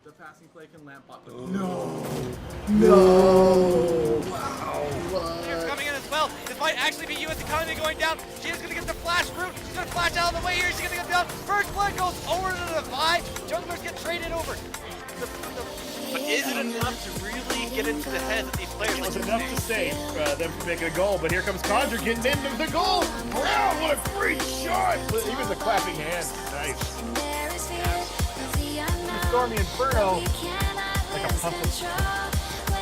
The passing play can land pop. No. Wow. Players coming in as well. This might actually be US Economy going down. She is going to get the flash route. She's going to flash out of the way here. She's going to get down. First blood goes over to the Divide. Junglers get traded over. But is it enough to really get into the heads of these players? It was enough to save them from making a goal, but here comes Conjure getting into the goal. Brown, what a great shot! Even the clapping hands, nice. Stormy Inferno, like a pumpkin.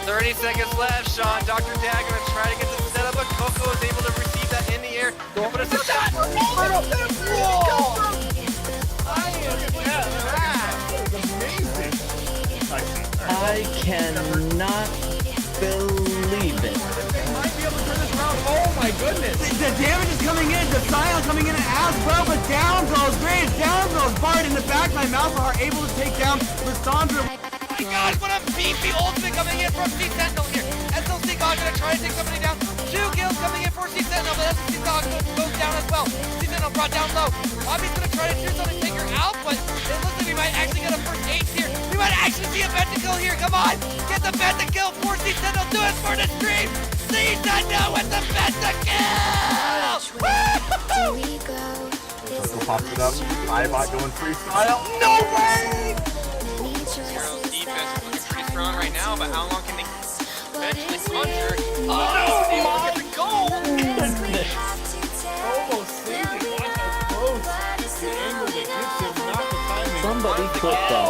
30 seconds left. Sean, Dr. Dag going to try to get this set up, but Coco is able to receive that in the air. But it's a shot! I cannot believe it. Might be able to turn this around. Oh my goodness. The damage is coming in, the Scion coming in as well, but down goes Graves, down goes Bard in the back. My Malphite are able to take down Lissandra. Oh my god, what a beefy ultimate coming in from C Sentinel here. SLC God gonna try to take somebody down. 2 kills coming in for C Sentinel, but SLC God goes down as well. C Sentinel brought down low. Bobby's gonna try to shoot something to take her out, but it looks like we might actually get a first ace here. We might actually see a pentakill here. Come on, get the pentakill for C Sentinel. Do it for the stream. C Sentinel with the pentakill. Woo! Coco pops it up. Ibot going freestyle. No way! Heroes defense is looking pretty strong right now, but how long can they eventually conjure? Oh, no! Able to get the goal! Almost saved it. Watch how close. The angle that gets him, not the timing. Somebody clip that.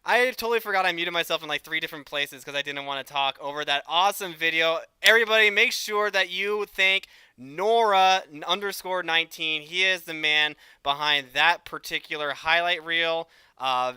I totally forgot I muted myself in like 3 different places because I didn't want to talk over that awesome video. Everybody, make sure that you thank Nora underscore 19. He is the man behind that particular highlight reel.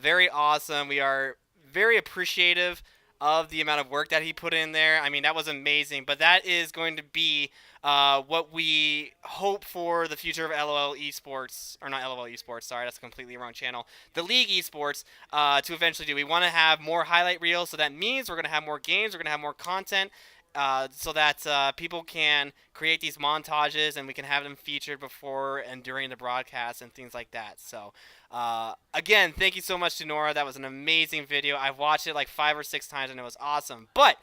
Very awesome. We are very appreciative of the amount of work that he put in there. I mean, that was amazing. But that is going to be what we hope for the future of LOL Esports, or not LOL Esports, sorry, that's a completely wrong channel. The League Esports to eventually do. We want to have more highlight reels, so that means we're going to have more games, we're going to have more content, so that people can create these montages and we can have them featured before and during the broadcast and things like that. So again, thank you so much to Nora. That was an amazing video. I've watched it like 5 or 6 times and it was awesome. But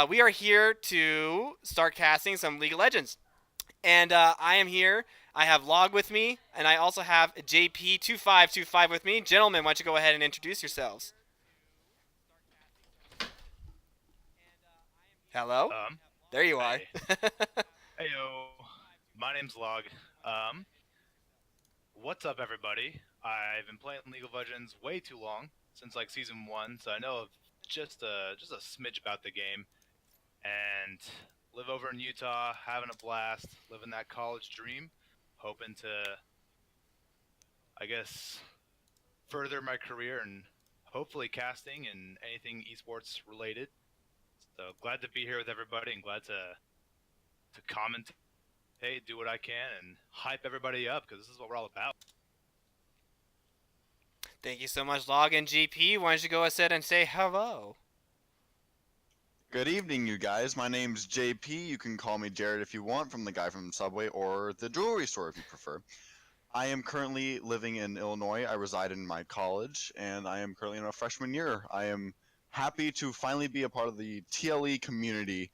we are here to start casting some League of Legends. And I am here. I have Log with me, and I also have JP2525 with me. Gentlemen, why don't you go ahead and introduce yourselves? Hello? There you are. Heyo, my name's Log. What's up, everybody? I've been playing League of Legends way too long, since like season 1, so I know just a smidge about the game. And live over in Utah, having a blast, living that college dream, hoping to, I guess, further my career and hopefully casting and anything esports related. So glad to be here with everybody and glad to commentate, do what I can, and hype everybody up because this is what we're all about. Thank you so much, Log and GP. Why don't you go ahead and say hello? Good evening, you guys. My name's JP. You can call me Jared if you want, from the guy from Subway, or the jewelry store if you prefer. I am currently living in Illinois. I reside in my college, and I am currently in a freshman year. I am happy to finally be a part of the TLE community.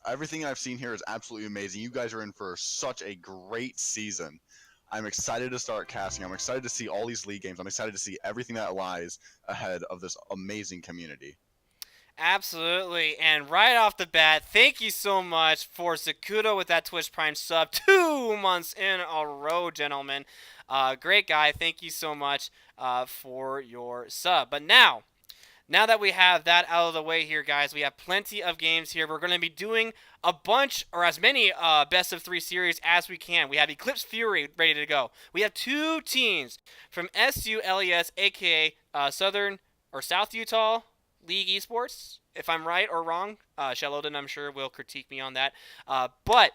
Everything I've seen here is absolutely amazing. You guys are in for such a great season. I'm excited to start casting. I'm excited to see all these league games. I'm excited to see everything that lies ahead of this amazing community. Absolutely, and right off the bat, thank you so much for Zakudo with that Twitch Prime sub 2 months in a row, gentlemen. Great guy, thank you so much for your sub. But now now that we have that out of the way here, guys, we have plenty of games here. We're going to be doing a bunch, or as many best of 3 series as we can. We have Eclipse Fury ready to go. We have 2 teams from SULES, aka Southern or South Utah League Esports, if I'm right or wrong. Sheldon, I'm sure, will critique me on that. But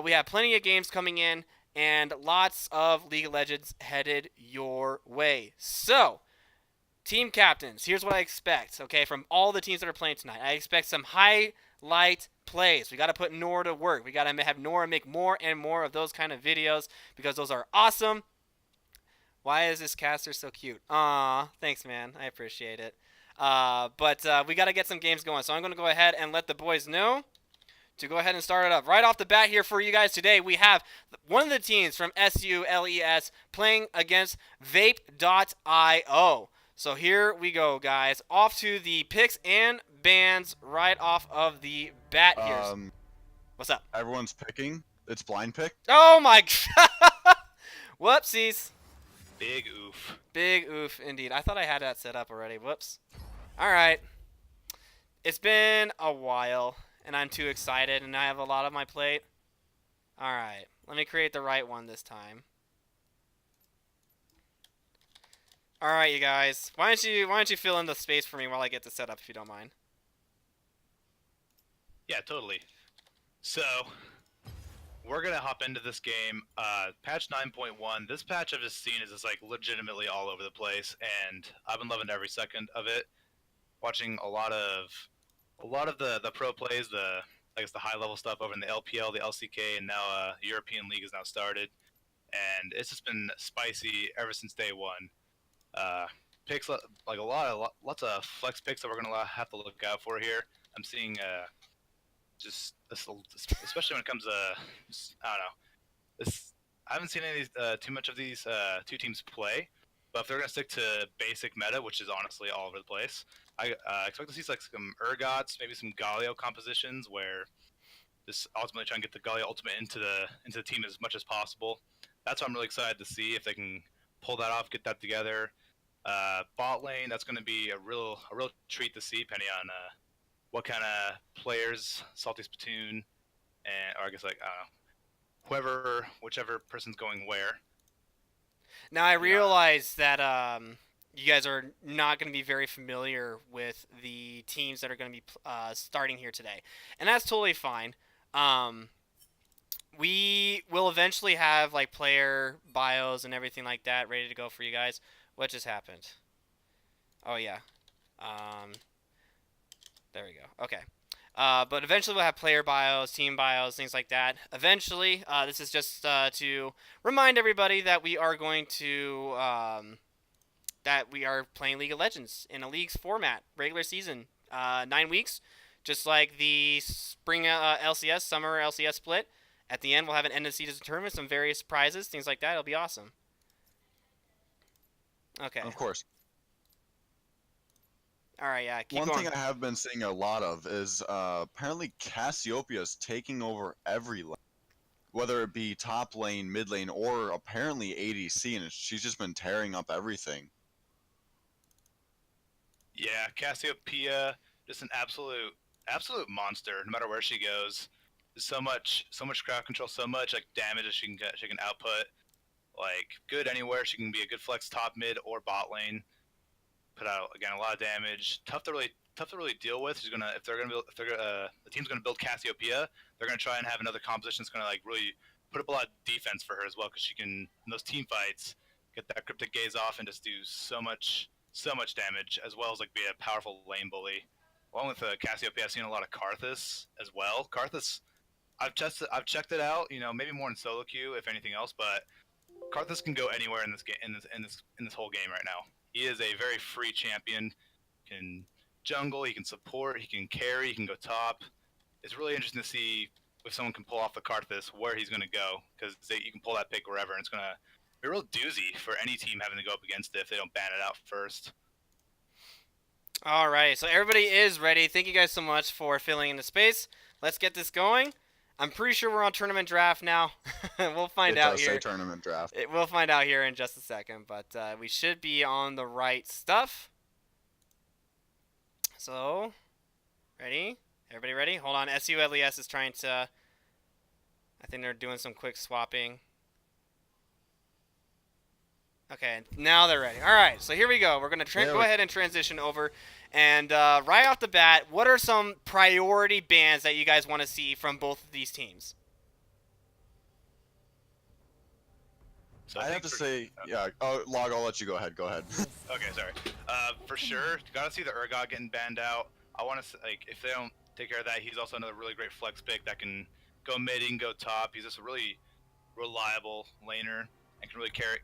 we have plenty of games coming in and lots of League of Legends headed your way. So, team captains, here's what I expect, okay, from all the teams that are playing tonight. I expect some highlight plays. We got to put Nora to work. We got to have Nora make more and more of those kind of videos because those are awesome. Why is this caster so cute? Aw, thanks, man. I appreciate it. But we got to get some games going. So I'm going to go ahead and let the boys know to go ahead and start it up. Right off the bat here for you guys today, we have one of the teams from SULES playing against Vape.io. So here we go, guys. Off to the picks and bans right off of the bat here. What's up? Everyone's picking. It's blind pick. Oh my god! Whoopsies. Big oof. Big oof indeed. I thought I had that set up already. Whoops. Alright. It's been a while, and I'm too excited, and I have a lot on my plate. Alright. Let me create the right one this time. Alright, you guys. Why don't you fill in the space for me while I get this set up, if you don't mind? Yeah, totally. So, we're gonna hop into this game. Patch 9.1. This patch I've just seen is just like legitimately all over the place, and I've been loving every second of it. Watching a lot of the pro plays, I guess the high level stuff over in the LPL, the LCK, and now European League has now started, and it's just been spicy ever since day one. Picks like lots of flex picks that we're gonna have to look out for here. I'm seeing just especially when it comes to I don't know. I haven't seen any too much of these 2 teams play, but if they're gonna stick to basic meta, which is honestly all over the place, I expect to see like some Urgots, maybe some Galio compositions where just ultimately try and get the Galio ultimate into the team as much as possible. That's what I'm really excited to see if they can pull that off, get that together. Bot lane, that's going to be a real treat to see, depending on what kind of players Salty Splatoon or I guess like I don't know, whichever person's going where. Now I realize that you guys are not going to be very familiar with the teams that are going to be starting here today, and that's totally fine. We will eventually have like player bios and everything like that ready to go for you guys. What just happened? Oh yeah. There we go. Okay. But eventually we'll have player bios, team bios, things like that. Eventually, this is just to remind everybody that we are going to that we are playing League of Legends in a league's format, regular season, 9 weeks, just like the spring LCS, summer LCS split. At the end, we'll have an end of season tournament, some various prizes, things like that. It'll be awesome. Okay. Of course. All right, yeah, keep One going. thing I have been seeing a lot of is apparently Cassiopeia is taking over every lane, whether it be top lane, mid lane, or apparently ADC, and she's just been tearing up everything. Yeah, Cassiopeia, just an absolute monster. No matter where she goes, so much crowd control, so much like damage that she can output. Like good anywhere. She can be a good flex top mid or bot lane. Put out again a lot of damage. Tough to really deal with. She's gonna if the team's gonna build Cassiopeia, they're gonna try and have another composition that's gonna like really put up a lot of defense for her as well, because she can in those team fights get that cryptic gaze off and just do so much damage, as well as like be a powerful lane bully. Along with Cassiopeia, I've seen a lot of Karthus as well. Karthus, I've checked it out. You know, maybe more in solo queue if anything else, but Karthus can go anywhere in this game in this whole game right now. He is a very free champion. He can jungle, he can support, he can carry, he can go top. It's really interesting to see if someone can pull off the Karthus where he's going to go, because you can pull that pick wherever, and it's going to be a real doozy for any team having to go up against it if they don't ban it out first. All right, so everybody is ready. Thank you guys so much for filling in the space. Let's get this going. I'm pretty sure we're on tournament draft now. We'll find out here. It does say tournament draft. We'll find out here in just a second, but we should be on the right stuff. So, ready? Everybody ready? Hold on. SULES is trying to... I think they're doing some quick swapping. Okay, now they're ready. All right, so here we go. We're going to go ahead and transition over. And right off the bat, what are some priority bans that you guys want to see from both of these teams? So I have to say, yeah. Oh, Log, I'll let you go ahead. Go ahead. Okay, sorry. For sure, gotta see the Urgot getting banned out. I want to like if they don't take care of that, he's also another really great flex pick that can go mid, he can go top. He's just a really reliable laner and can really carry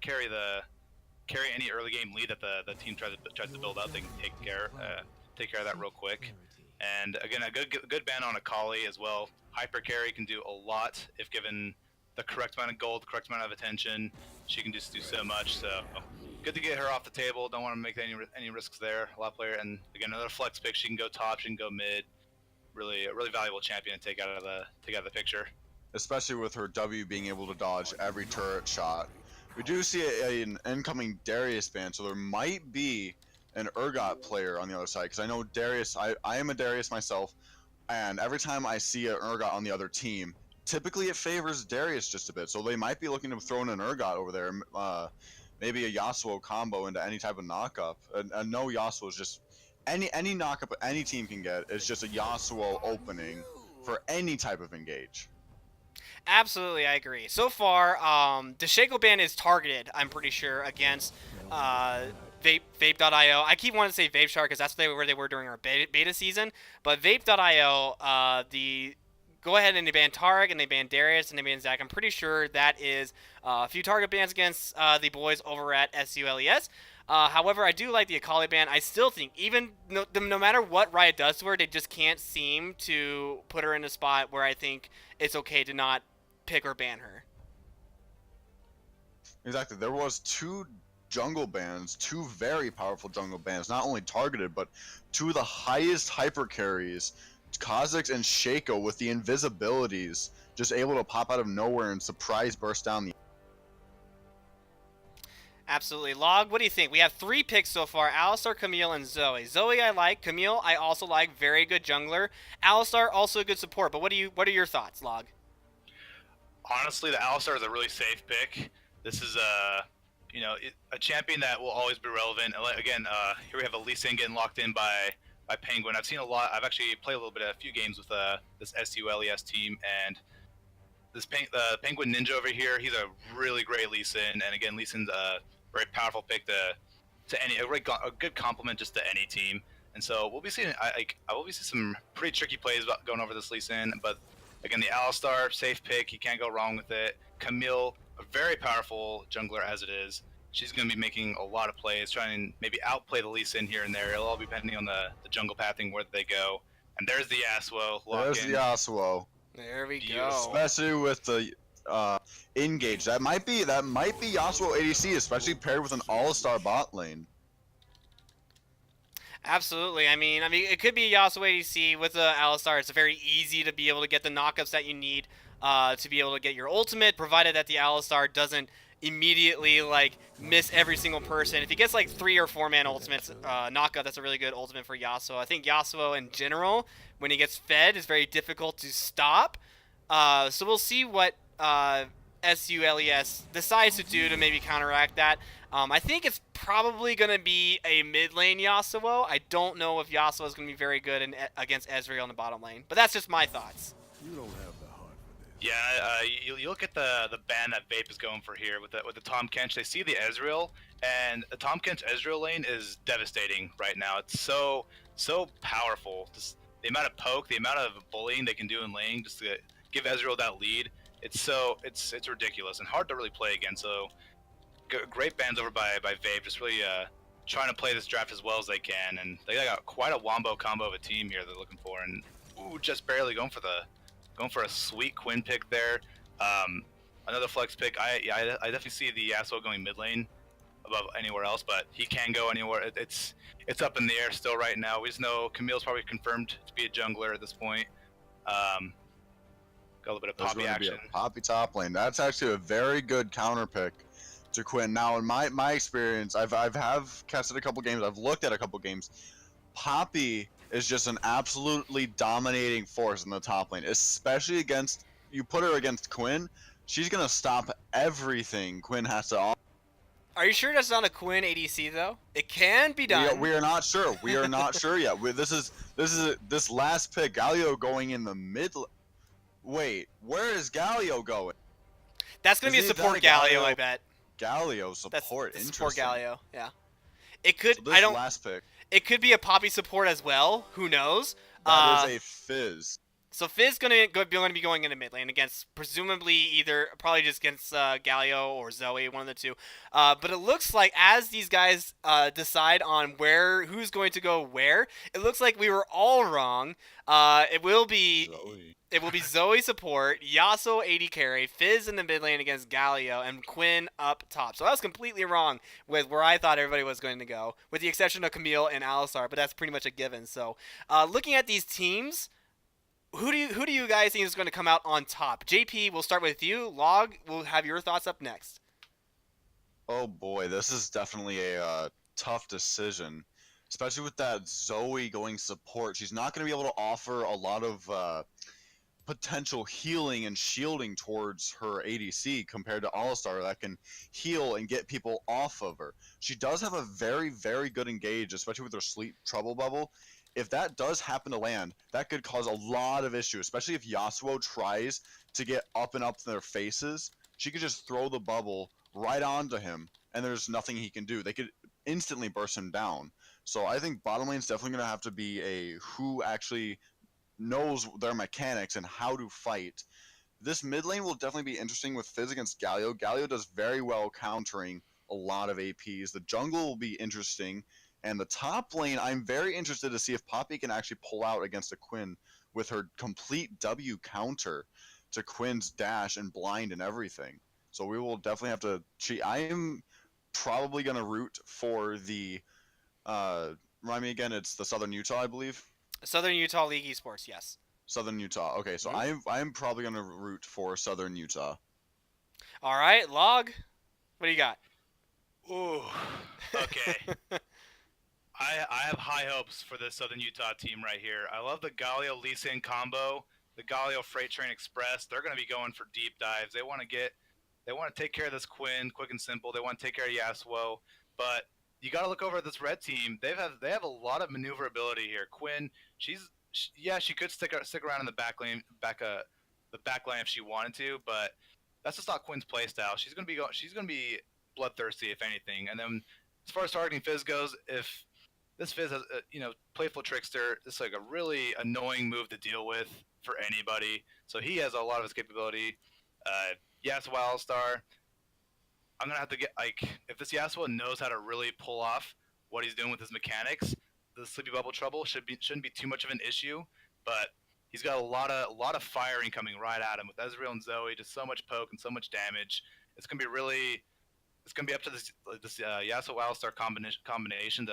any early game lead that the team tries to build up. They can take care of that real quick. And again, a good ban on Akali as well. Hyper carry can do a lot if given the correct amount of gold, the correct amount of attention. She can just do so much. So good to get her off the table. Don't want to make any risks there. A lot player, and again another flex pick. She can go top. She can go mid. Really a really valuable champion to take out of the picture. Especially with her W being able to dodge every turret shot. We do see an incoming Darius ban, so there might be an Urgot player on the other side. Because I know Darius, I am a Darius myself, and every time I see an Urgot on the other team, typically it favors Darius just a bit. So they might be looking to throw in an Urgot over there, maybe a Yasuo combo into any type of knockup. And no, Yasuo is just any knockup any team can get is just a Yasuo opening for any type of engage. Absolutely, I agree. So far, the Shaco ban is targeted, I'm pretty sure, against Vape.io. I keep wanting to say Vape Shark because that's where they were during our beta season. But Vape.io, go ahead and they ban Targ, and they ban Darius, and they ban Zach. I'm pretty sure that is a few target bans against the boys over at SULES. However, I do like the Akali ban. I still think, even no matter what Riot does to her, they just can't seem to put her in a spot where I think it's okay to not pick or ban her. Exactly. There was two jungle bans, two very powerful jungle bans, not only targeted, but two of the highest hyper carries, Kha'Zix and Shaco, with the invisibilities, just able to pop out of nowhere and surprise burst down the... Absolutely. Log, what do you think? We have 3 picks so far: Alistar, Camille, and Zoe. Zoe I like. Camille I also like. Very good jungler. Alistar also a good support. But what are your thoughts, Log? Honestly, the Alistar is a really safe pick. This is a champion that will always be relevant. Again, here we have a Lee Sin getting locked in by Penguin. I've seen a lot. I've actually played a few games with this SULES team, and this Penguin Ninja over here, he's a really great Lee Sin. And again, Lee Sin's a very powerful pick to a good complement just to any team. And so we'll be seeing I will be seeing some pretty tricky plays going over this Lee Sin. But again, the Alistar, safe pick. You can't go wrong with it. Camille, a very powerful jungler as it is. She's going to be making a lot of plays, trying to maybe outplay the Lee Sin here and there. It'll all be depending on the jungle pathing where they go. And there's the Yasuo. There's the Yasuo. There we Beautiful. go. Especially with the engage. That might be Yasuo ADC, especially paired with an all-star bot lane. Absolutely. I mean, it could be Yasuo ADC with the Alistar. It's very easy to be able to get the knockups that you need to be able to get your ultimate, provided that the Alistar doesn't immediately miss every single person. If he gets 3 or 4 man ultimates knockup, that's a really good ultimate for Yasuo. I think Yasuo in general, when he gets fed, is very difficult to stop. So we'll see what SULES decides to do to maybe counteract that. I think it's probably going to be a mid lane Yasuo. I don't know if Yasuo is going to be very good against Ezreal in the bottom lane, but that's just my thoughts. You don't have the heart for this. Yeah, you look at the ban that Vape is going for here with the Tahm Kench. They see the Ezreal, and the Tahm Kench Ezreal lane is devastating right now. It's so powerful. Just the amount of poke, the amount of bullying they can do in lane, just to give Ezreal that lead. It's ridiculous and hard to really play against. So great bans over by Vape, just really trying to play this draft as well as they can, and they got quite a wombo combo of a team here they're looking for, and just barely going for a sweet Quinn pick there. Another flex pick. I definitely see the Yasuo going mid lane above anywhere else, but he can go anywhere. It's up in the air still right now. We just know Camille's probably confirmed to be a jungler at this point. Got a little bit of poppy action. Poppy top lane. That's actually a very good counter pick to Quinn. Now, in my experience, I've casted a couple games. I've looked at a couple games. Poppy is just an absolutely dominating force in the top lane, especially against, you put her against Quinn, she's going to stop everything Quinn has to offer. Are you sure that's not a Quinn ADC though? It can be done. We are not sure. We are not sure yet. This last pick, Galio going in the mid. Wait, where is Galio going? That's gonna be a support Galio, I bet. Galio support. That's Interesting. support Galio. Yeah. It could. So this I don't. last pick. It could be a Poppy support as well. Who knows? That is a Fizz. So Fizz gonna be going into mid lane against presumably either probably just against Galio or Zoe, one of the two. But it looks like as these guys decide on who's going to go where, it looks like we were all wrong. It will be Zoe. It will be Zoe support, Yasuo AD carry, Fizz in the mid lane against Galio, and Quinn up top. So I was completely wrong with where I thought everybody was going to go, with the exception of Camille and Alistar, but that's pretty much a given. So looking at these teams, who do you guys think is going to come out on top? JP, we'll start with you. Log, we'll have your thoughts up next. Oh boy, this is definitely a tough decision, especially with that Zoe going support. She's not going to be able to offer a lot of potential healing and shielding towards her ADC compared to Alistar that can heal and get people off of her. She does have a very, very good engage, especially with her sleep trouble bubble. If that does happen to land, that could cause a lot of issues, especially if Yasuo tries to get up and up their faces. She could just throw the bubble right onto him, and there's nothing he can do. They could instantly burst him down. So I think bottom lane's definitely going to have to be a who actually knows their mechanics and how to fight. This mid lane will definitely be interesting with Fizz against Galio. Galio does very well countering a lot of APs. The jungle will be interesting. And the top lane, I'm very interested to see if Poppy can actually pull out against a Quinn with her complete W counter to Quinn's dash and blind and everything. So we will definitely have to cheat. I am probably going to root for the, remind me again, it's the Southern Utah, I believe? Southern Utah League Esports, yes. Southern Utah. Okay, so I'm probably going to root for Southern Utah. All right, Log, what do you got? Ooh, okay. I have high hopes for this Southern Utah team right here. I love the Galio Lee Sin combo, the Galio Freight Train Express. They're going to be going for deep dives. They want to take care of this Quinn, quick and simple. They want to take care of Yasuo, but you got to look over at this red team. They have a lot of maneuverability here. Quinn, she could stick around in the back lane if she wanted to, but that's just not Quinn's playstyle. She's going to be bloodthirsty if anything. And then as far as targeting Fizz goes, if this Fizz has, Playful Trickster, this is like a really annoying move to deal with for anybody. So he has a lot of escapability. Yasuo Alistar, I'm going to have to get, if this Yasuo knows how to really pull off what he's doing with his mechanics, the Sleepy Bubble trouble shouldn't be too much of an issue, but he's got a lot of firing coming right at him with Ezreal and Zoe, just so much poke and so much damage. It's going to be up to this Yasuo Alistar combination to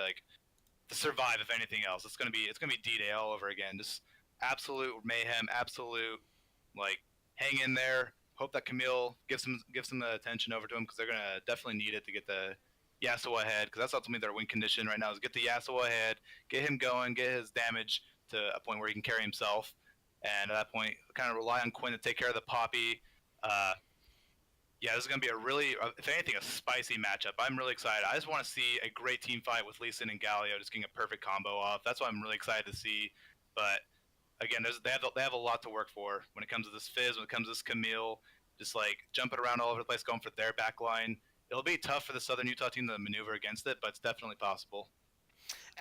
survive, if anything else. It's gonna be D-Day all over again. Just absolute mayhem, absolute hang in there. Hope that Camille gives some the attention over to him, because they're gonna definitely need it to get the Yasuo ahead, because that's ultimately their win condition right now, is get the Yasuo ahead, get him going, get his damage to a point where he can carry himself, and at that point kind of rely on Quinn to take care of the Poppy. Yeah, this is going to be if anything, a spicy matchup. I'm really excited. I just want to see a great team fight with Lee Sin and Galio just getting a perfect combo off. That's what I'm really excited to see. But again, they have a lot to work for when it comes to this Fizz, when it comes to this Camille, just jumping around all over the place, going for their back line. It'll be tough for the Southern Utah team to maneuver against it, but it's definitely possible.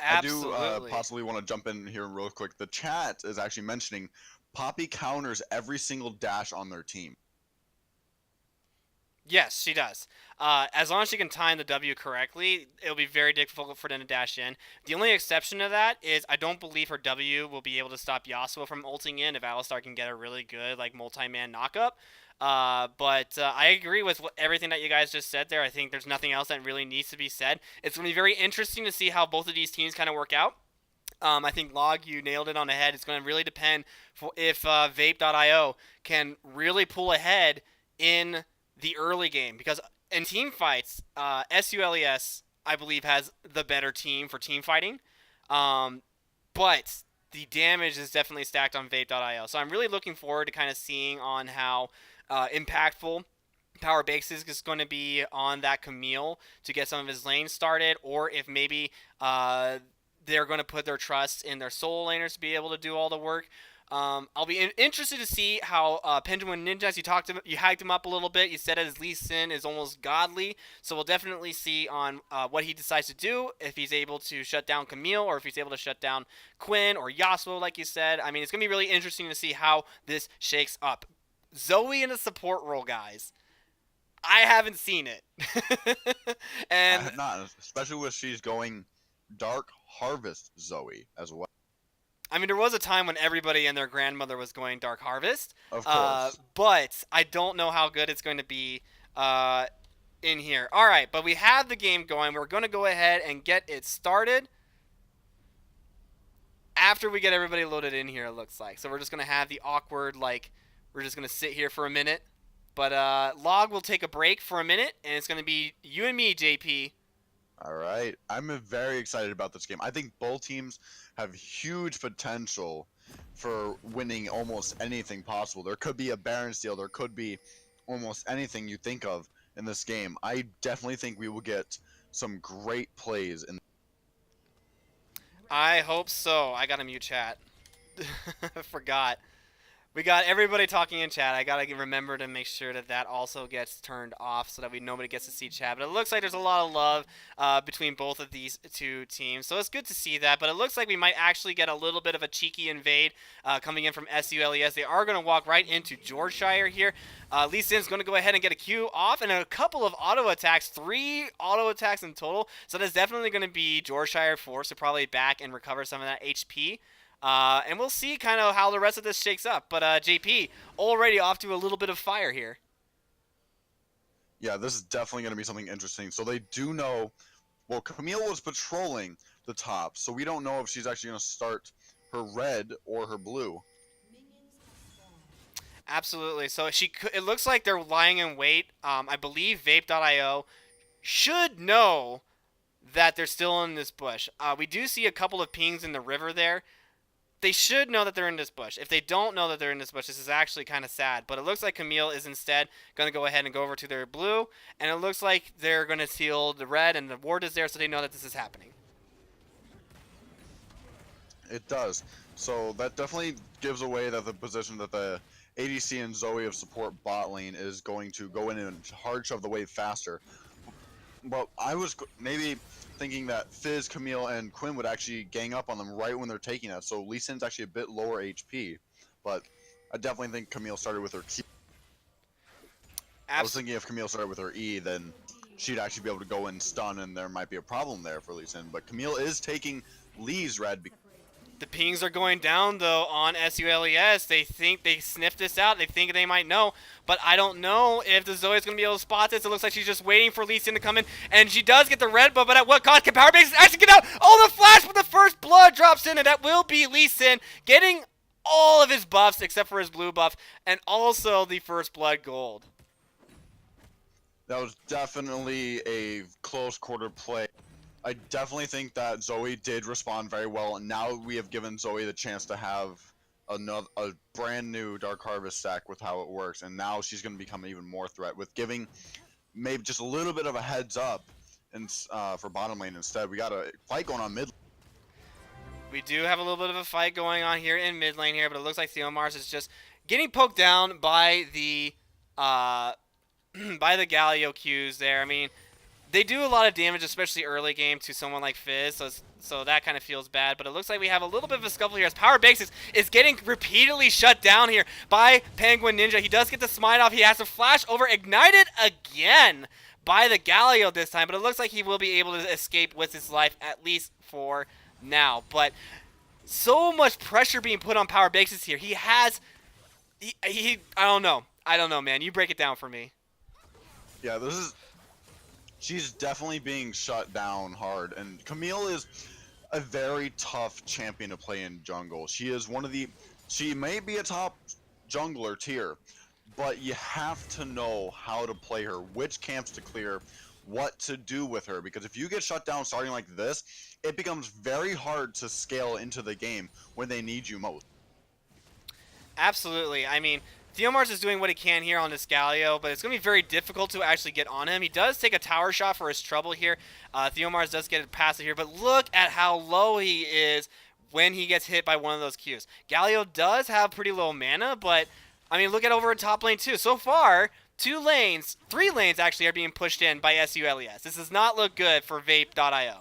Absolutely. I do possibly want to jump in here real quick. The chat is actually mentioning Poppy counters every single dash on their team. Yes, she does. As long as she can time the W correctly, it'll be very difficult for them to dash in. The only exception to that is I don't believe her W will be able to stop Yasuo from ulting in if Alistar can get a really good multi-man knockup. But I agree with everything that you guys just said there. I think there's nothing else that really needs to be said. It's going to be very interesting to see how both of these teams kind of work out. I think, Log, you nailed it on the head. It's going to really depend if Vape.io can really pull ahead in the early game, because in team fights, SULES, I believe, has the better team for team fighting. But the damage is definitely stacked on Vape.io. So I'm really looking forward to kind of seeing on how impactful Power Bases is going to be on that Camille to get some of his lanes started, or if maybe they're going to put their trust in their solo laners to be able to do all the work. I'll be interested to see how Penguin Ninjas, you hyped him up a little bit. You said his Lee Sin is almost godly, so we'll definitely see on what he decides to do, if he's able to shut down Camille or if he's able to shut down Quinn or Yasuo, like you said. I mean, it's going to be really interesting to see how this shakes up. Zoe in a support role, guys. I haven't seen it. And I have not, especially when she's going Dark Harvest Zoe as well. I mean, there was a time when everybody and their grandmother was going Dark Harvest. Of course. But I don't know how good it's going to be in here. All right, but we have the game going. We're going to go ahead and get it started after we get everybody loaded in here, it looks like. So we're just going to have the awkward, like, we're just going to sit here for a minute. But Log will take a break for a minute, and it's going to be you and me, JP. All right. I'm very excited about this game. I think both teams have huge potential for winning almost anything possible. There could be a Baron steal. There could be almost anything you think of in this game. I definitely think we will get some great plays. I hope so. I got to mute chat. Forgot. We got everybody talking in chat. I gotta remember to make sure that that also gets turned off so that nobody gets to see chat. But it looks like there's a lot of love between both of these two teams, so it's good to see that. But it looks like we might actually get a little bit of a cheeky invade coming in from SULES. They are going to walk right into Georgeshire here. Lee Sin's going to go ahead and get a Q off, and a couple of auto attacks, 3 auto attacks in total. So that's definitely going to be Georgeshire forced to probably back and recover some of that HP. And we'll see kind of how the rest of this shakes up. But JP, already off to a little bit of fire here. Yeah, this is definitely going to be something interesting. So they do know, well, Camille was patrolling the top, so we don't know if she's actually going to start her red or her blue. Absolutely. So it looks like they're lying in wait. I believe Vape.io should know that they're still in this bush. We do see a couple of pings in the river there. They should know that they're in this bush. If they don't know that they're in this bush, this is actually kind of sad. But it looks like Camille is instead going to go ahead and go over to their blue. And it looks like they're going to steal the red, and the ward is there, so they know that this is happening. It does. So that definitely gives away that the position that the ADC and Zoe of support bot lane is going to go in and hard shove the wave faster. But I was maybe thinking that Fizz, Camille, and Quinn would actually gang up on them right when they're taking that. So Lee Sin's actually a bit lower HP, but I definitely think Camille started with her Q. I was thinking if Camille started with her E, then she'd actually be able to go and stun, and there might be a problem there for Lee Sin. But Camille is taking Lee's red. The pings are going down, though, on SULES. They think they sniffed this out. They think they might know. But I don't know if the Zoe is going to be able to spot this. It looks like she's just waiting for Lee Sin to come in. And she does get the red, but at what cost? Can Power Base actually get out? Oh, the flash, but the first blood drops in. And that will be Lee Sin getting all of his buffs except for his blue buff. And also the first blood gold. That was definitely a close quarter play. I definitely think that Zoe did respond very well, and now we have given Zoe the chance to have a brand new Dark Harvest stack with how it works, and now she's going to become an even more threat with giving maybe just a little bit of a heads up and for bottom lane instead. We got a fight going on mid. We do have a little bit of a fight going on here in mid lane here, but it looks like Theomars is just getting poked down by the by the Galio Qs there. I mean, they do a lot of damage, especially early game, to someone like Fizz, so that kind of feels bad. But it looks like we have a little bit of a scuffle here as Power Bases is getting repeatedly shut down here by Penguin Ninja. He does get the smite off. He has to flash over, ignited again by the Galio this time. But it looks like he will be able to escape with his life, at least for now. But so much pressure being put on Power Bases here. He has... I don't know. I don't know, man. You break it down for me. Yeah, this is... She's definitely being shut down hard, and Camille is a very tough champion to play in jungle. She is one of the... She may be a top jungler tier, but you have to know how to play her, which camps to clear, what to do with her, because if you get shut down starting like this, it becomes very hard to scale into the game when they need you most. Absolutely. I mean, Theomars is doing what he can here on this Galio, but it's going to be very difficult to actually get on him. He does take a tower shot for his trouble here. Theomars does get it past it here, but look at how low he is when he gets hit by one of those Qs. Galio does have pretty low mana, but, I mean, look at over in top lane too. So far, 3 lanes actually are being pushed in by SULES. This does not look good for Vape.io.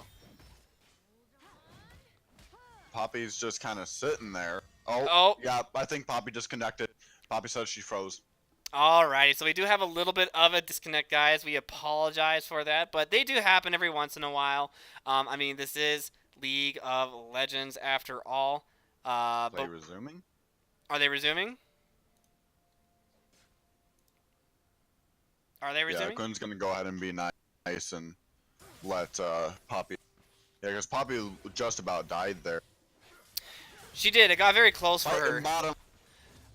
Poppy's just kind of sitting there. Oh. Yeah, I think Poppy disconnected. Poppy said she froze. Alrighty, so we do have a little bit of a disconnect, guys. We apologize for that, but they do happen every once in a while. I mean, this is League of Legends after all. Are they resuming? Are they resuming? Are they resuming? Yeah, Quinn's gonna go ahead and be nice and let Poppy. Yeah, because Poppy just about died there. She did. It got very close for her. Bottom.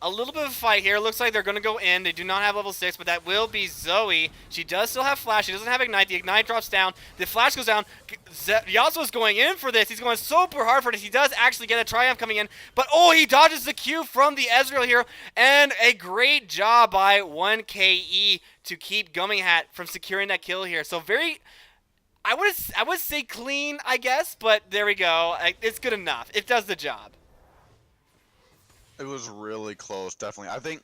A little bit of a fight here. Looks like they're going to go in. They do not have level 6, but that will be Zoe. She does still have Flash. She doesn't have Ignite. The Ignite drops down. The Flash goes down. Yasuo's going in for this. He's going super hard for this. He does actually get a Triumph coming in, but oh, he dodges the Q from the Ezreal here, and a great job by 1KE to keep Gumming Hat from securing that kill here. So very... I would say clean, I guess, but there we go. It's good enough. It does the job. It was really close, definitely. I think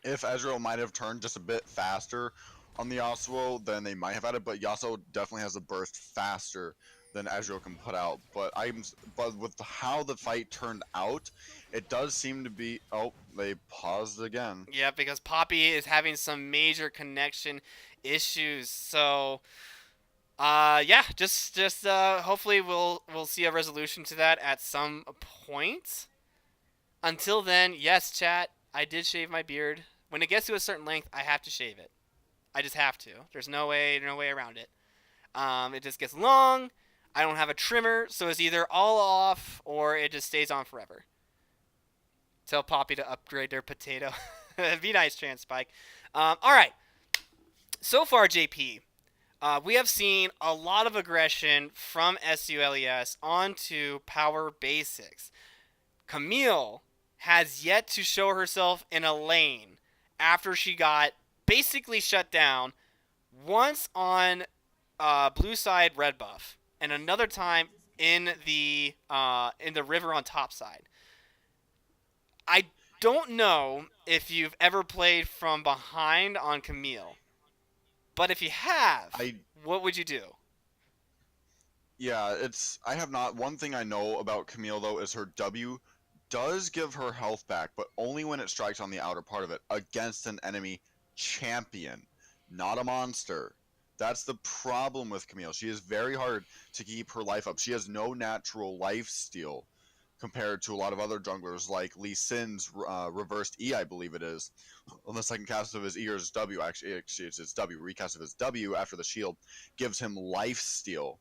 if Ezreal might have turned just a bit faster on the Yasuo, then they might have had it, but Yasuo definitely has a burst faster than Ezreal can put out. But with how the fight turned out, it does seem to be... Oh, they paused again. Yeah, because Poppy is having some major connection issues, so... yeah, just hopefully we'll see a resolution to that at some point. Until then, yes, chat, I did shave my beard. When it gets to a certain length, I have to shave it. I just have to. There's no way around it. It just gets long. I don't have a trimmer, so it's either all off or it just stays on forever. Tell Poppy to upgrade their potato. Be nice, Transpike. All right. So far, JP. We have seen a lot of aggression from SULES onto Power Basics. Camille has yet to show herself in a lane after she got basically shut down once on blue side red buff and another time in the river on top side. I don't know if you've ever played from behind on Camille. But if you have, what would you do? Yeah, I have not. One thing I know about Camille, though, is her W does give her health back, but only when it strikes on the outer part of it against an enemy champion, not a monster. That's the problem with Camille. She is very hard to keep her life up. She has no natural life steal compared to a lot of other junglers like Lee Sin's reversed E, I believe it is. On the second cast of his E or his W, actually it's his W, recast of his W after the shield gives him life steal.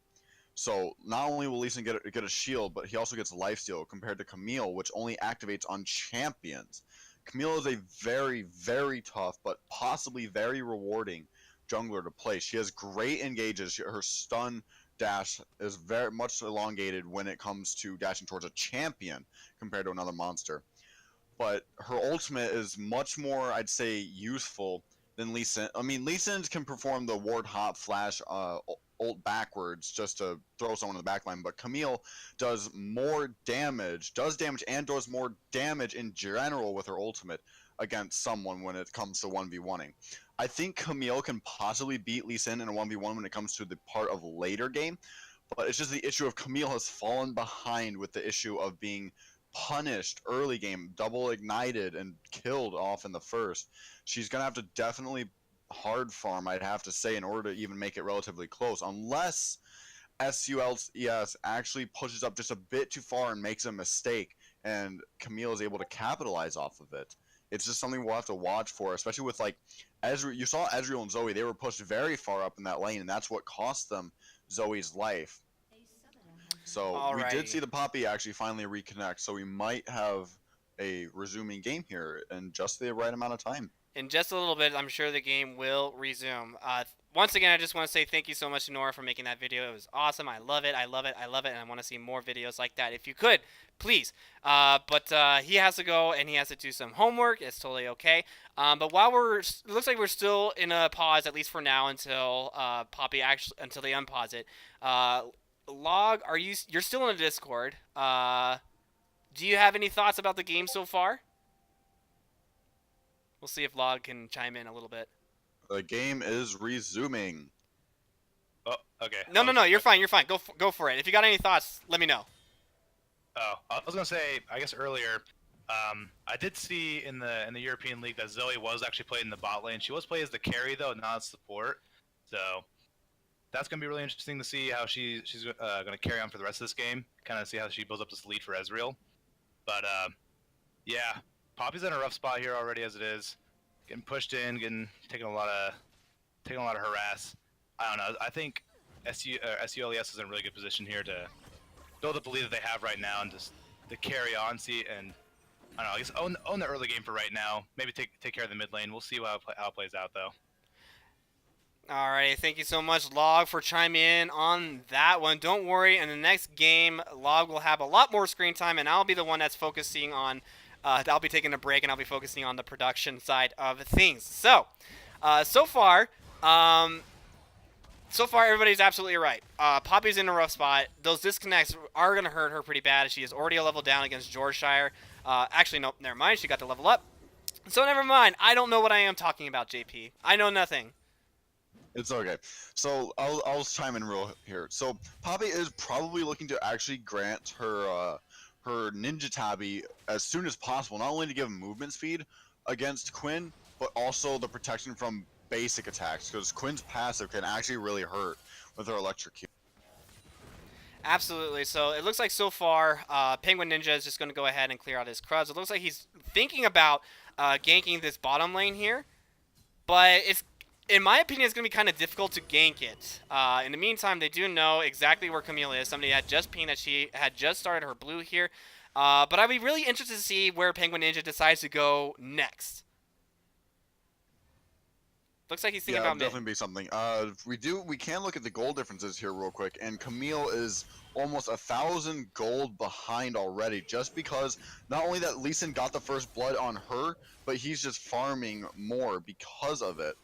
So not only will Lee Sin get a shield, but he also gets life steal compared to Camille, which only activates on champions. Camille is a very, very tough, but possibly very rewarding jungler to play. She has great engages. Her stun dash is very much elongated when it comes to dashing towards a champion compared to another monster. But her ultimate is much more, I'd say, useful than Lee Sin. I mean, Lee Sin can perform the ward hop flash ult backwards just to throw someone in the backline, but Camille does more damage, and does more damage in general with her ultimate against someone when it comes to 1v1ing. I think Camille can possibly beat Lee Sin in a 1v1 when it comes to the part of later game, but it's just the issue of Camille has fallen behind with the issue of being punished early game, double ignited and killed off in the first. She's going to have to definitely hard farm, I'd have to say, in order to even make it relatively close, unless SULES actually pushes up just a bit too far and makes a mistake, and Camille is able to capitalize off of it. It's just something we'll have to watch for, especially with like Ezreal. You saw Ezreal and Zoe; they were pushed very far up in that lane, and that's what cost them Zoe's life. So we did see the Poppy actually finally reconnect, so we might have a resuming game here in just the right amount of time. In just a little bit, I'm sure the game will resume. once again, I just want to say thank you so much to Nora for making that video. It was awesome. I love it. I love it. I love it. And I want to see more videos like that. If you could, please. But he has to go and he has to do some homework. It's totally okay. But while it looks like we're still in a pause, at least for now, until Poppy until they unpause it. Log, you're still in the Discord. Do you have any thoughts about the game so far? We'll see if Log can chime in a little bit. The game is resuming. Oh, okay. No, you're fine. You're fine. Go for it. If you got any thoughts, let me know. Oh, I was gonna say, I guess earlier, I did see in the European League that Zoe was actually played in the bot lane. She was played as the carry though, not as support. So that's gonna be really interesting to see how she's gonna carry on for the rest of this game. Kind of see how she builds up this lead for Ezreal. But yeah, Poppy's in a rough spot here already as it is. Getting pushed in, taking a lot of harass. I don't know. I think SULES is in a really good position here to build up the lead that they have right now and just to carry on. And I don't know. I guess own the early game for right now. Maybe take care of the mid lane. We'll see how it plays out though. All right, thank you so much, Log, for chiming in on that one. Don't worry, in the next game, Log will have a lot more screen time, and I'll be the one that's focusing on. I'll be taking a break, and I'll be focusing on the production side of things. So, so far, everybody's absolutely right. Poppy's in a rough spot. Those disconnects are going to hurt her pretty bad. She is already a level down against Yorkshire. Actually, no, never mind. She got to level up. So never mind. I don't know what I am talking about, JP. I know nothing. It's okay. So I'll chime in real here. So Poppy is probably looking to actually grant her her Ninja Tabi as soon as possible, not only to give him movement speed against Quinn, but also the protection from basic attacks, because Quinn's passive can actually really hurt with her electric Q. Absolutely. So it looks like so far, Penguin Ninja is just going to go ahead and clear out his crowds. It looks like he's thinking about ganking this bottom lane here, but in my opinion, it's going to be kind of difficult to gank it. In the meantime, they do know exactly where Camille is. Somebody had just pinged that she had just started her blue here. But I'd be really interested to see where Penguin Ninja decides to go next. Looks like he's thinking about mid. Definitely be something. We can look at the gold differences here real quick, and Camille is almost 1,000 gold behind already, just because not only that Lee Sin got the first blood on her, but he's just farming more because of it.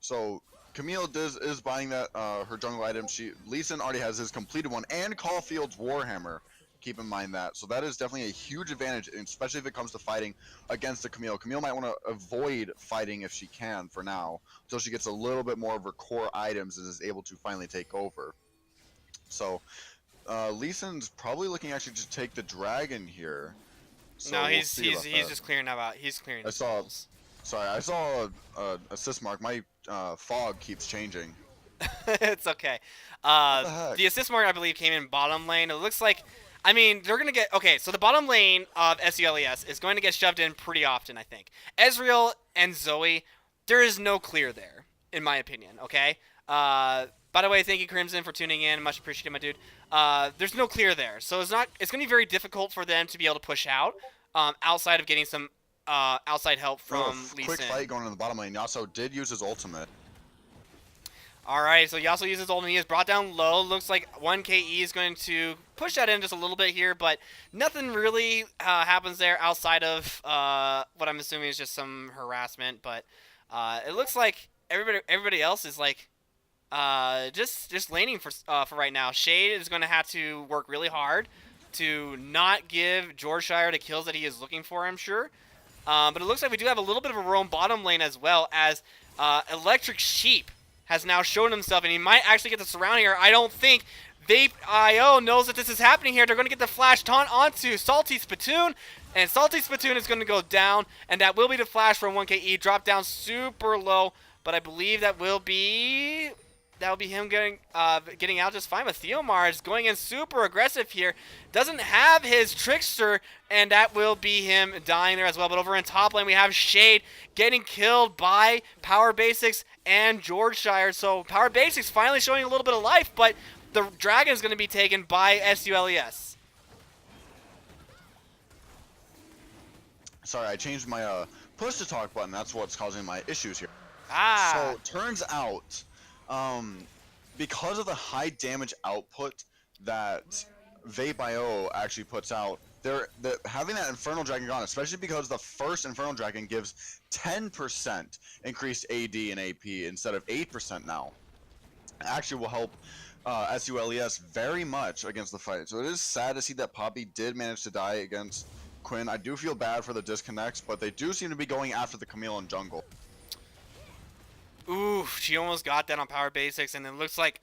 So Camille is buying that her jungle item. Lee Sin already has his completed one, and Caulfield's Warhammer. Keep in mind that. So that is definitely a huge advantage, especially if it comes to fighting against the Camille. Camille might want to avoid fighting if she can for now, until she gets a little bit more of her core items and is able to finally take over. So Lee Sin's probably looking actually to take the dragon here. So no, he's just clearing out. He's clearing. I saw assist mark. My fog keeps changing. It's okay. The assist mark, I believe, came in bottom lane. It looks like, I mean, they're going to get, okay, so the bottom lane of SULES is going to get shoved in pretty often, I think. Ezreal and Zoe, there is no clear there, in my opinion, okay? By the way, thank you, Crimson, for tuning in. Much appreciated, my dude. There's no clear there, so it's going to be very difficult for them to be able to push out outside of getting some outside help from Lee Sin. Quick fight going in the bottom lane. Yasuo did use his ultimate. Alright, so Yasuo uses ultimate. He is brought down low. Looks like 1KE is going to push that in just a little bit here, but nothing really happens there outside of what I'm assuming is just some harassment. But it looks like everybody else is like just laning for right now. Shade is going to have to work really hard to not give Yorkshire the kills that he is looking for, I'm sure. But it looks like we do have a little bit of a roam bottom lane as well, as Electric Sheep has now shown himself, and he might actually get the surround here. I don't think Vape.io knows that this is happening here. They're going to get the flash taunt onto Salty Spittoon, and Salty Spittoon is going to go down, and that will be the flash from 1KE. Drop down super low, but I believe that will be him getting out just fine. With Theomar is going in super aggressive here. Doesn't have his Trickster, and that will be him dying there as well. But over in top lane, we have Shade getting killed by Power Basics and Yorkshire. So Power Basics finally showing a little bit of life, but the dragon is going to be taken by SULES. Sorry, I changed my push to talk button. That's what's causing my issues here. Ah. So turns out because of the high damage output that Vape.io actually puts out, having that Infernal Dragon gone, especially because the first Infernal Dragon gives 10% increased AD and AP instead of 8% now, actually will help SULES very much against the fight. So it is sad to see that Poppy did manage to die against Quinn. I do feel bad for the disconnects, but they do seem to be going after the Camille in jungle. Ooh, she almost got that on Power Basics, and it looks like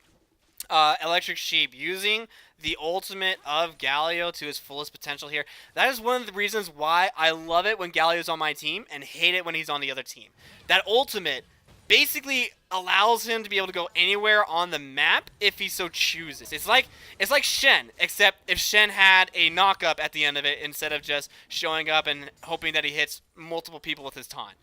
Electric Sheep using the ultimate of Galio to his fullest potential here. That is one of the reasons why I love it when Galio's on my team and hate it when he's on the other team. That ultimate basically allows him to be able to go anywhere on the map if he so chooses. It's like Shen, except if Shen had a knock-up at the end of it instead of just showing up and hoping that he hits multiple people with his taunt.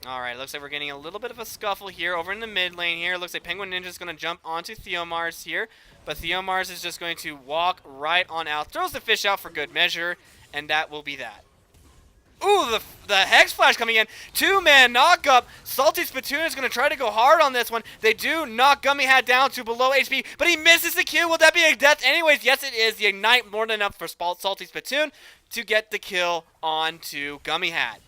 Alright, looks like we're getting a little bit of a scuffle here over in the mid lane here. Looks like Penguin Ninja's going to jump onto Theomars here, but Theomars is just going to walk right on out. Throws the fish out for good measure, and that will be that. Ooh, the Hex Flash coming in. 2-man knock up. Salty Spittoon is going to try to go hard on this one. They do knock Gummy Hat down to below HP, but he misses the kill. Will that be a death anyways? Yes, it is. The Ignite more than enough for Salty Spittoon to get the kill onto Gummy Hat.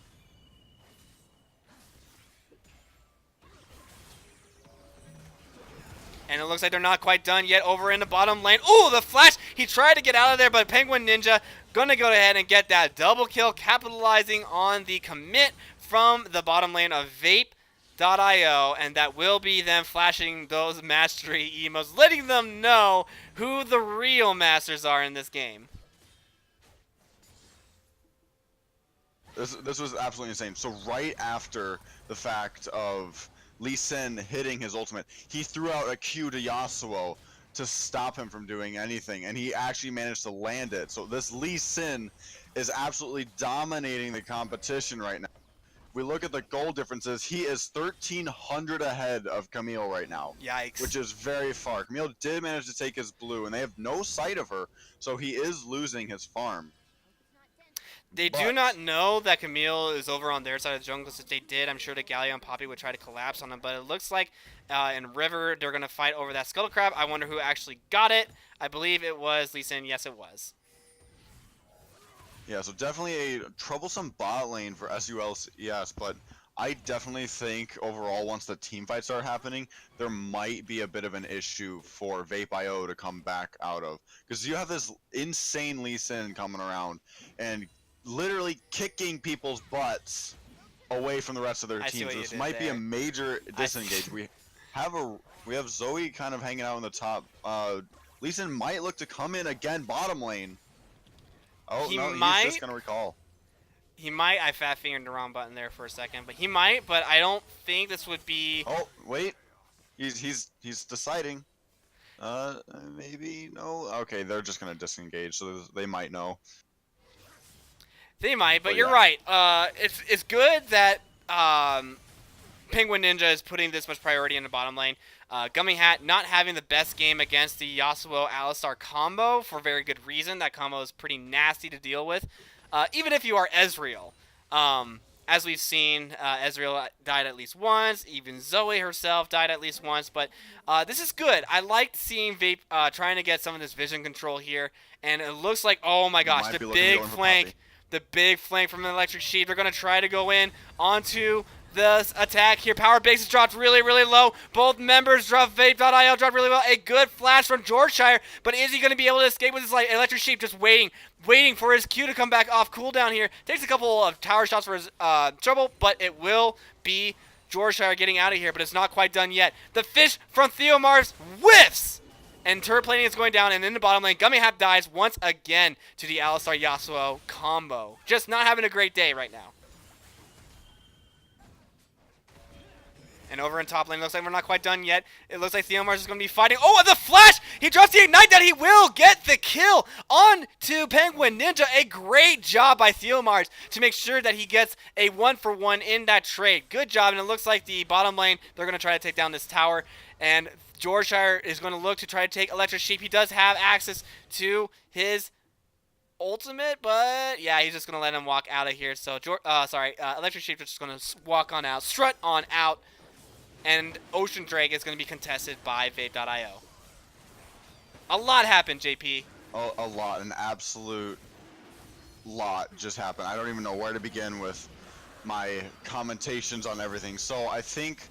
And it looks like they're not quite done yet over in the bottom lane. Ooh, the flash! He tried to get out of there, but Penguin Ninja going to go ahead and get that double kill, capitalizing on the commit from the bottom lane of Vape.io, and that will be them flashing those mastery emotes, letting them know who the real masters are in this game. This was absolutely insane. So right after the fact of Lee Sin hitting his ultimate, he threw out a Q to Yasuo to stop him from doing anything, and he actually managed to land it. So this Lee Sin is absolutely dominating the competition right now. If we look at the goal differences, he is 1,300 ahead of Camille right now. Yikes. Which is very far. Camille did manage to take his blue, and they have no sight of her, so he is losing his farm. They do not know that Camille is over on their side of the jungle. Since they did, I'm sure that Galio and Poppy would try to collapse on him. But it looks like in River, they're going to fight over that Scuttle Crab. I wonder who actually got it. I believe it was Lee Sin. Yes, it was. Yeah, so definitely a troublesome bot lane for SULES, but I definitely think overall, once the team fights start happening, there might be a bit of an issue for Vape.io to come back out of. Because you have this insane Lee Sin coming around and literally kicking people's butts away from the rest of their teams. This might be a major disengage. We have Zoe kind of hanging out on the top. Lee Sin might look to come in again bottom lane. Oh, no, he's just gonna recall. He might. I fat fingered the wrong button there for a second, but he might. But I don't think this would be. Oh wait, he's deciding. Maybe no. Okay, they're just gonna disengage, so they might know. They might, but you're right. It's good that Penguin Ninja is putting this much priority in the bottom lane. Gummy Hat not having the best game against the Yasuo Alistar combo for very good reason. That combo is pretty nasty to deal with, even if you are Ezreal. As we've seen, Ezreal died at least once. Even Zoe herself died at least once. But this is good. I liked seeing Vape trying to get some of this vision control here. And it looks like, oh my gosh, the big flank. The big flank from the Electric Sheep. They're going to try to go in onto this attack here. Power base is dropped really, really low. Both members drop. Vape.io dropped really well. A good flash from Yorkshire, but is he going to be able to escape with his Electric Sheep just waiting for his Q to come back off cooldown here? Takes a couple of tower shots for his trouble, but it will be Yorkshire getting out of here, but it's not quite done yet. The fish from Theomars whiffs! And turret plating is going down, and in the bottom lane, Gummy Hat dies once again to the Alistar Yasuo combo. Just not having a great day right now. And over in top lane, looks like we're not quite done yet. It looks like Theomars is going to be fighting. Oh, and the flash! He drops the Ignite that he will get the kill on to Penguin Ninja. A great job by Theomars to make sure that he gets a 1-for-1 in that trade. Good job, and it looks like the bottom lane, they're going to try to take down this tower. And Yorkshire is going to look to try to take Electric Sheep. He does have access to his ultimate, but yeah, he's just gonna let him walk out of here. So, Electric Sheep is just gonna walk on out, strut on out, and Ocean Drake is gonna be contested by Vape.io. A lot happened, JP. A lot, an absolute lot just happened. I don't even know where to begin with my commentations on everything. So I think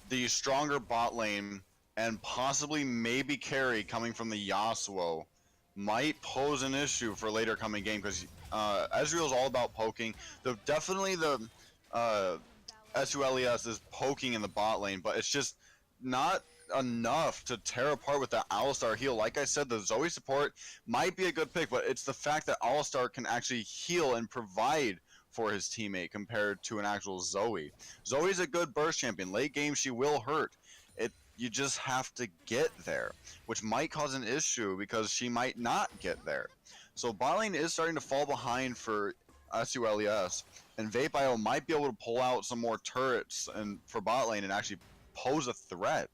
the stronger bot lane and possibly maybe carry coming from the Yasuo might pose an issue for later coming game, because Ezreal's all about poking. Definitely the SULES is poking in the bot lane, but it's just not enough to tear apart with the Alistar heal. Like I said, the Zoe support might be a good pick, but it's the fact that Alistar can actually heal and provide for his teammate compared to an actual Zoe. Zoe's a good burst champion. Late game, she will hurt. You just have to get there, which might cause an issue because she might not get there. So bot lane is starting to fall behind for SULES, and Vape.io might be able to pull out some more turrets and for bot lane and actually pose a threat.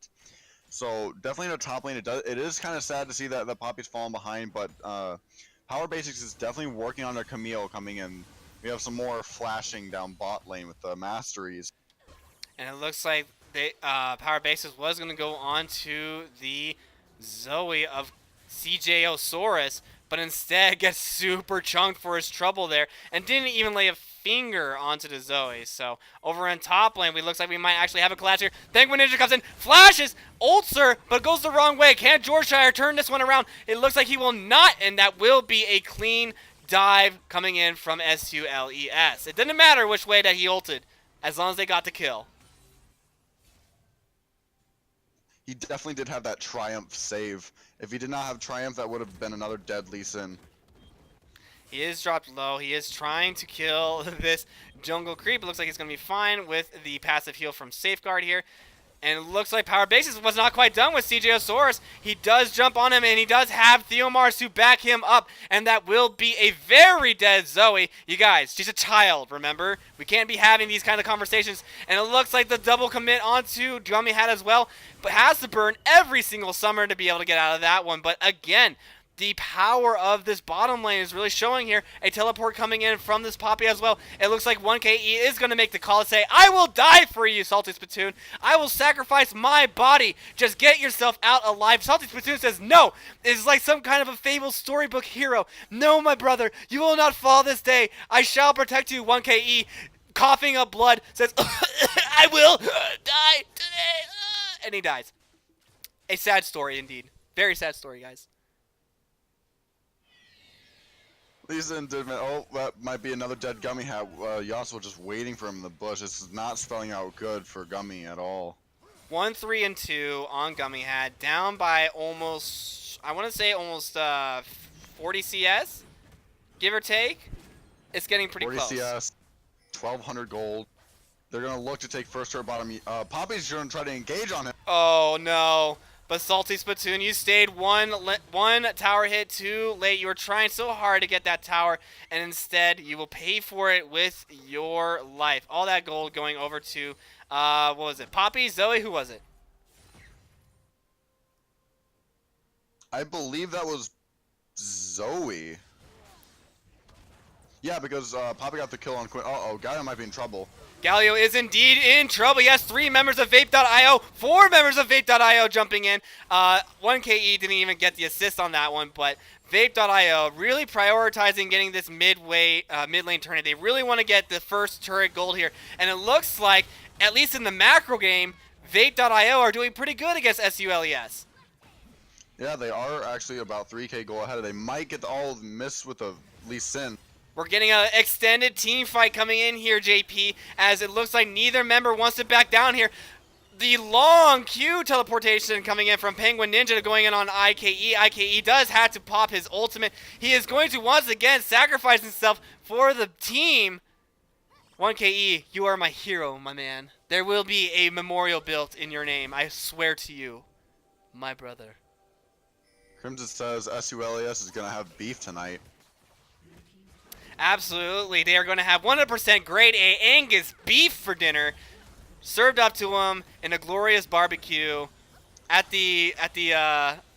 So definitely in the top lane, it is kind of sad to see that the Poppy's falling behind, but Power Basics is definitely working on their Camille coming in. We have some more flashing down bot lane with the masteries. And it looks like Power Basics was going to go on to the Zoe of CJosaurus, but instead gets super chunked for his trouble there and didn't even lay a finger onto the Zoe. So over in top lane, it looks like we might actually have a clash here. Penguin Ninja comes in, flashes, ults her, but goes the wrong way. Can Georgeshire turn this one around? It looks like he will not, and that will be a clean dive coming in from SULES. It didn't matter which way that he ulted, as long as they got the kill. He definitely did have that Triumph save. If he did not have Triumph, that would have been another deadly sin. He is dropped low. He is trying to kill this jungle creep. It looks like he's going to be fine with the passive heal from Safeguard here. And it looks like Power Basis was not quite done with CJosaurus. He does jump on him, and he does have Theomars to back him up. And that will be a very dead Zoe. You guys, she's a child, remember? We can't be having these kind of conversations. And it looks like the double commit onto Gummy Hat as well. But has to burn every single summer to be able to get out of that one. But again, the power of this bottom lane is really showing here. A teleport coming in from this Poppy as well. It looks like 1KE is going to make the call and say, I will die for you, Salty Spittoon. I will sacrifice my body. Just get yourself out alive. Salty Spittoon says, no. It's like some kind of a fabled storybook hero. No, my brother. You will not fall this day. I shall protect you, 1KE. Coughing up blood, says, I will die today. And he dies. A sad story indeed. Very sad story, guys. Lisa and Didman, oh, that might be another dead Gummy Hat. Yasuo just waiting for him in the bush. This is not spelling out good for Gummy at all. 1, 3, and 2 on Gummy Hat. Down by almost, I want to say almost 40 CS, give or take. It's getting pretty 40 close. 40 CS, 1,200 gold. They're going to look to take first turret bottom. Poppy's going to try to engage on him. Oh, no. But Salty Spittoon, you stayed one tower hit too late. You were trying so hard to get that tower, and instead you will pay for it with your life. All that gold going over to, what was it? Poppy? Zoe? Who was it? I believe that was Zoe. Yeah, because Poppy got the kill on Quinn. Uh-oh, Gaia might be in trouble. Galio is indeed in trouble. Yes, 3 members of Vape.io, 4 members of Vape.io jumping in. 1KE didn't even get the assist on that one, but Vape.io really prioritizing getting this mid lane tournament. They really want to get the first turret gold here, and it looks like, at least in the macro game, Vape.io are doing pretty good against SULES. Yeah, they are actually about 3K goal ahead. They might get all missed with a Lee Sin. We're getting an extended team fight coming in here, JP, as it looks like neither member wants to back down here. The long Q teleportation coming in from Penguin Ninja going in on IKE. IKE does have to pop his ultimate. He is going to once again sacrifice himself for the team. 1KE, you are my hero, my man. There will be a memorial built in your name. I swear to you, my brother. Crimson says SULES is going to have beef tonight. Absolutely, they are going to have 100% grade A Angus beef for dinner, served up to them in a glorious barbecue at the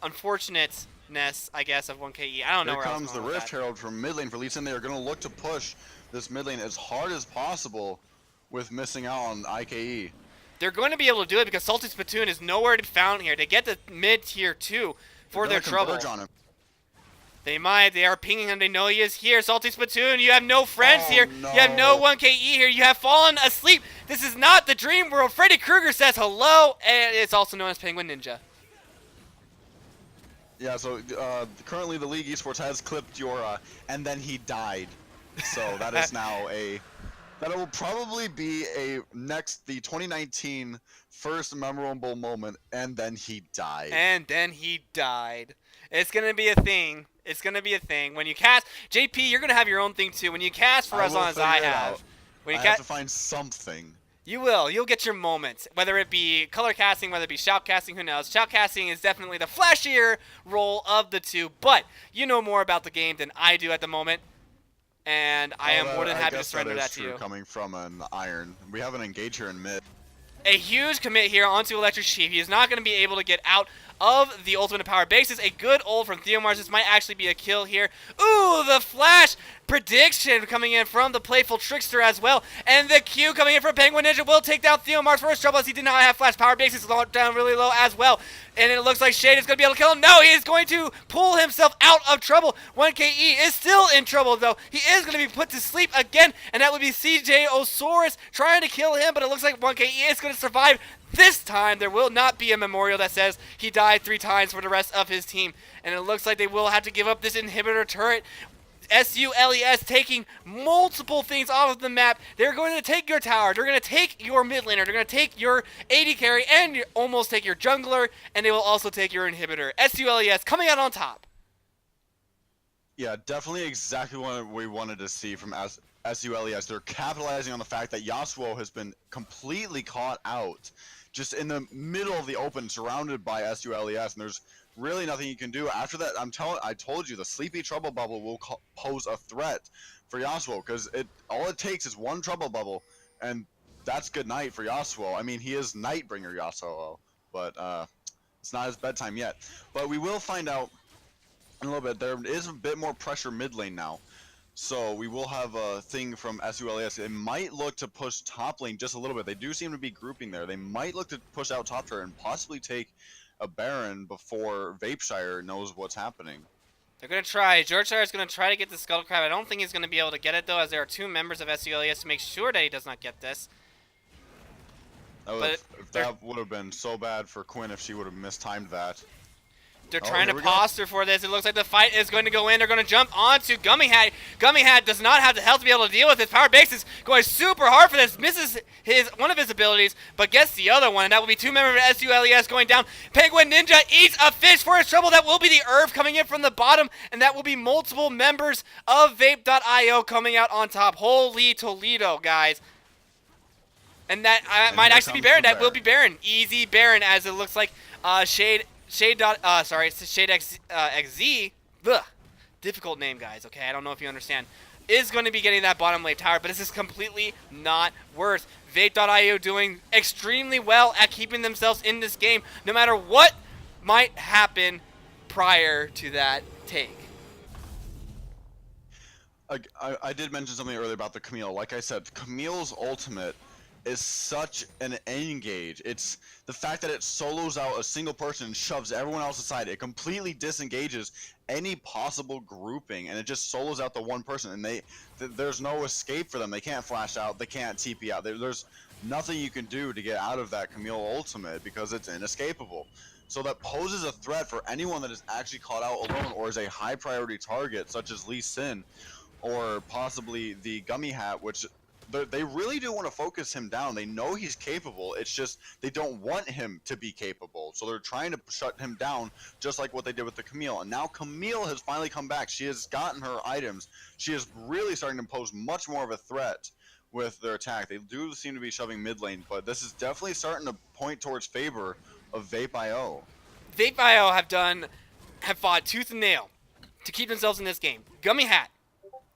unfortunate ness, I guess, of 1KE. I don't know Here where I was comes the going with Rift that. Herald from mid lane for Lee Sin. They are going to look to push this mid lane as hard as possible with missing out on IKE. They're going to be able to do it because Salty Spittoon is nowhere to be found here. They get the mid tier 2 for their They're gonna trouble. converge on him. They might. They are pinging him. They know he is here. Salty Spittoon, you have no friends Oh, here. no. You have no 1KE here. You have fallen asleep. This is not the dream world. Freddy Krueger says hello, and it's also known as Penguin Ninja. Yeah, so currently the League Esports has clipped your and then he died. So that is now that will probably be the 2019 first memorable moment, and then he died. And then he died. It's going to be a thing. It's going to be a thing. When you cast, JP, you're going to have your own thing too. When you cast for as long as I have. When you I have to find something. You will. You'll get your moments. Whether it be color casting, whether it be shout casting, who knows. Shout casting is definitely the flashier role of the two, but you know more about the game than I do at the moment. And I am more than happy to surrender that to you. Coming from an Iron. We have an engage here in mid. A huge commit here onto Electric Sheep. He is not going to be able to get out of the ultimate power basis. A good ult from Theomars. This might actually be a kill here. Ooh, the flash prediction coming in from the playful Trickster as well. And the Q coming in from Penguin Ninja will take down Theomars for his trouble, as he did not have flash power basis down really low as well. And it looks like Shade is going to be able to kill him. No, he is going to pull himself out of trouble. 1KE is still in trouble, though. He is going to be put to sleep again, and that would be CJ Osaurus trying to kill him, but it looks like 1KE is going to survive. This time, there will not be a memorial that says he died 3 times for the rest of his team. And it looks like they will have to give up this inhibitor turret. SULES taking multiple things off of the map. They're going to take your tower. They're going to take your mid laner. They're going to take your AD carry and almost take your jungler. And they will also take your inhibitor. SULES coming out on top. Yeah, definitely exactly what we wanted to see from SULES. They're capitalizing on the fact that Yasuo has been completely caught out, just in the middle of the open, surrounded by SULES, and there's really nothing you can do. After that, I told you, the Sleepy Trouble Bubble will pose a threat for Yasuo, because all it takes is one Trouble Bubble, and that's good night for Yasuo. I mean, he is Nightbringer Yasuo, but it's not his bedtime yet. But we will find out in a little bit. There is a bit more pressure mid lane now. So we will have a thing from SULES. They might look to push top lane just a little bit. They do seem to be grouping there. They might look to push out top turret and possibly take a Baron before Vapeshire knows what's happening. They're going to try. Georgeshire is going to try to get the Scuttle Crab. I don't think he's going to be able to get it, though, as there are 2 members of SULES to make sure that he does not get this. That would have been so bad for Quinn if she would have mistimed that. They're trying to posture for this. It looks like the fight is going to go in. They're going to jump onto Gummy Hat. Gummy Hat does not have the health to be able to deal with his power basis. Going super hard for this. Misses one of his abilities, but gets the other one. And that will be 2 members of SULES going down. Penguin Ninja eats a fish for his trouble. That will be the Irv coming in from the bottom. And that will be multiple members of Vape.io coming out on top. Holy Toledo, guys. And that might actually be Baron. That will be Baron. Easy Baron, as it looks like Shade XZ, difficult name, guys, okay, I don't know if you understand, is going to be getting that bottom lane tower, but this is completely not worth. Vape.io doing extremely well at keeping themselves in this game, no matter what might happen prior to that take. I did mention something earlier about the Camille. Like I said, Camille's ultimate is such an engage. It's the fact that it solos out a single person and shoves everyone else aside. It completely disengages any possible grouping, and it just solos out the one person, and there's no escape for them. They can't flash out, they can't TP out. There's nothing you can do to get out of that Camille ultimate because it's inescapable. So that poses a threat for anyone that is actually caught out alone or is a high priority target, such as Lee Sin, or possibly the Gummy Hat, which they really do want to focus him down. They know he's capable. It's just they don't want him to be capable. So they're trying to shut him down, just like what they did with the Camille. And now Camille has finally come back. She has gotten her items. She is really starting to pose much more of a threat with their attack. They do seem to be shoving mid lane, but this is definitely starting to point towards favor of Vape.io. Vape.io have fought tooth and nail to keep themselves in this game. Gummy Hat,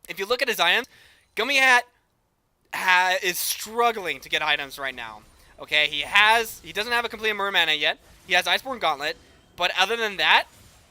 if you look at his items, Gummy Hat is struggling to get items right now. Okay, he doesn't have a complete Mermana yet. He has Iceborne Gauntlet, but other than that,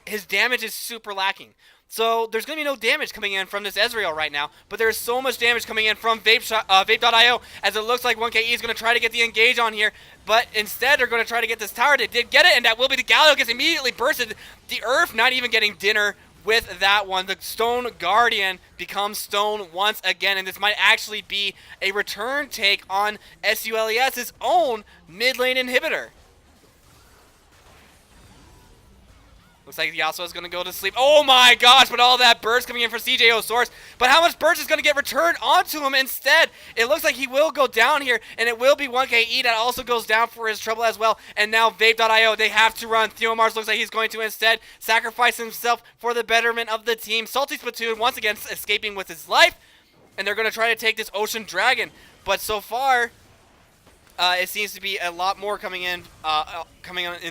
his damage is super lacking. So there's going to be no damage coming in from this Ezreal right now, but there's so much damage coming in from Vape.io, as it looks like 1KE is going to try to get the engage on here, but instead they're going to try to get this tower. They did get it, and that will be the Galio gets immediately bursted. The Earth not even getting dinner with that one. The Stone Guardian becomes Stone once again, and this might actually be a return take on SULES's own mid lane inhibitor. Looks like Yasuo is going to go to sleep. Oh my gosh, but all that burst coming in for CJO Source. But how much burst is going to get returned onto him instead? It looks like he will go down here, and it will be 1KE that also goes down for his trouble as well. And now Vape.io, they have to run. Theomars looks like he's going to instead sacrifice himself for the betterment of the team. Salty Splatoon once again escaping with his life, and they're going to try to take this Ocean Dragon. But so far, it seems to be a lot more coming in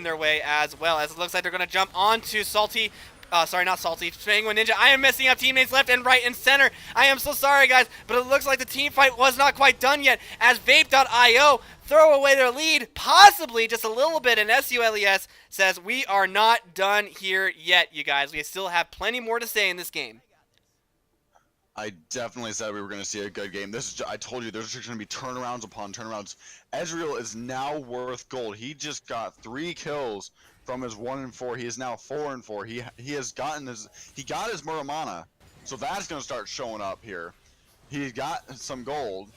their way as well, as it looks like they're going to jump onto Salty. Sorry, not Salty. Penguin Ninja. I am messing up teammates left and right and center. I am so sorry, guys, but it looks like the team fight was not quite done yet, as Vape.io throw away their lead, possibly just a little bit, and SULES says, we are not done here yet, you guys. We still have plenty more to say in this game. I definitely said we were going to see a good game. I told you, there's just going to be turnarounds upon turnarounds. Ezreal is now worth gold. He just got 3 kills from his 1-4. He is now 4-4. He got his Muramana, so that's going to start showing up here. He got some gold.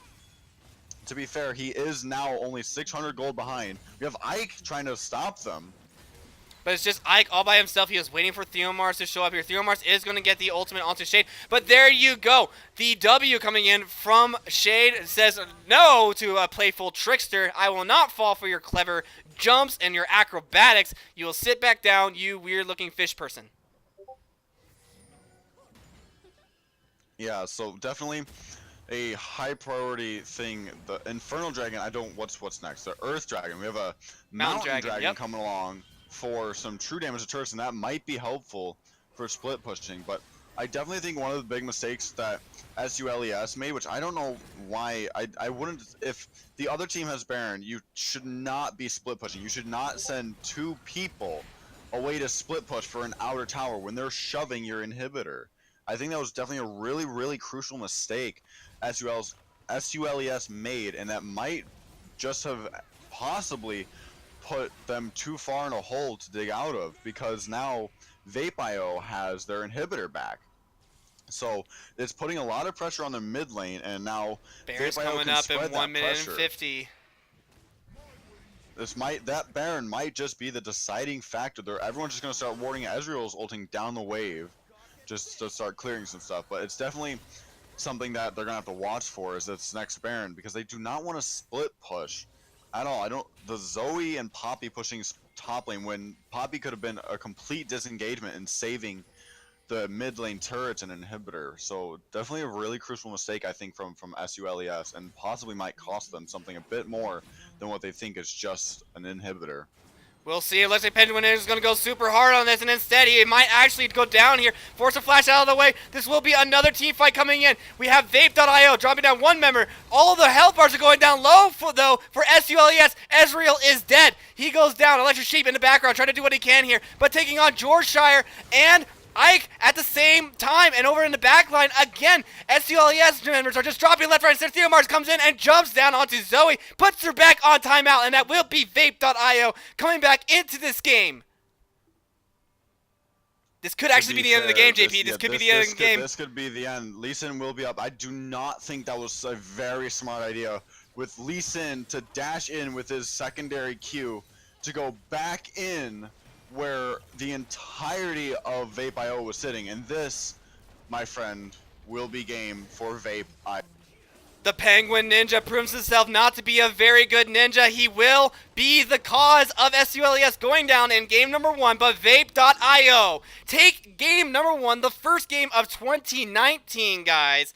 To be fair, he is now only 600 gold behind. We have Ike trying to stop them. But it's just Ike all by himself. He was waiting for Theomars to show up here. Theomars is going to get the ultimate onto Shade. But there you go. The W coming in from Shade says no to a playful trickster. I will not fall for your clever jumps and your acrobatics. You will sit back down, you weird-looking fish person. Yeah, so definitely a high priority thing. The Infernal Dragon, what's next? The Earth Dragon. We have a Mountain Dragon yep. coming along for some true damage to turrets, and that might be helpful for split pushing. But I definitely think one of the big mistakes that SULES made, which I don't know why, I wouldn't, if the other team has Baron, you should not be split pushing. You should not send 2 people away to split push for an outer tower when they're shoving your inhibitor. I think that was definitely a really, really crucial mistake SULES made, and that might just have possibly put them too far in a hole to dig out of, because now Vape.io has their inhibitor back. So it's putting a lot of pressure on the mid lane, and now Baron's Vape.io coming can up spread in 1 minute pressure. and 50. That Baron might just be the deciding factor there. Everyone's just going to start warding Ezreal's ulting down the wave just to start clearing some stuff. But it's definitely something that they're going to have to watch for, is this next Baron, because they do not want to split push at all. The Zoe and Poppy pushing top lane when Poppy could have been a complete disengagement in saving the mid lane turrets and inhibitor. So definitely a really crucial mistake, I think, from SULES, and possibly might cost them something a bit more than what they think is just an inhibitor. We'll see. It looks like Pendulum is going to go super hard on this, and instead he might actually go down here. Force a flash out of the way. This will be another team fight coming in. We have Vape.io dropping down 1 member. All the health bars are going down low for SULES. Ezreal is dead. He goes down. Electric Sheep in the background trying to do what he can here, but taking on Yorkshire and Ike at the same time, and over in the back line again, SULES members are just dropping left, right, and center. Theomars comes in and jumps down onto Zoe, puts her back on timeout, and that will be Vape.io coming back into this game. This could actually be the end of the game, JP. This could be the end of the game. This could be the end. Lee Sin will be up. I do not think that was a very smart idea with Lee Sin to dash in with his secondary Q to go back in where the entirety of Vape.io was sitting, and this, my friend, will be game for Vape.io. The Penguin Ninja proves himself not to be a very good ninja. He will be the cause of SULES going down in game number 1, but Vape.io take game number 1, the first game of 2019, guys.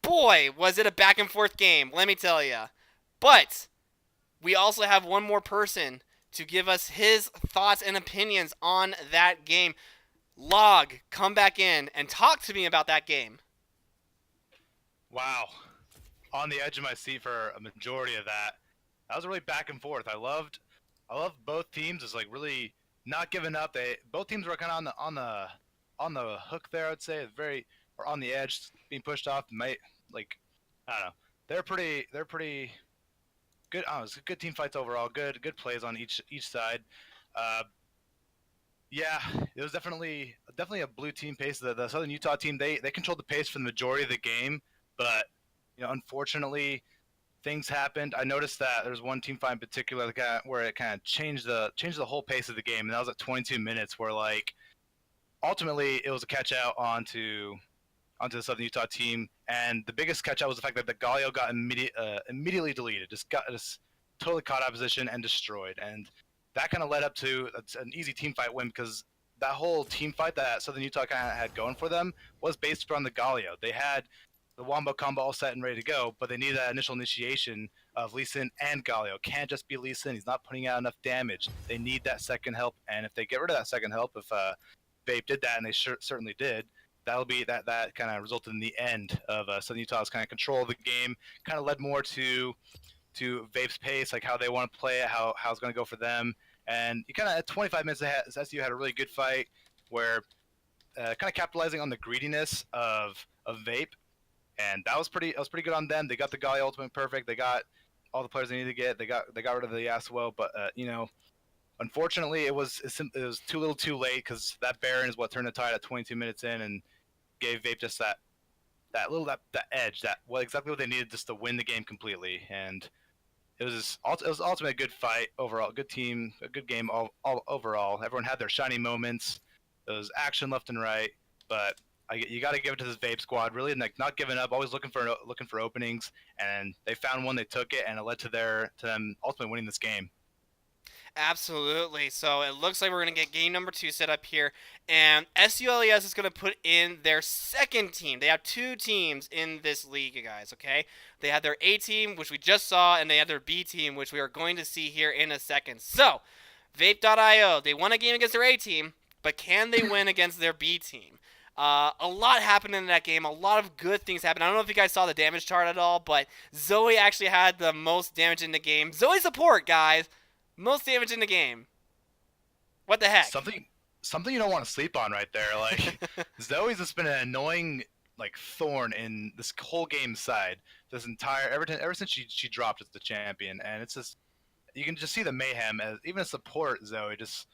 Boy, was it a back and forth game, let me tell you. But we also have one more person to give us his thoughts and opinions on that game. Log, come back in and talk to me about that game. Wow. On the edge of my seat for a majority of that. That was really back and forth. I loved both teams as like really not giving up. Both teams were kind of on the hook there. I'd say or on the edge, being pushed off. Might like I don't know. They're pretty good. It was good team fights overall. Good plays on each side. Uh, yeah, it was definitely a blue team pace. The Southern Utah team they controlled the pace for the majority of the game, but unfortunately things happened. I noticed that there's one team fight in particular where it kind of changed the whole pace of the game, and that was at 22 minutes, where like ultimately it was a catch out onto the Southern Utah team, and the biggest catch out was the fact that the Galio got immediately deleted, just totally caught opposition and destroyed, and that kind of led up to an easy team fight win because that whole team fight that Southern Utah kind of had going for them was based around the Galio. They had the Wombo combo all set and ready to go, but they needed that initial initiation of Lee Sin and Galio. Can't just be Lee Sin. He's not putting out enough damage. They need that second help, and if they get rid of that second help, if Vape did that, and they certainly did, that'll be that kind of resulted in the end of Southern Utah's kind of control of the game. Kind of led more to Vape's pace, like how they want to play it, how it's going to go for them. And you kind of at 25 minutes ahead, SU had a really good fight where kind of capitalizing on the greediness of Vape, and that was pretty good on them. They got the Gali ultimate perfect. They got all the players they needed to get. They got rid of the Yasuo, but unfortunately it was too little, too late because that Baron is what turned the tide at 22 minutes in and gave Vape just that edge, exactly what they needed just to win the game completely. And it was ultimately a good fight overall, good team, a good game all overall. Everyone had their shiny moments. There was action left and right, but you got to give it to this Vape squad, really, like not giving up, always looking for openings, and they found one, they took it, and it led to them ultimately winning this game. Absolutely. So it looks like we're going to get game number 2 set up here. And SULES is going to put in their second team. They have 2 teams in this league, you guys, okay? They had their A team, which we just saw, and they had their B team, which we are going to see here in a second. So, Vape.io, they won a game against their A team, but can they win against their B team? A lot happened in that game. A lot of good things happened. I don't know if you guys saw the damage chart at all, but Zoe actually had the most damage in the game. Zoe support, guys. Most damage in the game. What the heck? Something you don't want to sleep on right there. Like Zoe's just been an annoying like thorn in this whole game side. This entire ever since she dropped as the champion, and it's just you can just see the mayhem as even a support Zoe just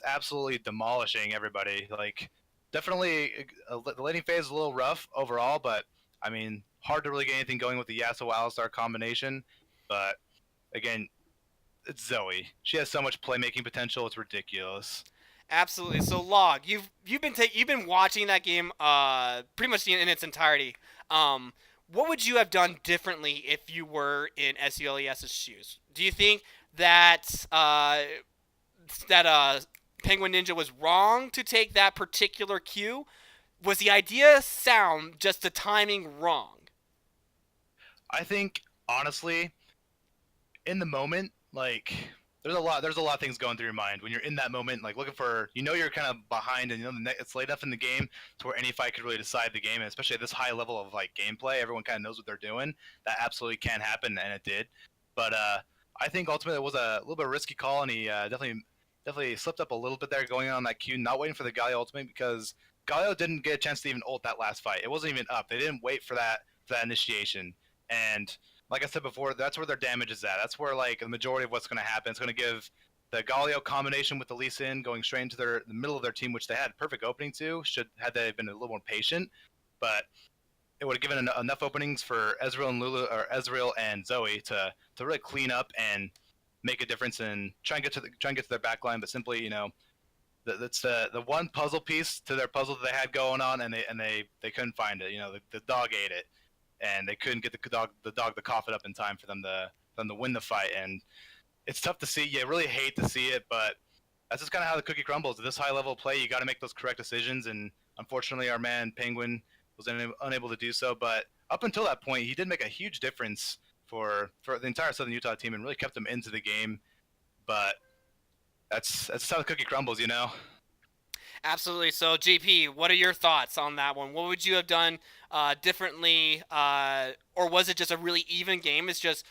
absolutely demolishing everybody. Like definitely the laning phase is a little rough overall, but I mean hard to really get anything going with the Yasuo Alistar combination. But again, it's Zoe. She has so much playmaking potential. It's ridiculous. Absolutely. So Log, you've been watching that game pretty much in its entirety. What would you have done differently if you were in SULES's shoes? Do you think that Penguin Ninja was wrong to take that particular cue? Was the idea sound, just the timing wrong? I think honestly, in the moment, like there's a lot of things going through your mind when you're in that moment, like looking for, you're kind of behind, and it's late enough in the game to where any fight could really decide the game, and especially at this high level of like gameplay, everyone kind of knows what they're doing. That absolutely can happen, and it did. But I think ultimately it was a little bit of a risky call, and he definitely slipped up a little bit there going on that queue, not waiting for the Galio ultimate, because Galio didn't get a chance to even ult that last fight. It wasn't even up. They didn't wait for that initiation, and like I said before, that's where their damage is at. That's where like the majority of what's going to happen. It's going to give the Galio combination with the Lee Sin going straight into the middle of their team, which they had perfect opening to, had they been a little more patient. But it would have given enough openings for Ezreal and Zoe to really clean up and make a difference and try and get to their back line. But simply, that's the one puzzle piece to their puzzle that they had going on, and they couldn't find it. The dog ate it, and they couldn't get the dog to cough it up in time for them to win the fight. And it's tough to see. You really hate to see it, but that's just kind of how the cookie crumbles. At this high level of play, you got to make those correct decisions, and unfortunately, our man Penguin was unable to do so. But up until that point, he did make a huge difference for the entire Southern Utah team and really kept them into the game. But that's how the cookie crumbles, Absolutely. So, JP, what are your thoughts on that one? What would you have done differently, or was it just a really even game? It's just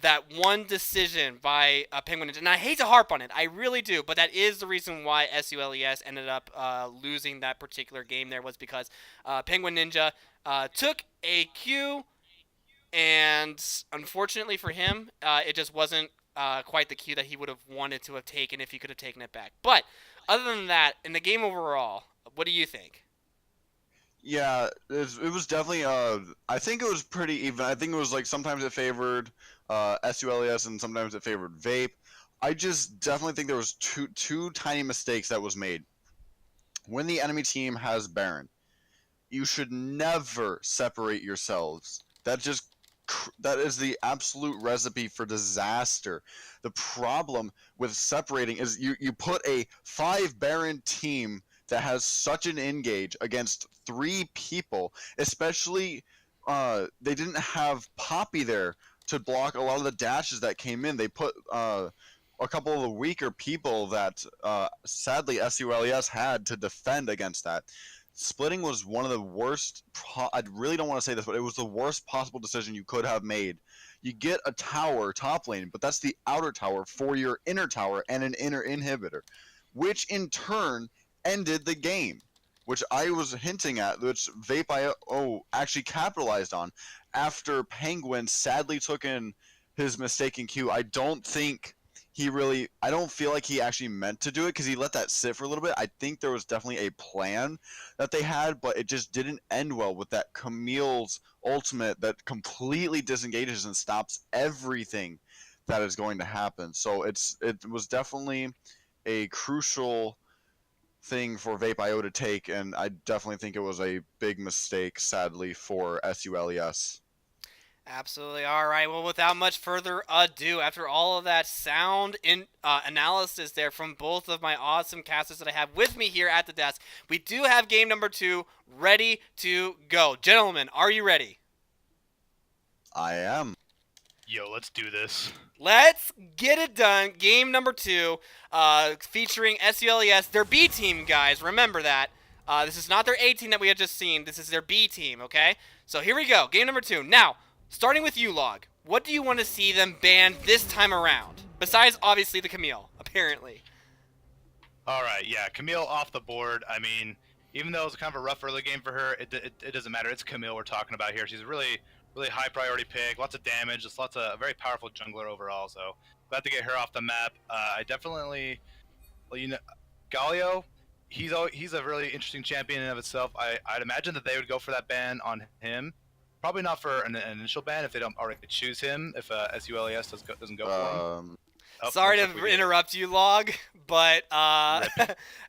that one decision by Penguin Ninja, and I hate to harp on it, I really do, but that is the reason why SULES ended up losing that particular game there, was because Penguin Ninja took a Q, and unfortunately for him, it just wasn't quite the Q that he would have wanted to have taken if he could have taken it back. But other than that, in the game overall, what do you think? Yeah, it was definitely. I think it was pretty even. I think it was like sometimes it favored SULES and sometimes it favored Vape. I just definitely think there was two tiny mistakes that was made. When the enemy team has Baron, you should never separate yourselves. That is the absolute recipe for disaster. The problem with separating is you put a 5 Baron team that has such an engage against 3 people, especially they didn't have Poppy there to block a lot of the dashes that came in. They put a couple of the weaker people that sadly SULES had to defend against that. Splitting was one of the worst. I really don't want to say this, but it was the worst possible decision you could have made. You get a tower top lane, but that's the outer tower for your inner tower and an inner inhibitor, which in turn ended the game, which I was hinting at, which Vape.io actually capitalized on after Penguin sadly took in his mistaken Q. I don't feel like he actually meant to do it because he let that sit for a little bit. I think there was definitely a plan that they had, but it just didn't end well with that Camille's ultimate that completely disengages and stops everything that is going to happen. So it was definitely a crucial thing for Vape.io to take, and I definitely think it was a big mistake, sadly, for SULES. Absolutely. All right. Well, without much further ado, after all of that sound analysis there from both of my awesome casters that I have with me here at the desk, we do have game number 2 ready to go. Gentlemen, are you ready? I am. Yo, let's do this. Let's get it done. Game number 2, featuring SULES, their B team, guys. Remember that. This is not their A team that we had just seen. This is their B team, okay? So here we go. Game number 2. Now, starting with you, Log, what do you want to see them ban this time around? Besides, obviously, the Camille, apparently. All right, yeah, Camille off the board. I mean, even though it was kind of a rough early game for her, it doesn't matter. It's Camille we're talking about here. She's a really high priority pick, lots of damage, just lots of a very powerful jungler overall. So glad to get her off the map. I definitely, well, Galio, he's a really interesting champion in and of itself. I'd imagine that they would go for that ban on him. Probably not for an initial ban if they don't already choose him. If SULES doesn't go for him. Sorry to interrupt you, Log, but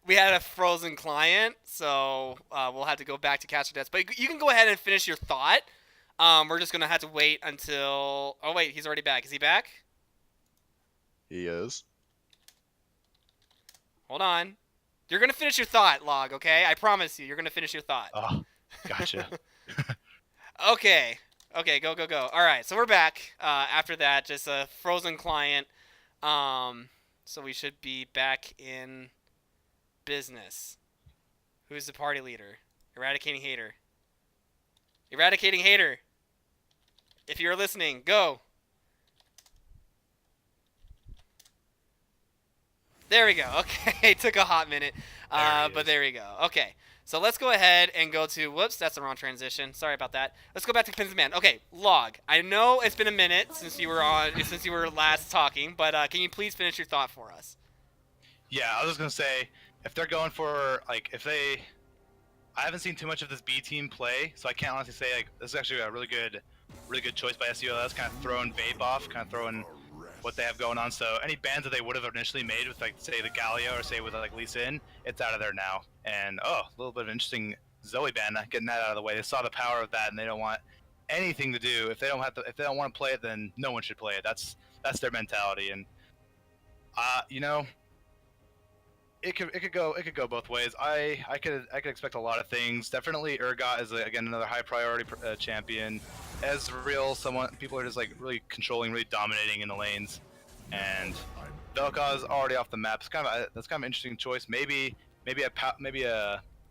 we had a frozen client, so we'll have to go back to Caster Death. But you can go ahead and finish your thought. We're just going to have to wait until... Oh, wait, he's already back. Is he back? He is. Hold on. You're going to finish your thought, Log, okay? I promise you, you're going to finish your thought. Oh, gotcha. Okay. Okay, go. All right, so we're back after that. Just a frozen client. So we should be back in business. Who's the party leader? Eradicating Hater. Eradicating Hater. If you're listening, go. There we go. Okay, it took a hot minute, but there we go. Okay, so let's go ahead and go to, whoops, that's the wrong transition. Sorry about that. Let's go back to Pins Man. Okay, Log. I know it's been a minute since you were last talking, but can you please finish your thought for us? Yeah, I was gonna say, if they're going for I haven't seen too much of this B team play, so I can't honestly say this is actually a really good choice by SULES, kind of throwing Vape off, kind of throwing what they have going on. So any bans that they would have initially made with say the Galio or say with Lee Sin, it's out of there now. And a little bit of interesting Zoe ban, getting that out of the way. They saw the power of that, and they don't want anything to do. If they don't want to play it, then no one should play it. That's their mentality. And it could go both ways. I could expect a lot of things. Definitely Urgot is again another high priority champion. Ezreal, people are just really controlling, really dominating in the lanes, and Vel'Koz already off the map. That's kind of an interesting choice. Maybe a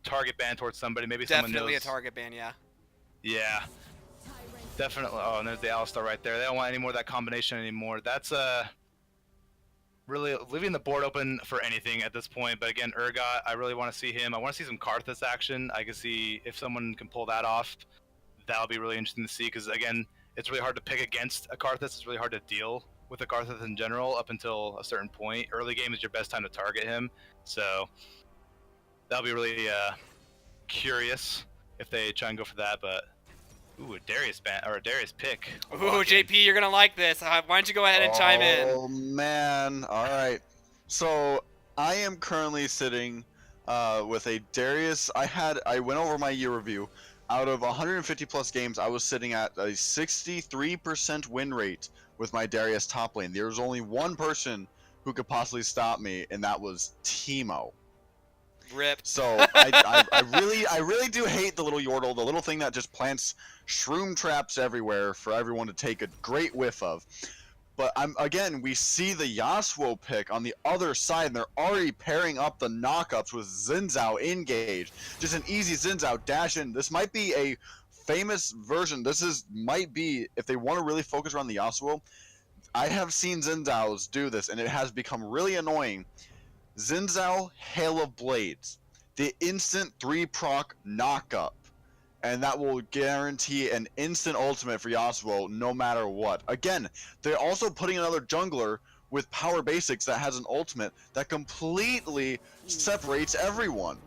target ban towards somebody. Maybe someone knows. Definitely a target ban, yeah. Yeah. Definitely. Oh, and there's the Alistar right there. They don't want any more of that combination anymore. That's really leaving the board open for anything at this point. But again, Urgot, I really want to see him. I want to see some Karthus action. I can see if someone can pull that off. That'll be really interesting to see because again, it's really hard to pick against a Karthus. It's really hard to deal with a Karthus in general up until a certain point. Early game is your best time to target him. So that'll be really curious if they try and go for that. But ooh, a Darius pick. Ooh, JP, you're gonna like this. Why don't you go ahead and chime in? Oh man! All right. So I am currently sitting with a Darius. I went over my year review. Out of 150 plus games, I was sitting at a 63% win rate with my Darius top lane. There was only one person who could possibly stop me, and that was Teemo. Rip. So I really do hate the little Yordle, the little thing that just plants shroom traps everywhere for everyone to take a great whiff of. But we see the Yasuo pick on the other side, and they're already pairing up the knockups with Xin Zhao engaged. Just an easy Xin Zhao dash in. This might be a famous version. Might be, if they want to really focus around the Yasuo, I have seen Xin Zhao's do this, and it has become really annoying. Xin Zhao, Hail of Blades. The instant 3-proc knockup. And that will guarantee an instant ultimate for Yasuo no matter what. Again, they're also putting another jungler with power basics that has an ultimate that completely separates everyone.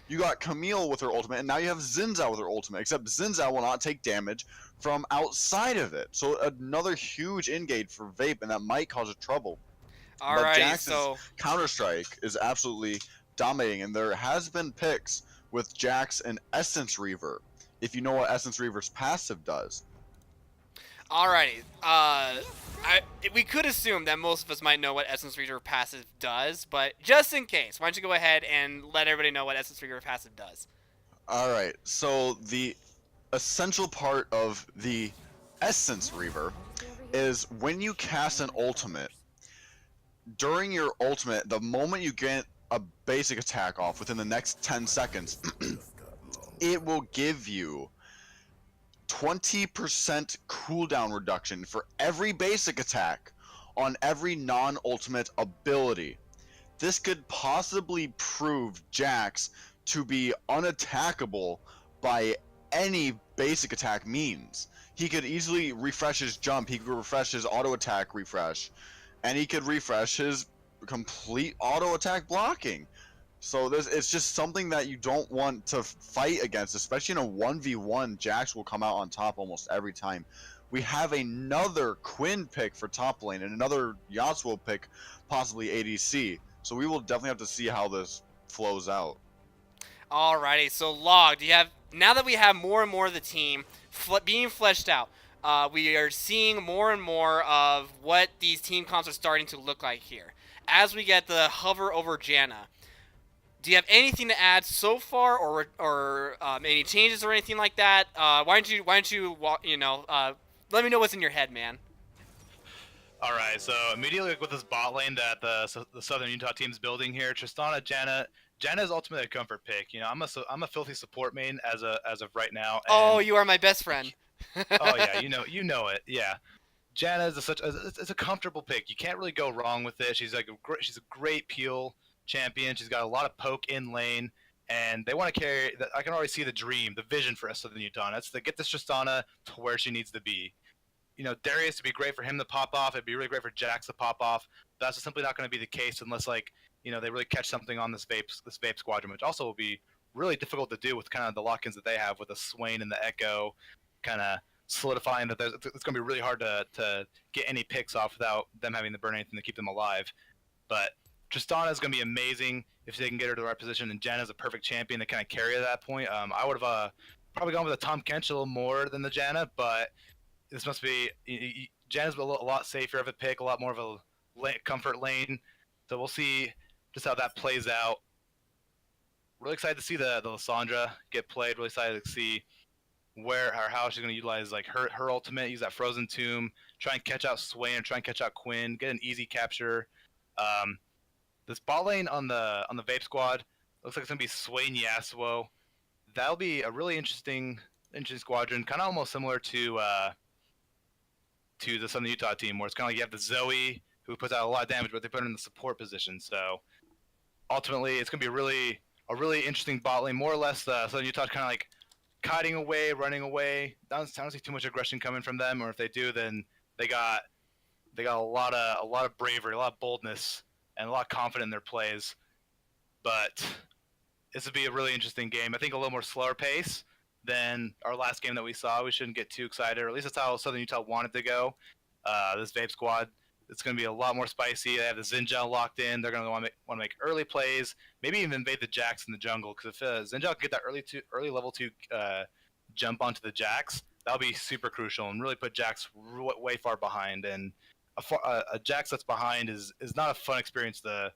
You got Camille with her ultimate, and now you have Xin Zhao with her ultimate, except Xin Zhao will not take damage from outside of it. So another huge engage for Vape, and that might cause a trouble. Alrighty, Jax's so Counter-Strike is absolutely dominating, and there has been picks with Jax and Essence Reaver. If you know what Essence Reaver's passive does. alrighty. We could assume that most of us might know what Essence Reaver passive does, but just in case, why don't you go ahead and let everybody know what Essence Reaver passive does? Alright, so the essential part of the Essence Reaver is when you cast an ultimate, during your ultimate, the moment you get a basic attack off within the next 10 seconds, it will give you 20% cooldown reduction for every basic attack on every non-ultimate ability. This could possibly prove Jax to be unattackable by any basic attack means. He could easily refresh his jump, he could refresh his auto attack refresh, and he could refresh his complete auto attack blocking. So it's just something that you don't want to fight against, especially in a 1v1. Jax will come out on top almost every time. We have another Quinn pick for top lane and another Yasuo pick, possibly ADC. So we will definitely have to see how this flows out. Alrighty, so Log, now that we have more and more of the team being fleshed out, we are seeing more and more of what these team comps are starting to look like here. As we get the hover over Janna, do you have anything to add so far, or any changes or anything like that? Why don't you let me know what's in your head, man. All right, so immediately with this bot lane that the Southern Utah team's building here, Tristana, Janna is ultimately a comfort pick. You know, I'm a filthy support main as of right now. And, oh, you are my best friend. oh yeah, you know it. Yeah, Janna is it's a comfortable pick. You can't really go wrong with it. She's a great peel champion. She's got a lot of poke in lane, and they want to carry. I can already see the dream, the vision for Southern Utah. That's to get this Tristana to where she needs to be. You know, Darius would be great for him to pop off. It'd be really great for Jax to pop off. That's just simply not going to be the case unless, like, you know, they really catch something on this Vape squadron, which also will be really difficult to do with kind of the lock-ins that they have with the Swain and the Echo, kind of solidifying that it's going to be really hard to get any picks off without them having to burn anything to keep them alive. But Tristana is going to be amazing if they can get her to the right position, and Janna is a perfect champion to kind of carry at that point. I would have probably gone with a Tom Kench a little more than the Janna, but this must be Janna's a lot safer of a pick, a lot more of a comfort lane. So we'll see just how that plays out. Really excited to see the Lysandra get played. Really excited to see where or how she's going to utilize like her ultimate, use that Frozen Tomb, try and catch out Swain, try and catch out Quinn, get an easy capture. This bot lane on the Vape squad looks like it's going to be Swain Yasuo. That'll be a really interesting squadron, kind of almost similar to to the Southern Utah team, where it's kind of like you have the Zoe who puts out a lot of damage, but they put her in the support position. So ultimately, it's going to be a really interesting bot lane. More or less, Southern Utah's kind of like kiting away, running away. Don't see too much aggression coming from them, or if they do, then they got a lot of bravery, a lot of boldness, and a lot of confidence in their plays. But this would be a really interesting game. I think a little more slower pace than our last game that we saw. We shouldn't get too excited, or at least that's how Southern Utah wanted to go. This Vape squad, it's going to be a lot more spicy. They have the Zinjao locked in. They're going to want to make early plays, maybe even invade the Jax in the jungle. Because if Zinjao can get that early level 2 jump onto the Jax, that'll be super crucial and really put Jax way far behind. And a Jax that's behind is not a fun experience to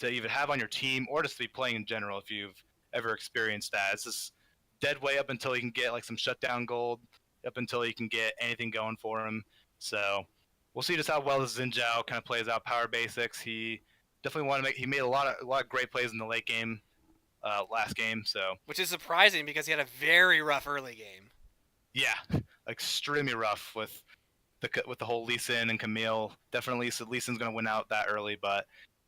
even have on your team, or just to be playing in general if you've ever experienced that. It's just dead way up until he can get like some shutdown gold, up until he can get anything going for him. So we'll see just how well this Zinjao kind of plays out power basics. He definitely he made a lot of great plays in the late game, last game. So which is surprising because he had a very rough early game. Yeah, extremely rough with the whole Lee Sin and Camille. Definitely, Lee Sin's going to win out that early, but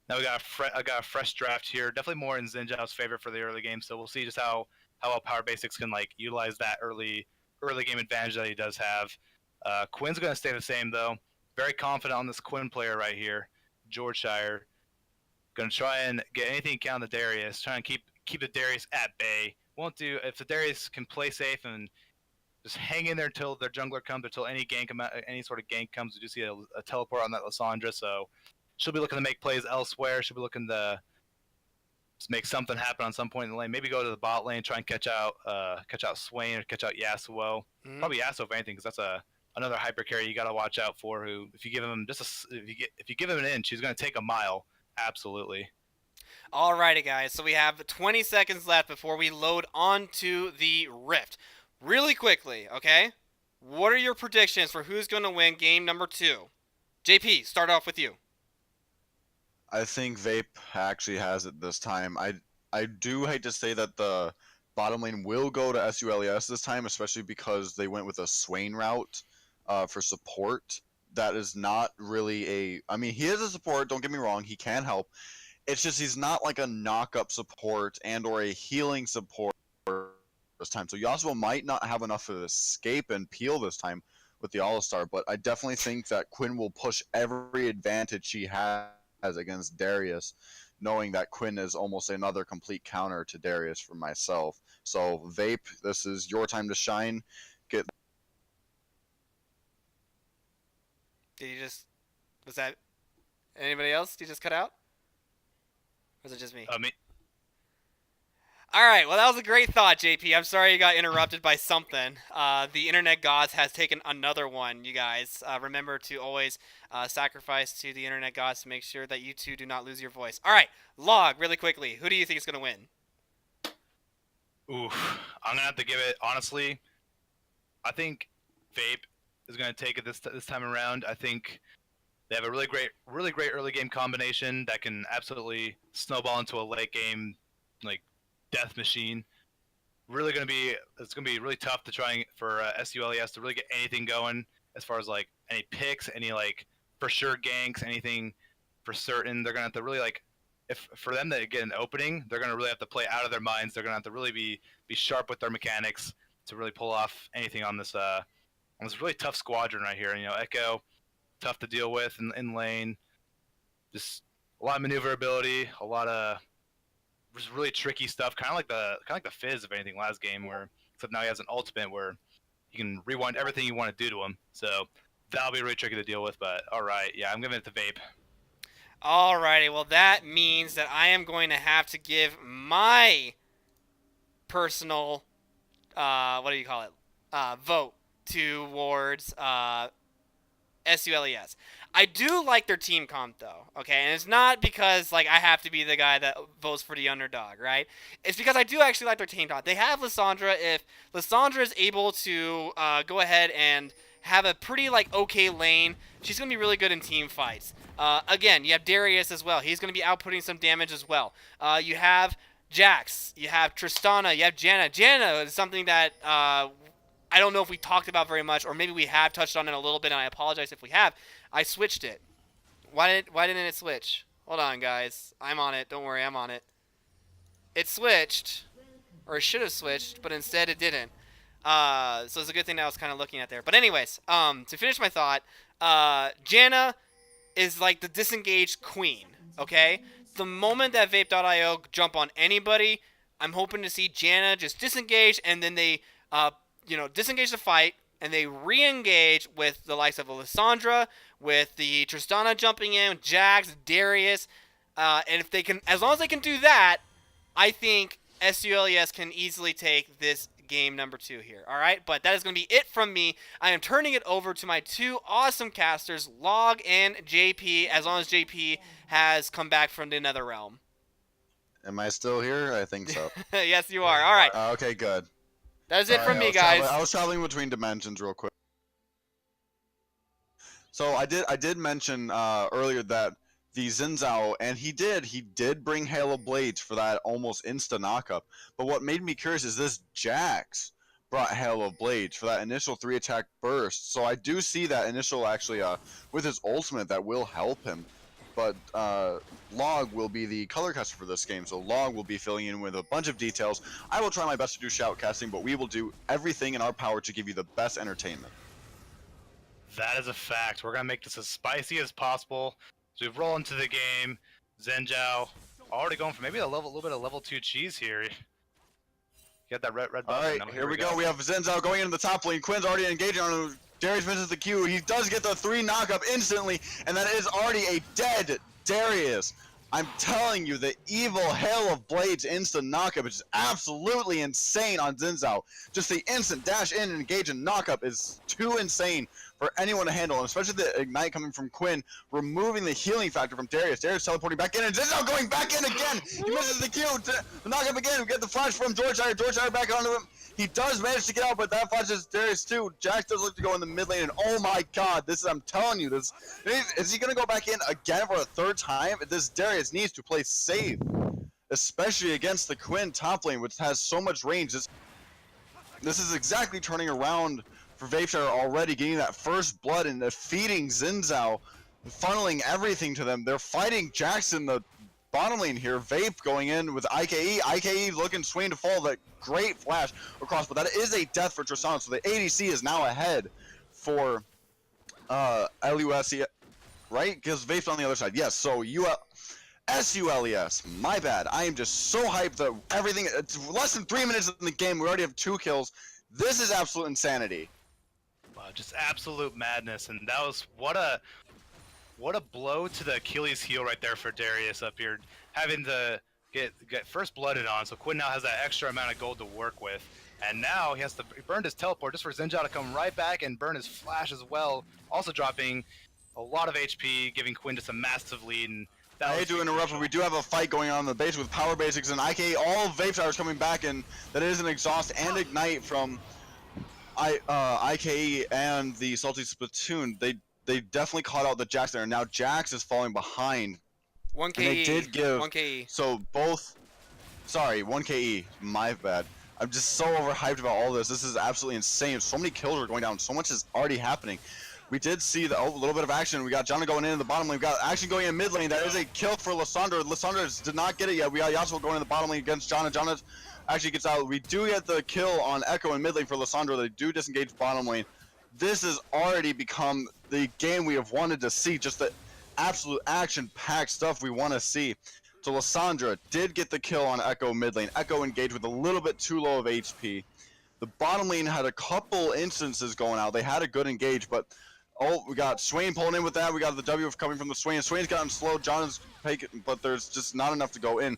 now I got a fresh draft here. Definitely more in Zinjao's favor for the early game. So we'll see just how well Power Basics can like utilize that early game advantage that he does have. Quinn's going to stay the same though. Very confident on this Quinn player right here, George Shire. Going to try and get anything he can on the Darius. Try and keep the Darius at bay. Won't do if the Darius can play safe and just hang in there until their jungler comes, until any sort of gank comes. We do see a teleport on that Lissandra, so she'll be looking to make plays elsewhere. She'll be looking to just make something happen on some point in the lane. Maybe go to the bot lane, try and catch out Swain or catch out Yasuo. Probably Yasuo if anything, because that's another hyper carry you got to watch out for. Who, if you give him if you give him an inch, she's going to take a mile. Absolutely. Alrighty, guys. So we have 20 seconds left before we load onto the Rift. Really quickly, okay? What are your predictions for who's going to win game number 2? JP, start off with you. I think Vape actually has it this time. I do hate to say that the bottom lane will go to SULES this time, especially because they went with a Swain route for support. That is not really I mean, he is a support, don't get me wrong, he can help. It's just he's not like a knock-up support and or a healing support this time. So Yasuo might not have enough of escape and peel this time with the All-Star, but I definitely think that Quinn will push every advantage she has against Darius, knowing that Quinn is almost another complete counter to Darius for myself. So Vape, this is your time to shine. Was that anybody else? Did you just cut out? Or was it just me? Me. All right, well, that was a great thought, JP. I'm sorry you got interrupted by something. The internet gods has taken another one, you guys. Remember to always sacrifice to the internet gods to make sure that you two do not lose your voice. All right, Log, really quickly. Who do you think is going to win? Oof. I'm going to have to give it, honestly, I think Vape is going to take it this time around. I think they have a really great early game combination that can absolutely snowball into a late game, like, death machine. It's gonna be really tough to try for SULES to really get anything going as far as like any picks, any like for sure ganks, anything for certain. They're gonna have to really like, if for them to get an opening, they're gonna really have to play out of their minds. They're gonna have to really be sharp with their mechanics to really pull off anything on this really tough squadron right here. You know, Echo, tough to deal with in lane. Just a lot of maneuverability, a lot of just really tricky stuff, kind of like the Fizz of anything last game, where except now he has an ultimate where you can rewind everything you want to do to him. So that'll be really tricky to deal with. But all right, yeah, I'm giving it to Vape. Alrighty, well that means that I am going to have to give my personal, what do you call it, vote towards SULES. I do like their team comp though, okay? And it's not because like I have to be the guy that votes for the underdog, right? It's because I do actually like their team comp. They have Lissandra. If Lissandra is able to go ahead and have a pretty like okay lane, she's going to be really good in team fights. Again, you have Darius as well. He's going to be outputting some damage as well. You have Jax, you have Tristana, you have Janna. Janna is something that I don't know if we talked about very much, or maybe we have touched on it a little bit, and I apologize if we have. I switched it. Why didn't it switch? Hold on, guys. I'm on it. Don't worry, I'm on it. It switched, or it should have switched, but instead it didn't. So it's a good thing that I was kind of looking at there. But anyways, to finish my thought, Janna is like the disengaged queen, okay? The moment that Vape.io jump on anybody, I'm hoping to see Janna just disengage, and then they, disengage the fight, and they re-engage with the likes of Alessandra, with the Tristana jumping in, Jax, Darius, and if they can, as long as they can do that, I think SULES can easily take this game number 2 here. All right, but that is going to be it from me. I am turning it over to my 2 awesome casters, Log and JP, as long as JP has come back from the nether realm. Am I still here? I think so. Yes, you are. All right. Okay, good. That is it from me, guys. I was traveling between dimensions real quick. So I did mention earlier that the Xin Zhao, and he did bring Hail of Blades for that almost insta knockup. But what made me curious is this Jax brought Hail of Blades for that initial 3 attack burst. So I do see that initial actually with his ultimate that will help him. But Log will be the color caster for this game, so Log will be filling in with a bunch of details. I will try my best to do shoutcasting, but we will do everything in our power to give you the best entertainment. That is a fact. We're gonna make this as spicy as possible. So we roll into the game. Zhenjiao already going for maybe a little bit of level 2 cheese here. Get that red button. All right, here we go. We have Xin Zhao going into the top lane. Quinn's already engaging on him. Darius misses the Q. He does get the 3 knockup instantly, and that is already a dead Darius. I'm telling you, the evil Hail of Blades instant knockup is absolutely insane on Xin Zhao. Just the instant dash in and engage and knockup is too insane for anyone to handle, and especially the Ignite coming from Quinn, removing the healing factor from Darius. Darius teleporting back in, and Xin Zhao going back in again! He misses the Q, the knockup again, we get the flash from Georgeshire back onto him. He does manage to get out, but that flashes Darius too. Jax does look to go in the mid lane, and oh my god, I'm telling you, is he gonna go back in again for a 3rd time? This Darius needs to play safe, especially against the Quinn top lane, which has so much range. This is exactly turning around for Vapeshire already, getting that first blood and defeating Xin Zhao, funneling everything to them. They're fighting Jax in the bottom lane here. Vape going in with IKE. IKE looking swing to fall. That great flash across, but that is a death for Tristana. So the ADC is now ahead for LUS, right? Because Vape's on the other side. Yes, so SULES, my bad. I am just so hyped that everything, it's less than 3 minutes in the game. We already have 2 kills. This is absolute insanity. Wow, just absolute madness, and that was what a blow to the Achilles heel right there for Darius up here, having to get first blooded on. So Quinn now has that extra amount of gold to work with, and now he burned his teleport just for Zhenjiao to come right back and burn his flash as well, also dropping a lot of HP, giving Quinn just a massive lead. And I hate to interrupt, but we do have a fight going on in the base with Power Basics and IK. All Vape Towers coming back, and that is an exhaust and ignite from IKE and the Salty Splatoon. They definitely caught out the Jax there, and now Jax is falling behind. 1 KE. And they did give 1 KE. So both. Sorry, 1 KE. My bad. I'm just so overhyped about all this. This is absolutely insane. So many kills are going down. So much is already happening. We did see a little bit of action. We got Janna going in the bottom lane. We got action going in mid lane. That is a kill for Lissandra. Lissandra did not get it yet. We got Yasuo going in the bottom lane against Janna. Janna actually gets out. We do get the kill on Echo in mid lane for Lissandra. They do disengage bottom lane. This has already become the game we have wanted to see. Just the absolute action-packed stuff we want to see. So Lissandra did get the kill on Echo mid lane. Echo engaged with a little bit too low of HP. The bottom lane had a couple instances going out. They had a good engage, but we got Swain pulling in with that. We got the W coming from the Swain. Swain's gotten slow. Jonna's taking, but there's just not enough to go in.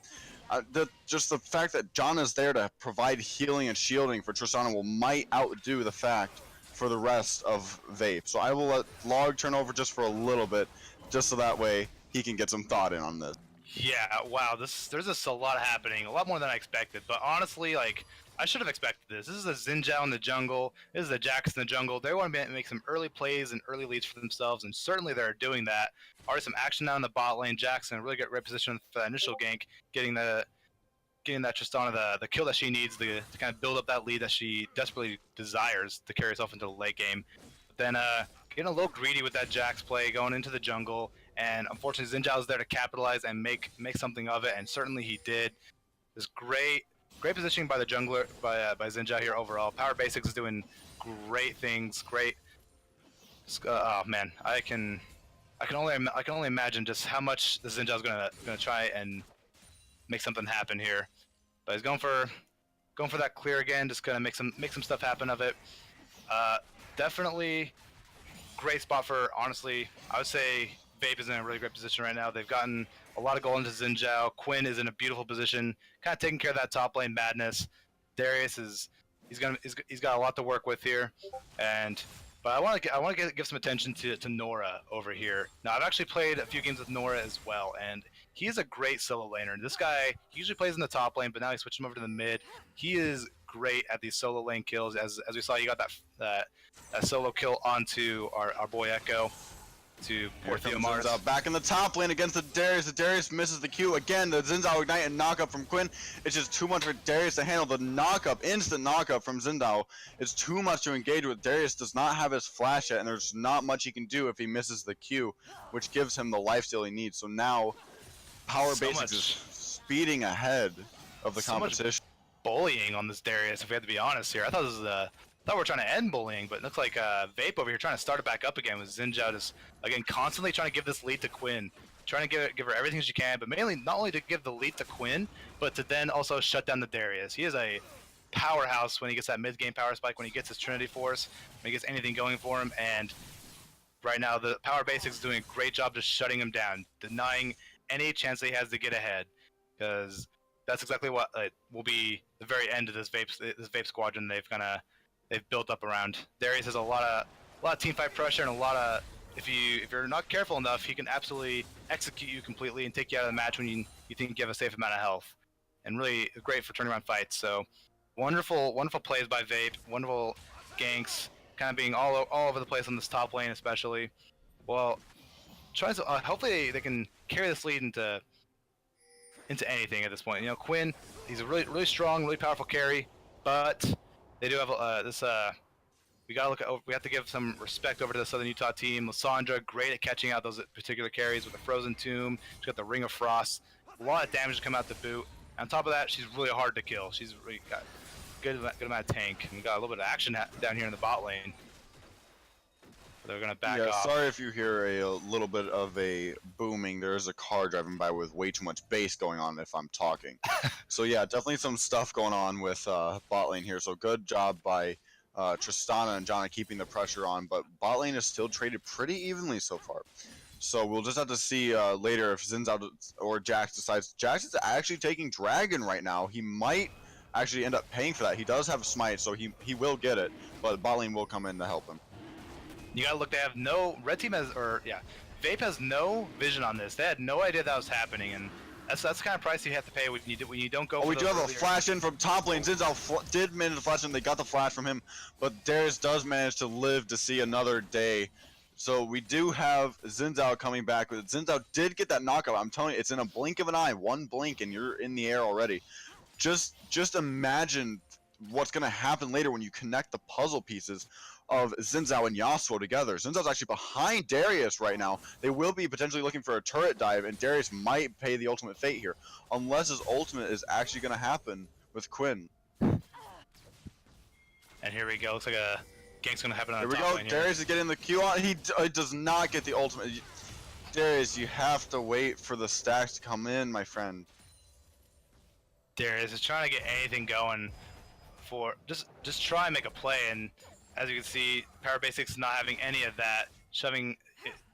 Just the fact that Jonna's there to provide healing and shielding for Tristana might outdo the fact for the rest of Vape. So I will let Log turn over just for a little bit, just so that way he can get some thought in on this. Yeah, wow, there's just a lot happening, a lot more than I expected. But honestly, like, I should have expected this. This is a Xinjiao in the jungle. This is a Jax in the jungle. They want to make some early plays and early leads for themselves, and certainly they're doing that. Already some action now in the bot lane. Jax in a really good position for that initial gank, getting the getting that Tristana the kill that she needs to kind of build up that lead that she desperately desires to carry herself into the late game. But then getting a little greedy with that Jax play, going into the jungle, and unfortunately Xin Zhao's there to capitalize and make something of it, and certainly he did. This great positioning by the jungler, by Xin Zhao here overall. Power Basics is doing great things. Great. Oh man, I can only imagine just how much the Xin Zhao's gonna try and make something happen here. But he's going for that clear again, just gonna make some stuff happen of it. Definitely great spot for, honestly, I would say Vape is in a really great position right now. They've gotten a lot of gold into Xin Zhao. Quinn is in a beautiful position, kind of taking care of that top lane madness. Darius he's got a lot to work with here, but I want to give some attention to Nora over here. Now I've actually played a few games with Nora as well, and he is a great solo laner. This guy, he usually plays in the top lane, but now he switched him over to the mid. He is great at these solo lane kills. As we saw, he got that solo kill onto our boy Echo to poor Theo Mars. Back in the top lane against the Darius. The Darius misses the Q again. The Xin Zhao ignite and knock up from Quinn. It's just too much for Darius to handle. The knockup, instant knockup from Xin Zhao. It's too much to engage with. Darius does not have his flash yet, and there's not much he can do if he misses the Q, which gives him the lifesteal he needs. So now, Power Basics is speeding ahead of the competition. Bullying on this Darius, if we have to be honest here. I thought we were trying to end bullying, but it looks like Vape over here trying to start it back up again with Xin Zhao just, again, constantly trying to give this lead to Quinn. Trying to give her everything she can, but mainly not only to give the lead to Quinn, but to then also shut down the Darius. He is a powerhouse when he gets that mid-game power spike, when he gets his Trinity Force, when he gets anything going for him, and right now the Power Basics is doing a great job just shutting him down, denying any chance that he has to get ahead, because that's exactly what will be the very end of this Vape squadron they've built up around. Darius has a lot of teamfight pressure and a lot of, if you're not careful enough, he can absolutely execute you completely and take you out of the match when you think you have a safe amount of health. And really great for turning around fights. So wonderful plays by Vape, wonderful ganks, kind of being all over the place on this top lane especially. Well, hopefully they can carry this lead into anything at this point. You know, Quinn, he's a really strong, really powerful carry, but they do have we have to give some respect over to the Southern Utah team. Lysandra, great at catching out those particular carries with the Frozen Tomb. She's got the Ring of Frost. A lot of damage to come out the boot. On top of that, she's really hard to kill. She's really got good amount of tank, and we got a little bit of action down here in the bot lane. They're gonna back off. Sorry if you hear a little bit of a booming. There is a car driving by with way too much bass going on if I'm talking. So yeah, definitely some stuff going on with bot lane here. So good job by Tristana and Jana keeping the pressure on, but bot lane is still traded pretty evenly so far. So we'll just have to see later if Xin Zhao or Jax decides. Jax is actually taking Dragon right now. He might actually end up paying for that. He does have Smite, so he will get it, but bot lane will come in to help him. You gotta look, they have no, red team has, Vape has no vision on this. They had no idea that was happening, and that's the kind of price you have to pay when you don't go for we do have a flash in from top lane. Xin Zhao did manage to flash in, they got the flash from him, but Darius does manage to live to see another day. So we do have Xin Zhao coming back with it. Xin Zhao did get that knockout. I'm telling you, it's in a blink of an eye. One blink and you're in the air already. Just imagine what's gonna happen later when you connect the puzzle pieces of Xin Zhao and Yasuo together. Xin Zhao's actually behind Darius right now. They will be potentially looking for a turret dive, and Darius might pay the ultimate fate here, unless his ultimate is actually going to happen with Quinn. And here we go. Looks like a gank's going to happen on the top lane. Here we go. Darius is getting the Q on. He does not get the ultimate. Darius, you have to wait for the stacks to come in, my friend. Darius is trying to get anything going for just try and make a play, and as you can see, Power Basics not having any of that, shoving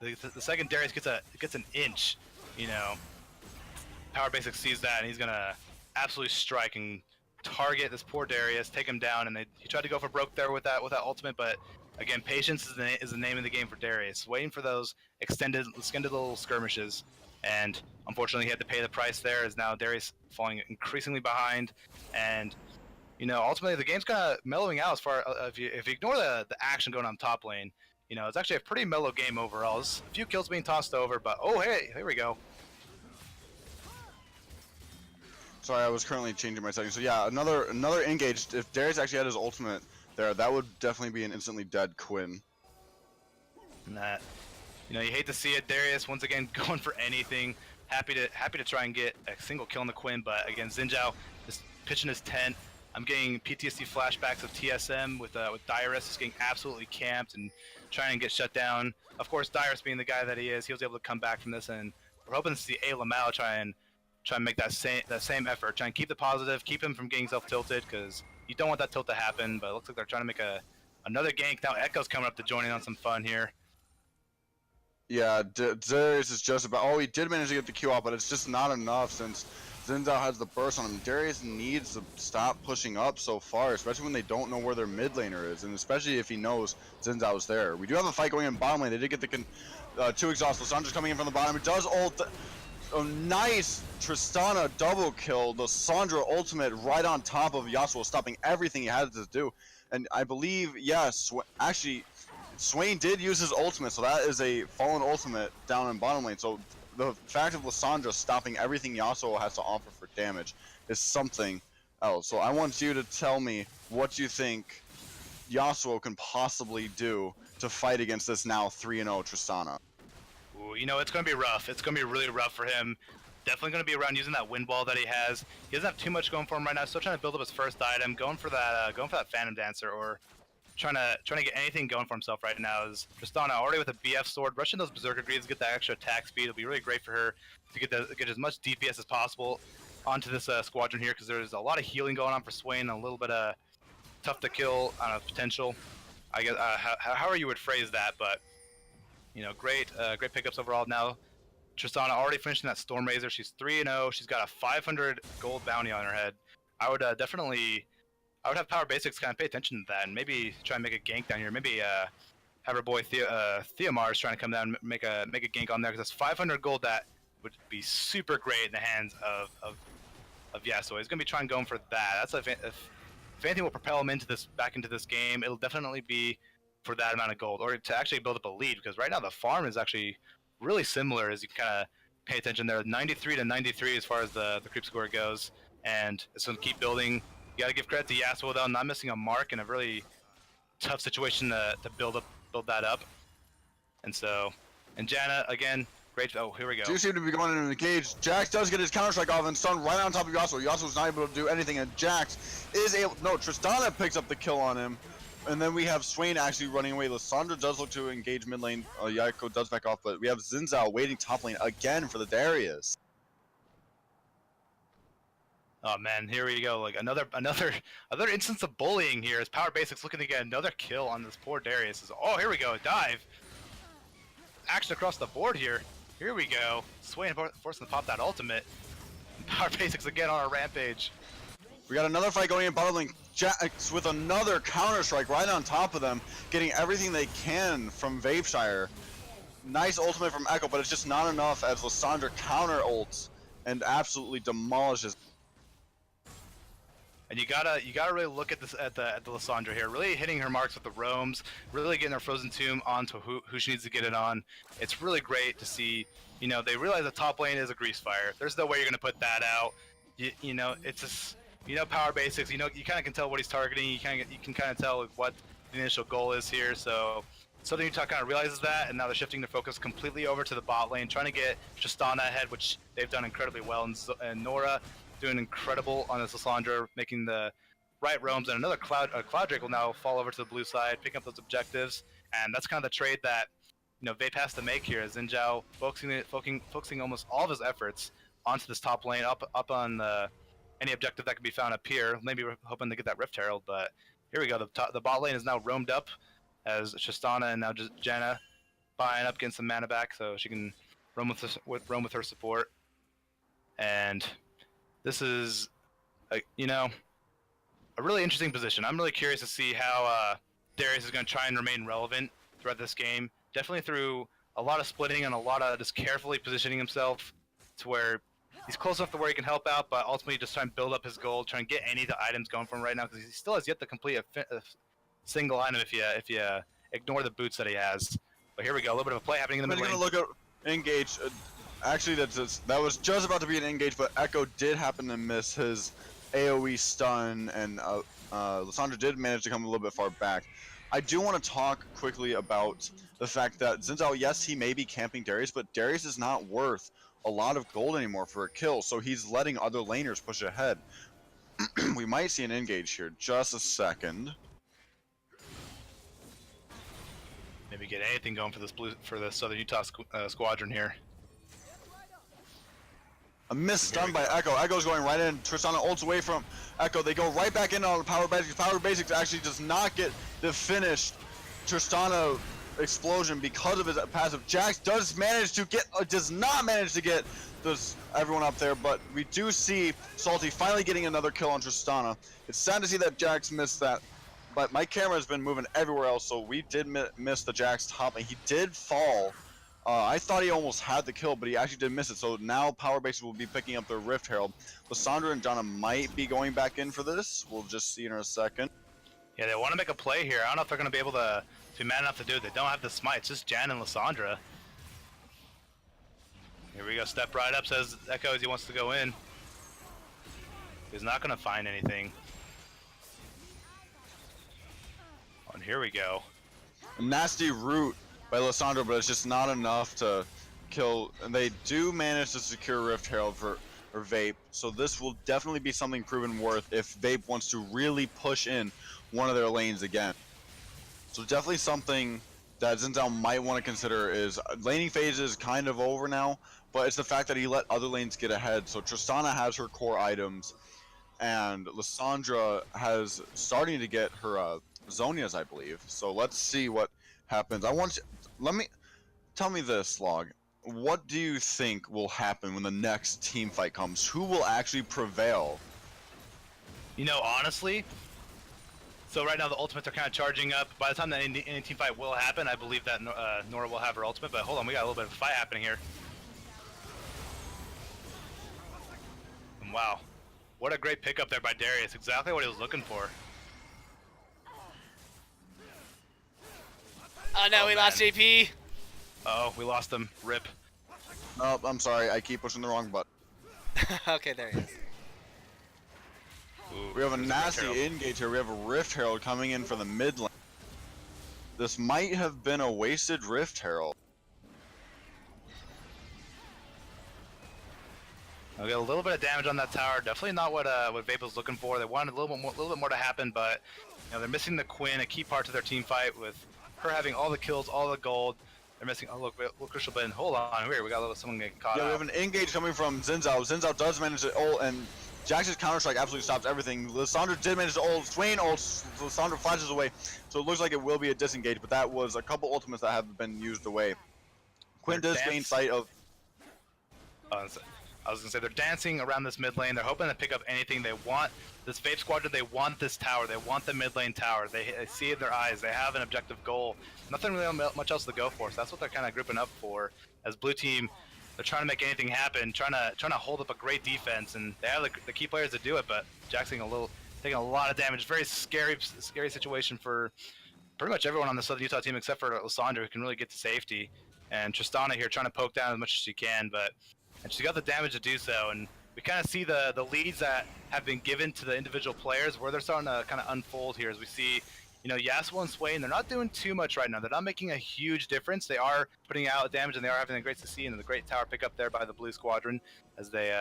the second Darius gets an inch, you know, Power Basics sees that and he's gonna absolutely strike and target this poor Darius, take him down, and he tried to go for broke there with that ultimate, but again, patience is the name of the game for Darius, waiting for those extended little skirmishes, and unfortunately he had to pay the price there, as now Darius falling increasingly behind, and you know, ultimately the game's kind of mellowing out as far if you ignore the action going on top lane. You know, it's actually a pretty mellow game overall. There's a few kills being tossed over, but oh hey, here we go. Sorry, I was currently changing my settings. So yeah, another engage. If Darius actually had his ultimate there, that would definitely be an instantly dead Quinn. And that, you hate to see it. Darius once again going for anything. Happy to try and get a single kill on the Quinn, but again, Xin Zhao is pitching his tent. I'm getting PTSD flashbacks of TSM with Dyrus just getting absolutely camped and trying to get shut down. Of course, Dyrus being the guy that he is, he was able to come back from this, and we're hoping to see A. Lamau try and make that same effort, try and keep the positive, keep him from getting self-tilted, because you don't want that tilt to happen. But it looks like they're trying to make another gank. Now Echo's coming up to join in on some fun here. Yeah, Darius is just about. Oh, he did manage to get the Q out, but it's just not enough since Xin Zhao has the burst on him. Darius needs to stop pushing up so far, especially when they don't know where their mid laner is, and especially if he knows Xin Zhao's there. We do have a fight going in bottom lane. They did get the 2 exhausts. Lissandra's coming in from the bottom. It does ult. A nice Tristana double kill. Lissandra ultimate right on top of Yasuo, stopping everything he had to do. And I believe, yes, actually, Swain did use his ultimate, so that is a fallen ultimate down in bottom lane. So the fact of Lissandra stopping everything Yasuo has to offer for damage is something else. So I want you to tell me what you think Yasuo can possibly do to fight against this now 3-0 Tristana. Ooh, it's going to be rough. It's going to be really rough for him. Definitely going to be around using that wind wall that he has. He doesn't have too much going for him right now. Still trying to build up his first item, going for that Phantom Dancer, or trying to get anything going for himself right now. Is Tristana already with a BF sword, rushing those Berserker Greaves to get that extra attack speed. It'll be really great for her to get as much DPS as possible onto this squadron here, because there's a lot of healing going on for Swain, a little bit of tough to kill potential. I guess however you would phrase that, but great pickups overall. Now Tristana already finishing that Storm Razor. She's 3-0. She's got a 500 gold bounty on her head. I would have Power Basics kind of pay attention to that and maybe try and make a gank down here. Maybe have her boy Theomar's trying to come down and make a gank on there, because that's 500 gold. That would be super great in the hands of Yasuo. He's gonna be trying going for that. That's if anything will propel him back into this game, it'll definitely be for that amount of gold, or to actually build up a lead, because right now the farm is actually really similar, as you kind of pay attention there. 93 to 93 as far as the creep score goes, and it's going to keep building. You got to give credit to Yasuo though, not missing a mark in a really tough situation to build that up. And Janna again, great. Oh, here we go. Do seem to be going into the cage. Jax does get his counter strike off and stun right on top of Yasuo. Yasuo's not able to do anything, and Jax is able. No, Tristana picks up the kill on him. And then we have Swain actually running away. Lissandra does look to engage mid lane. Yaiko does back off, but we have Xin Zhao waiting top lane again for the Darius. Oh man, here we go. Like another instance of bullying here, as Power Basics looking to get another kill on this poor Darius. Oh, here we go, dive. Action across the board here. Here we go. Swain forcing to pop that ultimate. Power Basics again on a rampage. We got another fight going in bottom lane. Jax with another counter strike right on top of them, getting everything they can from Vapeshire. Nice ultimate from Echo, but it's just not enough as Lissandra counter ults and absolutely demolishes. And you gotta really look at the Lissandra here, really hitting her marks with the roams, really getting her Frozen Tomb onto who she needs to get it on. It's really great to see. They realize the top lane is a grease fire. There's no way you're gonna put that out. It's just. Power Basics, you kind of can tell what he's targeting. You can kind of tell what the initial goal is here. So Southern Utah kind of realizes that, and now they're shifting their focus completely over to the bot lane, trying to get Tristana ahead, which they've done incredibly well. And Nora doing incredible on this Lissandra, making the right roams, and another Cloud Drake will now fall over to the blue side, picking up those objectives. And that's kind of the trade that Vape has to make here, as Xin Zhao focusing almost all of his efforts onto this top lane, up on any objective that can be found up here. Maybe we're hoping to get that Rift Herald, but here we go. The bot lane is now roamed up, as Tristana and now just Janna buying up, getting some mana back so she can roam with her support. And this is, a really interesting position. I'm really curious to see how Darius is going to try and remain relevant throughout this game. Definitely through a lot of splitting and a lot of just carefully positioning himself to where he's close enough to where he can help out, but ultimately just try and build up his gold, try and get any of the items going for him right now, because he still has yet to complete a single item if you ignore the boots that he has. But here we go, a little bit of a play happening in the mid lane. We're going to look at engage. Actually, that was just about to be an engage, but Echo did happen to miss his AoE stun, and Lissandra did manage to come a little bit far back. I do want to talk quickly about the fact that Xin Zhao, yes, he may be camping Darius, but Darius is not worth a lot of gold anymore for a kill, so he's letting other laners push ahead. We might see an engage here. Just a second. Maybe get anything going for the Southern Utah squadron here. A miss stun by Echo. Echo's going right in. Tristana ults away from Echo. They go right back in on Power Basics. Power Basics actually does not get the finished Tristana explosion because of his passive. Jax does not manage to get everyone up there, but we do see Salty finally getting another kill on Tristana. It's sad to see that Jax missed that, but my camera has been moving everywhere else, so we did miss the Jax top, and he did fall. I thought he almost had the kill, but he actually did miss it. So now Power Basics will be picking up their Rift Herald. Lissandra and Jana might be going back in for this. We'll just see in a second. Yeah, they want to make a play here. I don't know if they're going to be able to be mad enough to do it. They don't have the smite. It's just Jan and Lissandra. Here we go. Step right up, says Echo as he wants to go in. He's not going to find anything. Oh, and here we go. A nasty root by Lissandra, but it's just not enough to kill. And they do manage to secure Rift Herald for Vape, so this will definitely be something proven worth if Vape wants to really push in one of their lanes again. So definitely something that Xin Zhao might want to consider is laning phase is kind of over now, but it's the fact that he let other lanes get ahead. So Tristana has her core items, and Lissandra has starting to get her Zonias, I believe. So let's see what happens. Tell me this, Log. What do you think will happen when the next team fight comes? Who will actually prevail? You know, honestly, so right now the ultimates are kind of charging up. By the time that any team fight will happen, I believe that Nora will have her ultimate. But hold on, we got a little bit of a fight happening here. And wow, what a great pickup there by Darius. Exactly what he was looking for. Oh no, we lost JP. Oh, we lost him. Rip. Oh, I'm sorry. I keep pushing the wrong button. Okay, there he is. Ooh, We have a there's nasty Rift Herald. engage here. We have a Rift Herald coming in for the mid lane. This might have been a wasted Rift Herald. I'll get a little bit of damage on that tower. Definitely not what Vape was looking for. They wanted a little bit more to happen, but you know, they're missing the Quinn, a key part to their team fight, with her having all the kills, all the gold. They're missing. Oh look, Crucial Bin. Hold on, here we got someone getting caught Yeah, we out. have an engage coming from Xin Zhao. Xin Zhao does manage to ult, and Jax's counter strike absolutely stops everything. Lissandra did manage to ult. Swain ults. Lissandra flashes away, so it looks like it will be a disengage. But that was a couple ultimates that have been used away. Quinn does gain sight of. I was gonna say they're dancing around this mid lane. They're hoping to pick up anything they want. This Vape squadron, they want this tower. They want the mid lane tower. They see it in their eyes. They have an objective goal. Nothing really much else to go for. So that's what they're kind of grouping up for. As blue team, they're trying to make anything happen, trying to hold up a great defense, and they have the key players to do it. But Jack's taking a lot of damage. Very scary situation for pretty much everyone on the Southern Utah team except for Lissandra, who can really get to safety. And Tristana here trying to poke down as much as she can, and she's got the damage to do so. And we kind of see the leads that have been given to the individual players, where they're starting to kind of unfold here, as we see, you know, Yasuo and Swain, they're not doing too much right now. They're not making a huge difference. They are putting out damage, and they are having a great to see, and the great tower pick up there by the blue squadron as they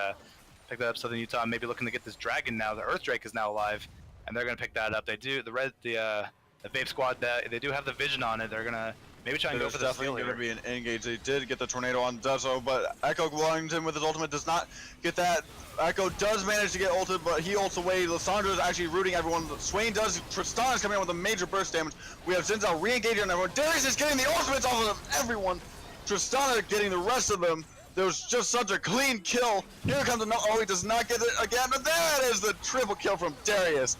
pick that up. Southern Utah maybe looking to get this dragon now. The Earth Drake is now alive, and they're going to pick that up. They do, the Vape squad, they do have the vision on it. They're going to maybe try and go for the steal definitely here. going to be an engage. They did get the tornado on Dezo, but Echo Wellington with his ultimate does not get that. Echo does manage to get ulted, but he ults away. Lissandra is actually rooting everyone. Swain does. Tristan is coming out with a major burst damage. We have Xin Zhao re-engaging on everyone. Darius is getting the ultimates off of everyone. Tristana getting the rest of them. There was just such a clean kill. Here comes another. Oh, he does not get it again, but that is the triple kill from Darius.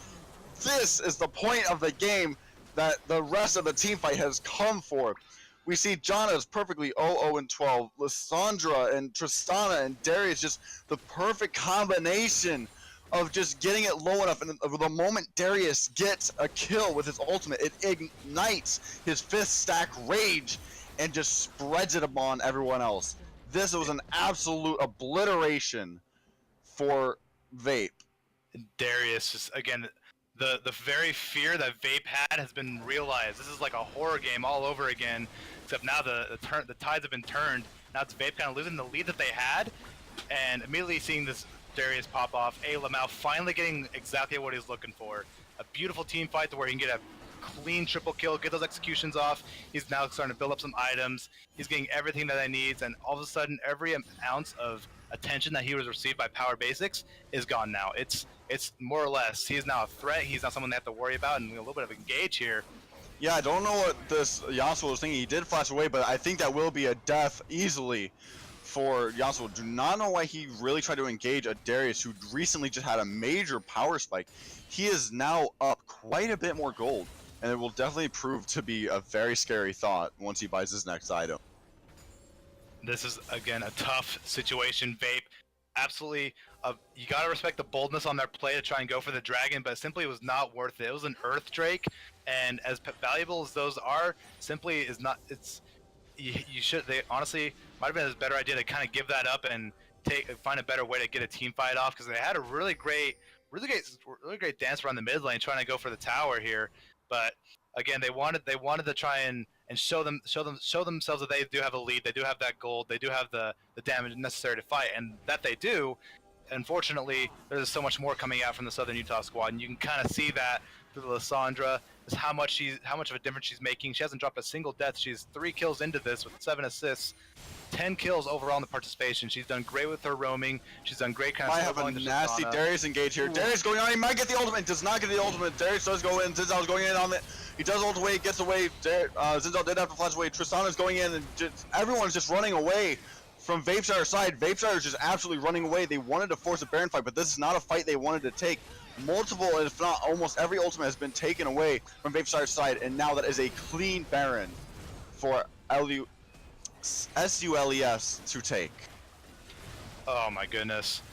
This is the point of the game that the rest of the team fight has come for. We see Jana's perfectly 0-0-12, Lissandra and Tristana and Darius, just the perfect combination of just getting it low enough, and the moment Darius gets a kill with his ultimate, it ignites his 5th stack rage and just spreads it upon everyone else. This was an absolute obliteration for Vape. Darius is again the very fear that Vape had has been realized. This is like a horror game all over again, except now the tides have been turned. Now it's Vape kind of losing the lead that they had, and immediately seeing this Darius pop off. Lamau finally getting exactly what he's looking for. A beautiful team fight to where he can get a clean triple kill, get those executions off. He's now starting to build up some items. He's getting everything that he needs, and all of a sudden, every ounce of attention that he was received by Power Basics is gone now. It's more or less, he's now a threat. He's not someone they have to worry about, and a little bit of engage here. Yeah, I don't know what this Yasuo was thinking. He did flash away, but I think that will be a death easily for Yasuo. Do not know why he really tried to engage a Darius who recently just had a major power spike. He is now up quite a bit more gold, and it will definitely prove to be a very scary thought once he buys his next item. This is, again, a tough situation. Vape, absolutely, you gotta respect the boldness on their play to try and go for the dragon, but simply was not worth it. It was an Earth Drake, and as valuable as those are, simply is not, they honestly might have been a better idea to kind of give that up and find a better way to get a team fight off, because they had a really great dance around the mid lane trying to go for the tower here. But again, they wanted to try and show themselves that they do have a lead, they do have that gold, they do have the damage necessary to fight, and that they do. Unfortunately, there's so much more coming out from the Southern Utah squad, and you can kind of see that through Lysandra, is how much of a difference she's making. She hasn't dropped a single death. She's 3 kills into this with 7 assists. 10 kills overall in the participation. She's done great with her roaming. She's done great kind of. I have a nasty Darius engage here. Ooh. Darius going on. He might get the ultimate. Does not get the ultimate. Darius does go in. Zinzal's going in on it. He does ult away. Gets away. Zinzal did have to flash away. Tristana's going in, and everyone's just running away from Vapeshire's side. Vapeshire is just absolutely running away. They wanted to force a Baron fight, but this is not a fight they wanted to take. Multiple, if not almost every ultimate has been taken away from Vapeshire's side, and now that is a clean Baron for SULES to take. Oh my goodness.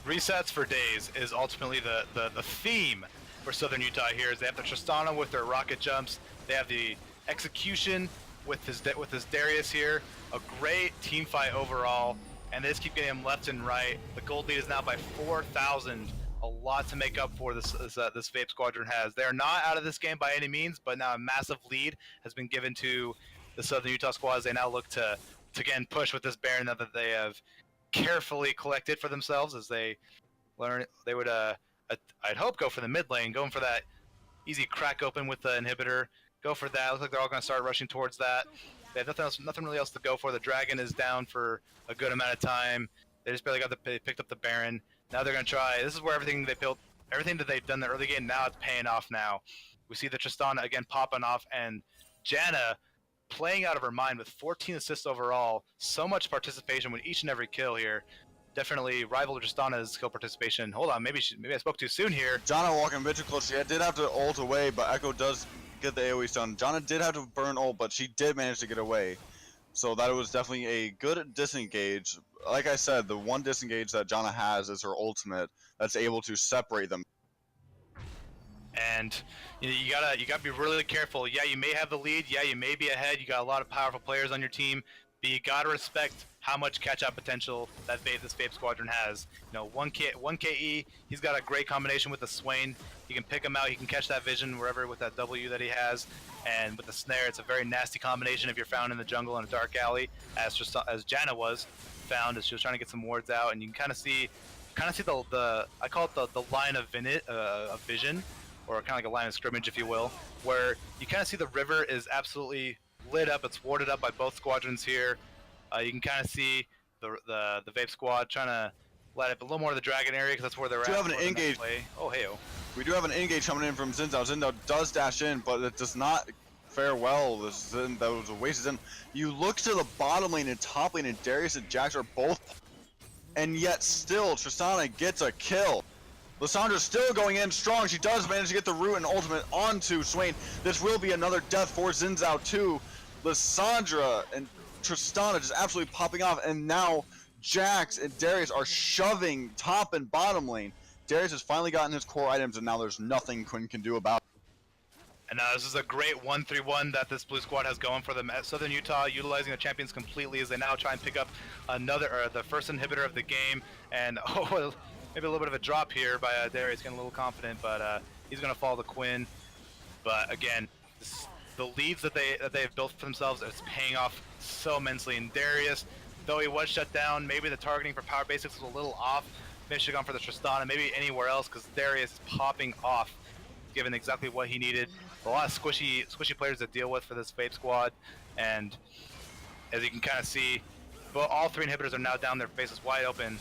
Resets for days is ultimately the theme for Southern Utah here. Is they have the Tristana with their rocket jumps. They have the execution with his Darius here. A great team fight overall, and they just keep getting him left and right. The gold lead is now by 4,000. A lot to make up for this Vape squadron has. They are not out of this game by any means, but now a massive lead has been given to the Southern Utah squad as they now look to again push with this Baron that they have carefully collected for themselves, as they learn they would I'd hope go for the mid lane, going for that easy crack open with the inhibitor. Go for that. Looks like they're all going to start rushing towards that. They have nothing really else to go for. The dragon is down for a good amount of time. They just barely picked up the Baron. Now they're going to try. This is where everything that they've done in the early game, now it's paying off now. We see the Tristana again popping off, and Janna playing out of her mind with 14 assists overall. So much participation with each and every kill here. Definitely rival Tristana's kill participation. Hold on, maybe I spoke too soon here. Janna walking a bit too close. She did have to ult away, but Echo does get the AoE stun. Janna did have to burn ult, but she did manage to get away. So that was definitely a good disengage. Like I said, the one disengage that Janna has is her ultimate that's able to separate them. And you gotta be really careful. Yeah, you may have the lead. Yeah, you may be ahead. You got a lot of powerful players on your team, but you gotta respect how much catch-up potential that this Vape squadron has. You know, 1KE, he's got a great combination with the Swain. He can pick him out. He can catch that vision wherever with that W that he has. And with the snare, it's a very nasty combination if you're found in the jungle in a dark alley, as Janna was found as she was trying to get some wards out. And you can kind of see the I call it the line of vision, or kind of like a line of scrimmage, if you will, where you kind of see the river is absolutely lit up. It's warded up by both squadrons here. You can kind of see the Vape squad trying to let it a little more to the dragon area, because that's where they're at. We do have an engage. Oh, hey-oh. We do have an engage coming in from Zinzao. Zinzao does dash in, but it does not fare well. That was a waste of Zen. You look to the bottom lane and top lane, and Darius and Jax are both, and yet still Tristana gets a kill. Lysandra's still going in strong. She does manage to get the root and ultimate onto Swain. This will be another death for Zinzao too. Lysandra and Tristana just absolutely popping off, and now Jax and Darius are shoving top and bottom lane. Darius has finally gotten his core items, and now there's nothing Quinn can do about it. And this is a great 1-3-1 that this blue squad has going for them at Southern Utah, utilizing the champions completely as they now try and pick up the first inhibitor of the game. And maybe a little bit of a drop here by Darius, getting a little confident, but he's going to fall to Quinn. But again, the leads that they've built for themselves is paying off so immensely. And Darius, though he was shut down, maybe the targeting for Power Basics was a little off. Maybe should have gone for the Tristana, maybe anywhere else, because Darius is popping off, given exactly what he needed. A lot of squishy players to deal with for this Vape squad, and as you can kind of see, all 3 inhibitors are now down, their faces wide open.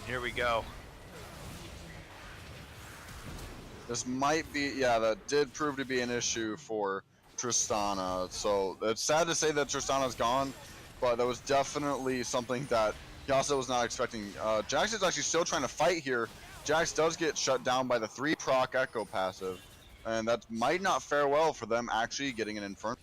Here we go. This might be, yeah, that did prove to be an issue for Tristana. So it's sad to say that Tristana's gone, but that was definitely something that Yasa was not expecting. Jax is actually still trying to fight here. Jax does get shut down by the 3 proc Echo passive, and that might not fare well for them actually getting an Inferno.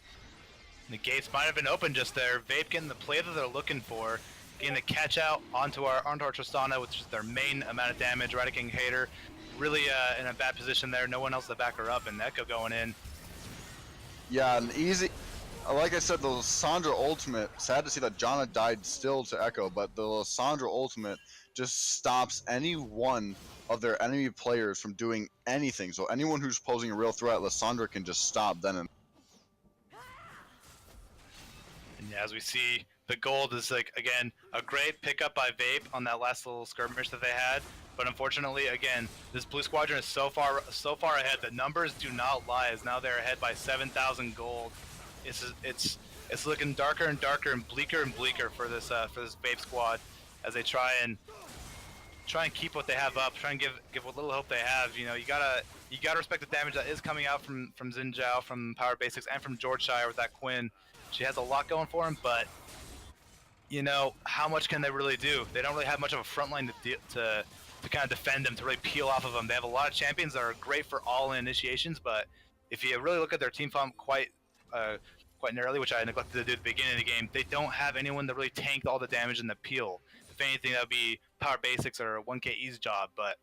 The gates might have been open just there. Vape getting the play that they're looking for, getting the catch out onto our Tristana, which is their main amount of damage. Eradicating Hater, really in a bad position there. No one else to back her up, and Echo going in. Yeah, an easy. Like I said, the Lissandra ultimate. Sad to see that Janna died still to Echo, but the Lissandra ultimate just stops any one of their enemy players from doing anything. So anyone who's posing a real threat, Lissandra can just stop then. And as we see, the gold is like, again, a great pickup by Vape on that last little skirmish that they had. But unfortunately, again, this blue squadron is so far ahead. The numbers do not lie. As now they're ahead by 7,000 gold. It's looking darker and darker and bleaker for this Vape squad as they try and keep what they have up. Try and give what little hope they have. You know, you gotta respect the damage that is coming out from Xin Zhao, from Power Basics, and from Georgeshire with that Quinn. She has a lot going for him, but you know, how much can they really do? They don't really have much of a front line to kind of defend them, to really peel off of them. They have a lot of champions that are great for all-in initiations, but if you really look at their team farm quite narrowly, which I neglected to do at the beginning of the game, they don't have anyone that really tanked all the damage and the peel. If anything, that would be Power Basics or 1K E's job, but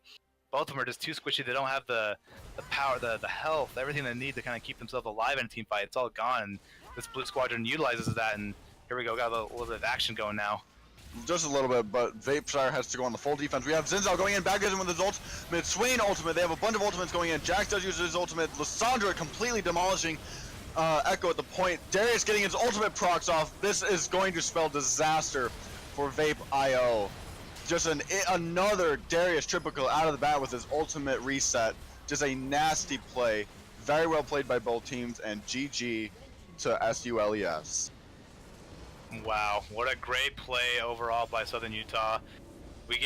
both of them are just too squishy. They don't have the power, the health, everything they need to kind of keep themselves alive in a team fight. It's all gone, and this blue squadron utilizes that, and here we go, got a little bit of action going now. Just a little bit, but Vapeshire has to go on the full defense. We have Xin Zhao going in, back with his ultimate, Swain ultimate. They have a bunch of ultimates going in. Jax does use his ultimate. Lissandra completely demolishing Echo at the point. Darius getting his ultimate procs off. This is going to spell disaster for Vape.io. Just another Darius triple kill out of the bat with his ultimate reset. Just a nasty play. Very well played by both teams, and GG to SULES. Wow, what a great play overall by Southern Utah. We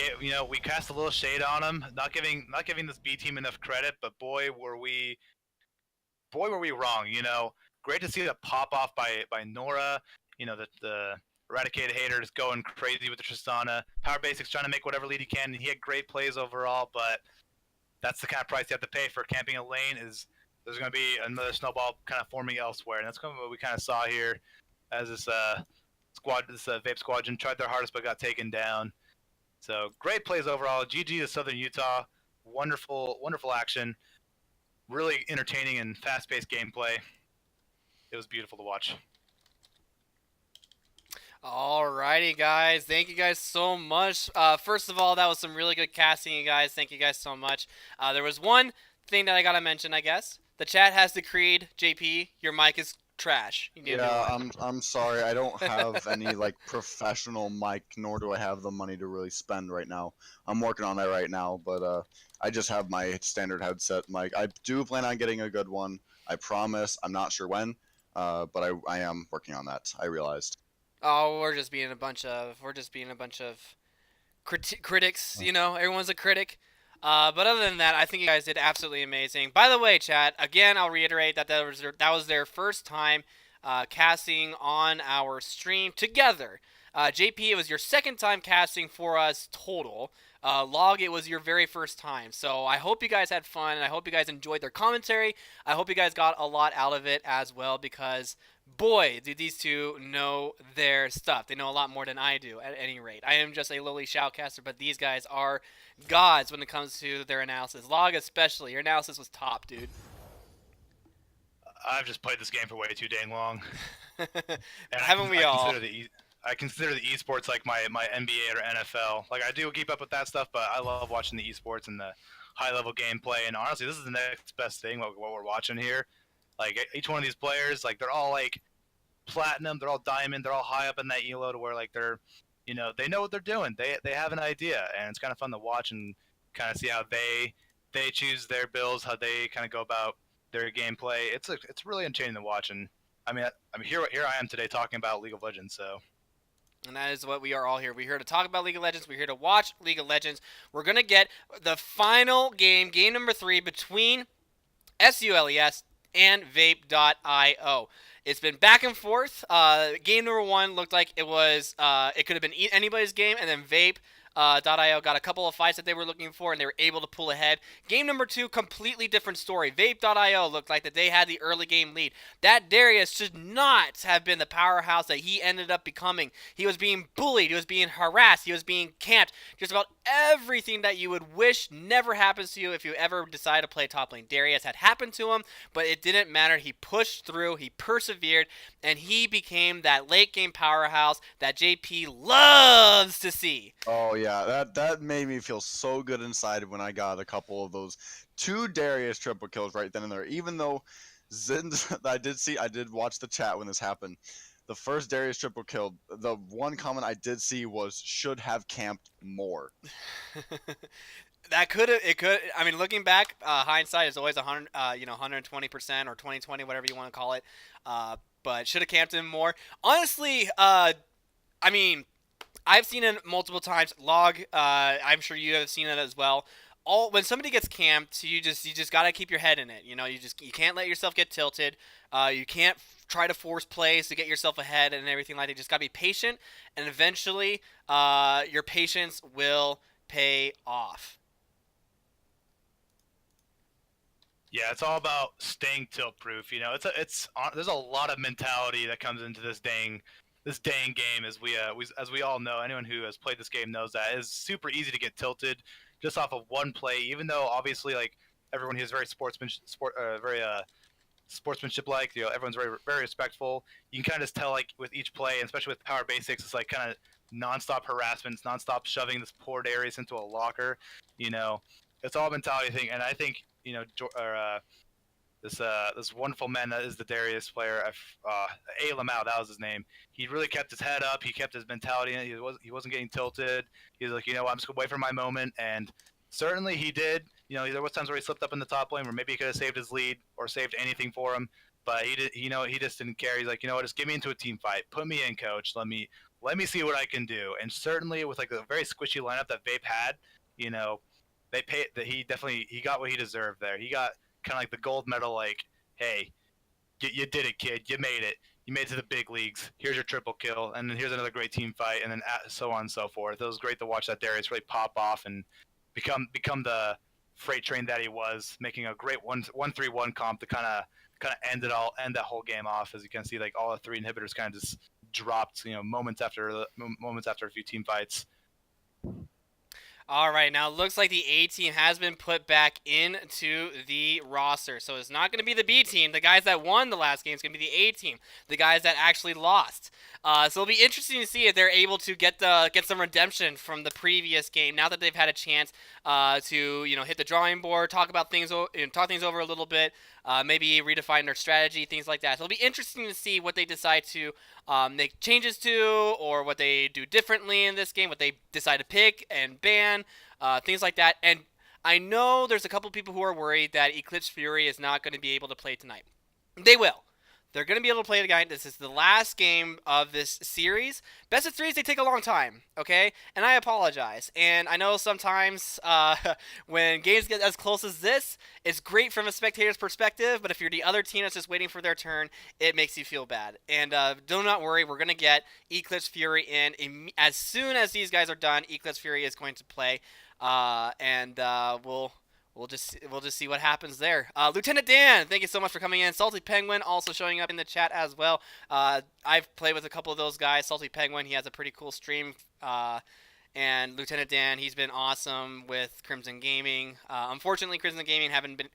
cast a little shade on them, not giving this B team enough credit, but boy were we wrong. You know, great to see the pop off by Nora. You know, the Eradicated Hater is going crazy with the Tristana. Power Basics trying to make whatever lead he can, and he had great plays overall, but that's the kind of price you have to pay for camping a lane. Is there's going to be another snowball kind of forming elsewhere, and that's kind of what we kind of saw here as this Vape squadron tried their hardest but got taken down. So great plays overall. GG to Southern Utah. Wonderful action. Really entertaining and fast-paced gameplay. It was beautiful to watch. Alrighty, guys. Thank you guys so much. First of all, that was some really good casting, you guys. Thank you guys so much. There was one thing that I gotta mention, I guess. The chat has decreed, JP, your mic is trash. You need I'm sorry. I don't have any like professional mic, nor do I have the money to really spend right now. I'm working on that right now, but I just have my standard headset mic. I do plan on getting a good one. I promise. I'm not sure when, but I am working on that. I realized. Oh, we're just being a bunch of critics. You know, everyone's a critic. But other than that, I think you guys did absolutely amazing. By the way, chat, again, I'll reiterate that that was their first time casting on our stream together. JP, it was your second time casting for us total. Log, it was your very first time. So I hope you guys had fun, and I hope you guys enjoyed their commentary. I hope you guys got a lot out of it as well, because boy, do these two know their stuff. They know a lot more than I do, at any rate. I am just a lowly shoutcaster, but these guys are gods when it comes to their analysis. Log especially, your analysis was top, dude. I've just played this game for way too dang long. And Haven't we all? I consider the esports like my NBA or NFL. Like, I do keep up with that stuff, but I love watching the esports and the high level gameplay. And honestly, this is the next best thing what we're watching here. Like, each one of these players, like, they're all like platinum, they're all diamond, they're all high up in that elo to where like they're, they know what they're doing. They have an idea, and it's kind of fun to watch and kind of see how they choose their builds, how they kind of go about their gameplay. It's really entertaining to watch. And I mean here I am today talking about League of Legends. So. And that is what we are all here. We're here to talk about League of Legends. We're here to watch League of Legends. We're going to get the final game number 3, between SULES and Vape.io. It's been back and forth. Game number 1 looked like it was, it could have been anybody's game, and then Vape.io got a couple of fights that they were looking for, and they were able to pull ahead. Game number 2, completely different story. Vape.io looked like that they had the early game lead. That Darius should not have been the powerhouse that he ended up becoming. He was being bullied. He was being harassed. He was being camped. Just about everything that you would wish never happens to you if you ever decide to play top lane. Darius had happened to him, but it didn't matter. He pushed through. He persevered, and he became that late game powerhouse that JP loves to see. Oh yeah, that made me feel so good inside when I got a couple of those 2 Darius triple kills right then and there. Even though Zind, I did watch the chat when this happened. The first Darius triple kill, the one comment I did see was should have camped more. That could have, it could. I mean, looking back, hindsight is always 100, 120% or 2020, whatever you want to call it. But should have camped him more. Honestly, I mean, I've seen it multiple times. Log, I'm sure you have seen it as well. When somebody gets camped, you just gotta keep your head in it. You can't let yourself get tilted. You can't try to force plays to get yourself ahead and everything like that. You just gotta be patient, and eventually, your patience will pay off. Yeah, it's all about staying tilt proof. There's a lot of mentality that comes into this dang game, as we all know. Anyone who has played this game knows that it's super easy to get tilted just off of one play. Even though obviously like everyone here is very sportsmanship like. Everyone's very respectful. You can kind of just tell like with each play, and especially with power basics, it's like kind of nonstop harassments, nonstop shoving this poor Darius into a locker. It's all a mentality thing, and I think this wonderful man that is the Darius player, A. Lamau, that was his name. He really kept his head up. He kept his mentality in it. He wasn't getting tilted. He was like, I'm just gonna wait for my moment, and certainly he did. There was times where he slipped up in the top lane where maybe he could have saved his lead or saved anything for him, but he did. He just didn't care. He's like, just get me into a team fight. Put me in, coach. Let me see what I can do. And certainly with like a very squishy lineup that Vape had, they paid that he got what he deserved there. He got kind of like the gold medal, like, hey, you did it, kid. You made it. You made it to the big leagues. Here's your triple kill, and then here's another great team fight, and then so on and so forth. It was great to watch that Darius really pop off and become the freight train that he was, making a great 1-3-1 comp to kind of end that whole game off. As you can see, like all the 3 inhibitors kind of just dropped, moments after a few team fights. All right, now it looks like the A team has been put back into the roster. So it's not going to be the B team. The guys that won the last game is going to be the A team, the guys that actually lost. So it'll be interesting to see if they're able to get some redemption from the previous game now that they've had a chance to hit the drawing board, talk things over a little bit, maybe redefine their strategy, things like that. So it'll be interesting to see what they decide to make changes to, or what they do differently in this game, what they decide to pick and ban, things like that. And I know there's a couple people who are worried that Eclipse Fury is not going to be able to play tonight. They will. They're going to be able to play tonight. This is the last game of this series. Best of threes, they take a long time, okay? And I apologize. And I know sometimes when games get as close as this, it's great from a spectator's perspective, but if you're the other team that's just waiting for their turn, it makes you feel bad. And do not worry, we're going to get Eclipse Fury in. As soon as these guys are done, Eclipse Fury is going to play, and We'll just see what happens there. Lieutenant Dan, thank you so much for coming in. Salty Penguin also showing up in the chat as well. I've played with a couple of those guys. Salty Penguin, he has a pretty cool stream. And Lieutenant Dan, he's been awesome with Crimson Gaming. Unfortunately, Crimson Gaming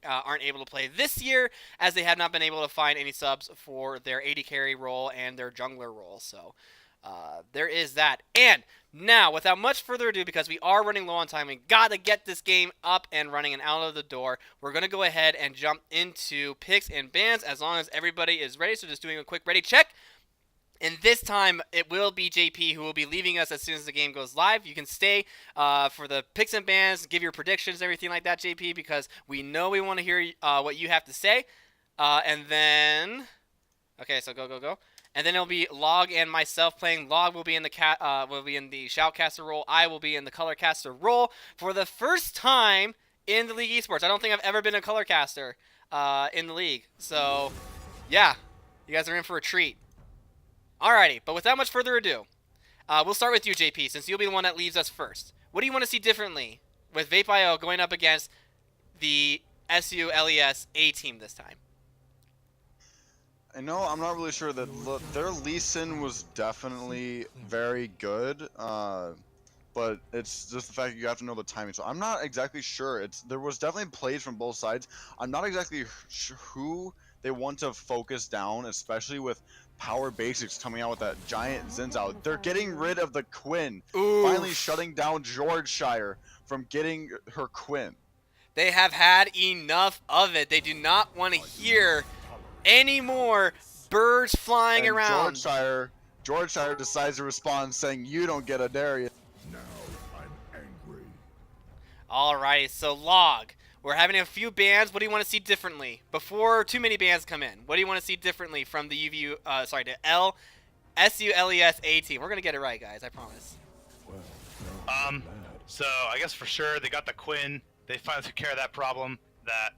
aren't able to play this year, as they have not been able to find any subs for their AD carry role and their jungler role. So there is that. And now, without much further ado, because we are running low on time, we got to get this game up and running and out of the door. We're going to go ahead and jump into picks and bans as long as everybody is ready. So just doing a quick ready check. And this time, it will be JP who will be leaving us as soon as the game goes live. You can stay for the picks and bans, give your predictions, everything like that, JP, because we know we want to hear what you have to say. And then, okay, so go. And then it'll be Log and myself playing. Log will be in the shoutcaster role. I will be in the colorcaster role for the first time in the League Esports. I don't think I've ever been a colorcaster in the league. So, yeah, you guys are in for a treat. Alrighty, but without much further ado, we'll start with you, JP, since you'll be the one that leaves us first. What do you want to see differently with Vape.io going up against the SULES A team this time? I know I'm not really sure that their Lee Sin was definitely very good, but it's just the fact that you have to know the timing. So I'm not exactly sure. There was definitely plays from both sides. I'm not exactly sure who they want to focus down, especially with Power Basics coming out with that giant Zin's out. They're getting rid of the Quinn, finally shutting down George Shire from getting her Quinn. They have had enough of it. They do not want to hear any more birds flying around. George Shire decides to respond saying, "You don't get a Darius." Now I'm angry. Alright, so Log. We're having a few bans. What do you want to see differently? Before too many bans come in, what do you want to see differently from the the SULES A team? We're going to get it right, guys. I promise. Well, So I guess for sure they got the Quinn. They finally took care of that problem, that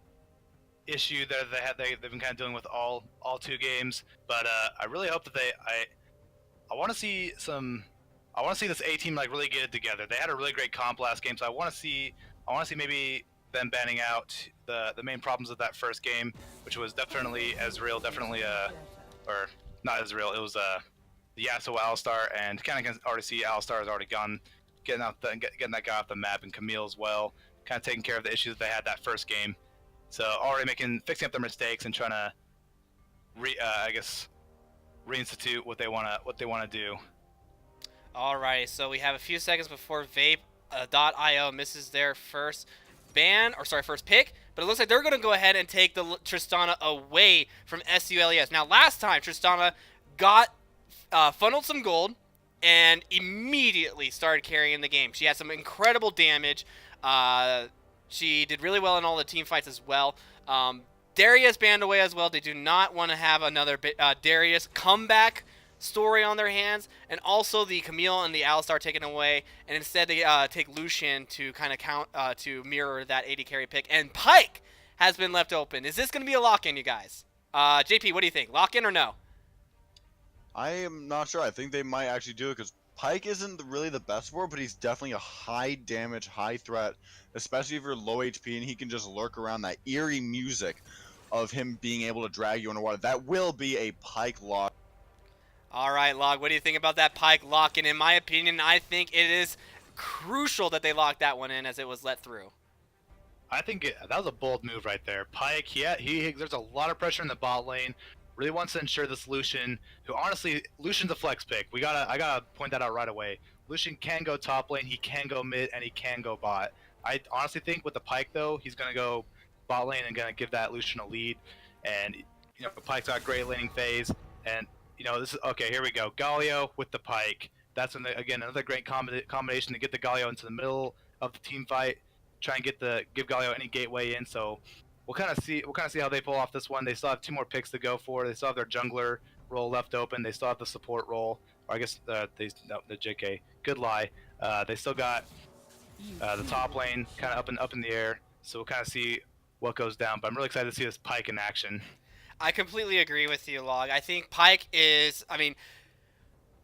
issue that they've been kind of dealing with all 2 games. But I really hope that I want to see this A team like really get it together. They had a really great comp last game, so I want to see maybe them banning out the main problems of that first game, which was definitely Ezreal, or not Ezreal, it was the Yasuo Alistar, and kind of can already see Alistar has already gone, getting that guy off the map, and Camille as well, kind of taking care of the issues they had that first game. So already fixing up their mistakes and trying to reinstitute what they want to do. Alright, so we have a few seconds before Vape.io misses their first pick, but it looks like they're going to go ahead and take the Tristana away from SULES. Now, last time, Tristana got funneled some gold and immediately started carrying the game. She had some incredible damage. She did really well in all the team fights as well. Darius banned away as well. They do not want to have another Darius comeback story on their hands, and also the Camille and the Alistar taken away, and instead they take Lucian to kind of to mirror that AD carry pick, and Pyke has been left open. Is this going to be a lock-in, you guys? JP, what do you think? Lock-in or no? I am not sure. I think they might actually do it because Pyke isn't really the best for it, but he's definitely a high damage, high threat, especially if you're low HP and he can just lurk around. That eerie music of him being able to drag you underwater. That will be a Pyke lock. All right, Log, what do you think about that Pyke lock-in? In my opinion, I think it is crucial that they lock that one in as it was let through. I think that was a bold move right there. Pyke, there's a lot of pressure in the bot lane. Really wants to ensure this Lucian, who honestly, Lucian's a flex pick. I gotta point that out right away. Lucian can go top lane, he can go mid, and he can go bot. I honestly think with the Pyke though, he's gonna go bot lane and gonna give that Lucian a lead. And Pyke's got a great laning phase, and this is okay. Here we go, Galio with the Pyke. That's again another great combination to get the Galio into the middle of the team fight. Try and give Galio any gateway in. So we'll kind of see how they pull off this one. They still have 2 more picks to go for. They still have their jungler role left open. They still have the support role. Or I guess the JK. Good lie. They still got the top lane kind of up in the air. So we'll kind of see what goes down. But I'm really excited to see this Pyke in action. I completely agree with you, Log. I think Pyke is,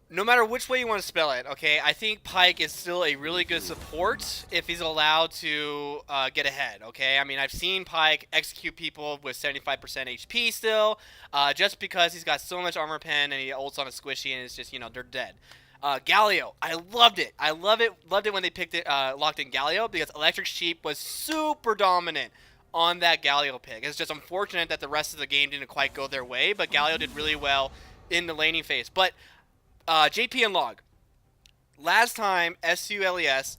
no matter which way you want to spell it, okay, I think Pyke is still a really good support if he's allowed to get ahead, okay? I've seen Pyke execute people with 75% HP still, just because he's got so much armor pen and he ults on a squishy and it's just, they're dead. Galio, I loved it. I love it. Loved it when they picked it, locked in Galio because Electric Sheep was super dominant on that Galio pick. It's just unfortunate that the rest of the game didn't quite go their way, but Galio did really well in the laning phase. But JP and Log, last time SULES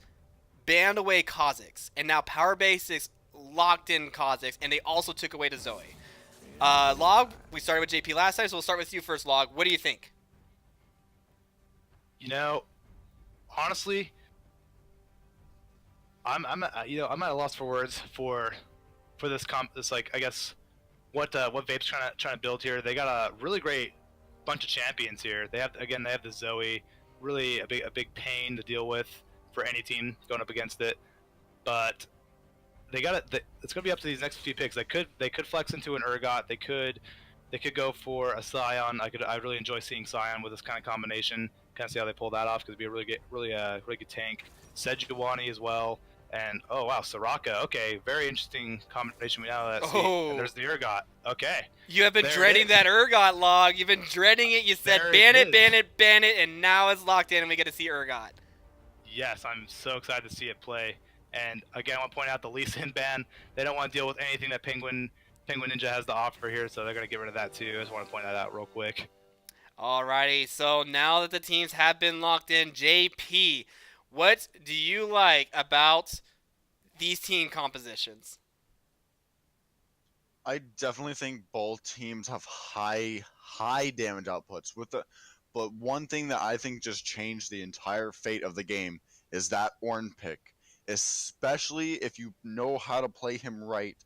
banned away Kha'Zix, and now Power Basics locked in Kha'Zix, and they also took away the Zoe. Log, we started with JP last time, so we'll start with you first, Log. What do you think? You know, honestly, I'm at a loss for words for this like, I guess what Vape's trying to build here. They got a really great bunch of champions here. They have the Zoe, really a big pain to deal with for any team going up against it. But it's gonna be up to these next few picks. They could flex into an Urgot. They could go for a Scion. I really enjoy seeing Scion with this kind of combination. Kind of see how they pull that off because it'd be a really good tank. Sejuani as well. And oh wow, Soraka. Okay, very interesting combination. We now see. And there's the Urgot. Okay. You have been dreading that Urgot, Log. You've been dreading it. You said ban it, and now it's locked in, and we get to see Urgot. Yes, I'm so excited to see it play. And again, I want to point out the Lee Sin ban. They don't want to deal with anything that Penguin Ninja has to offer here, so they're going to get rid of that too. I just want to point that out real quick. Alrighty, so now that the teams have been locked in, JP, what do you like about these team compositions? I definitely think both teams have high damage outputs. But one thing that I think just changed the entire fate of the game is that Ornn pick. Especially if you know how to play him right.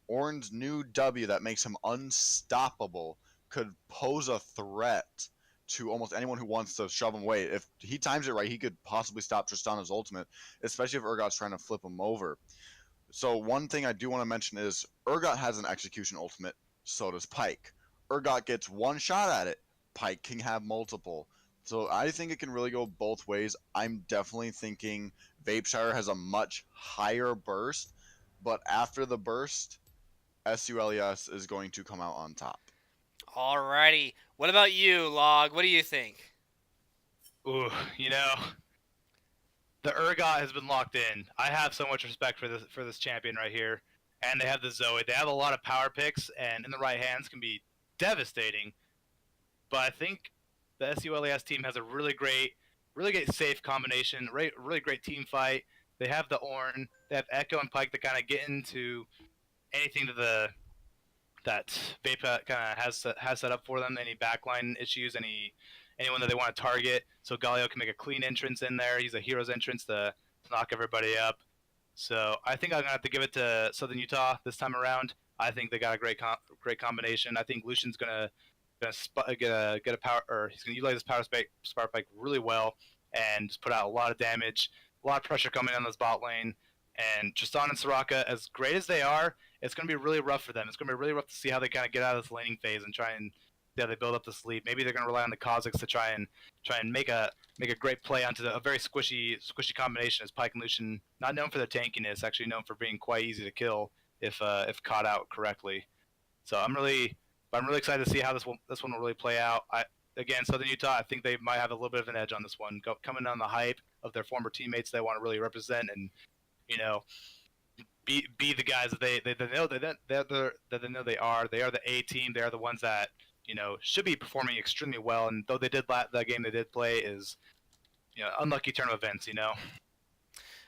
Ornn's new W that makes him unstoppable could pose a threat to almost anyone who wants to shove him away. If he times it right, he could possibly stop Tristana's ultimate, especially if Urgot's trying to flip him over. So one thing I do want to mention is Urgot has an execution ultimate, so does Pyke. Urgot gets one shot at it, Pyke can have multiple. So I think it can really go both ways. I'm definitely thinking Vapeshire has a much higher burst, but after the burst, SULES is going to come out on top. Alrighty. What about you, Log? What do you think? Ooh, the Urgot has been locked in. I have so much respect for this champion right here. And they have the Zoe. They have a lot of power picks, and in the right hands can be devastating. But I think the SULES team has a really great safe combination, really great team fight. They have the Ornn, they have Echo and Pyke that kind of get into anything that Vape kind of has set up for them, any backline issues, anyone that they want to target. So Galio can make a clean entrance in there. He's a hero's entrance to knock everybody up. So I think I'm gonna have to give it to Southern Utah this time around. I think they got a great combination. I think Lucian's gonna get a power, or he's gonna utilize his spark spike really well and just put out a lot of damage, a lot of pressure coming on this bot lane. And Tristan and Soraka, as great as they are, it's going to be really rough for them. It's going to be really rough to see how they kind of get out of this laning phase and try and they build up this lead. Maybe they're going to rely on the Kha'Zix to try and make a great play onto a very squishy combination. As Pyke and Lucian, not known for their tankiness, actually known for being quite easy to kill if caught out correctly. So I'm really excited to see how this one will really play out. Again, Southern Utah, I think they might have a little bit of an edge on this one, coming on the hype of their former teammates they want to really represent and be the guys that they know they are. They are the A team. They are the ones that should be performing extremely well. And though they did that game they did play is unlucky turn of events.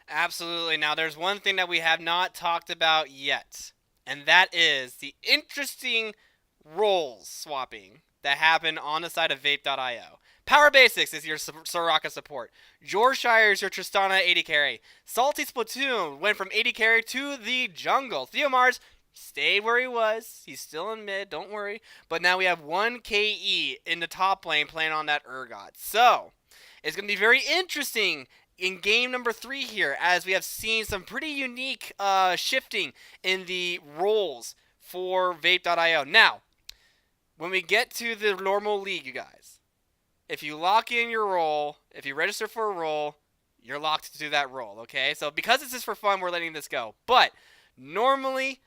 Absolutely. Now, there's one thing that we have not talked about yet, and that is the interesting roles swapping that happened on the side of Vape.io. Power Basics is your Soraka support. Yorkshire is your Tristana AD carry. Salty Splatoon went from AD carry to the jungle. Theomars stayed where he was. He's still in mid, don't worry. But now we have one KE in the top lane playing on that Urgot. So, it's going to be very interesting in game number 3 here, as we have seen some pretty unique shifting in the roles for Vape.io. Now, when we get to the normal league, you guys, if you lock in your role, if you register for a role, you're locked to that role, okay? So because this is for fun, we're letting this go. But normally,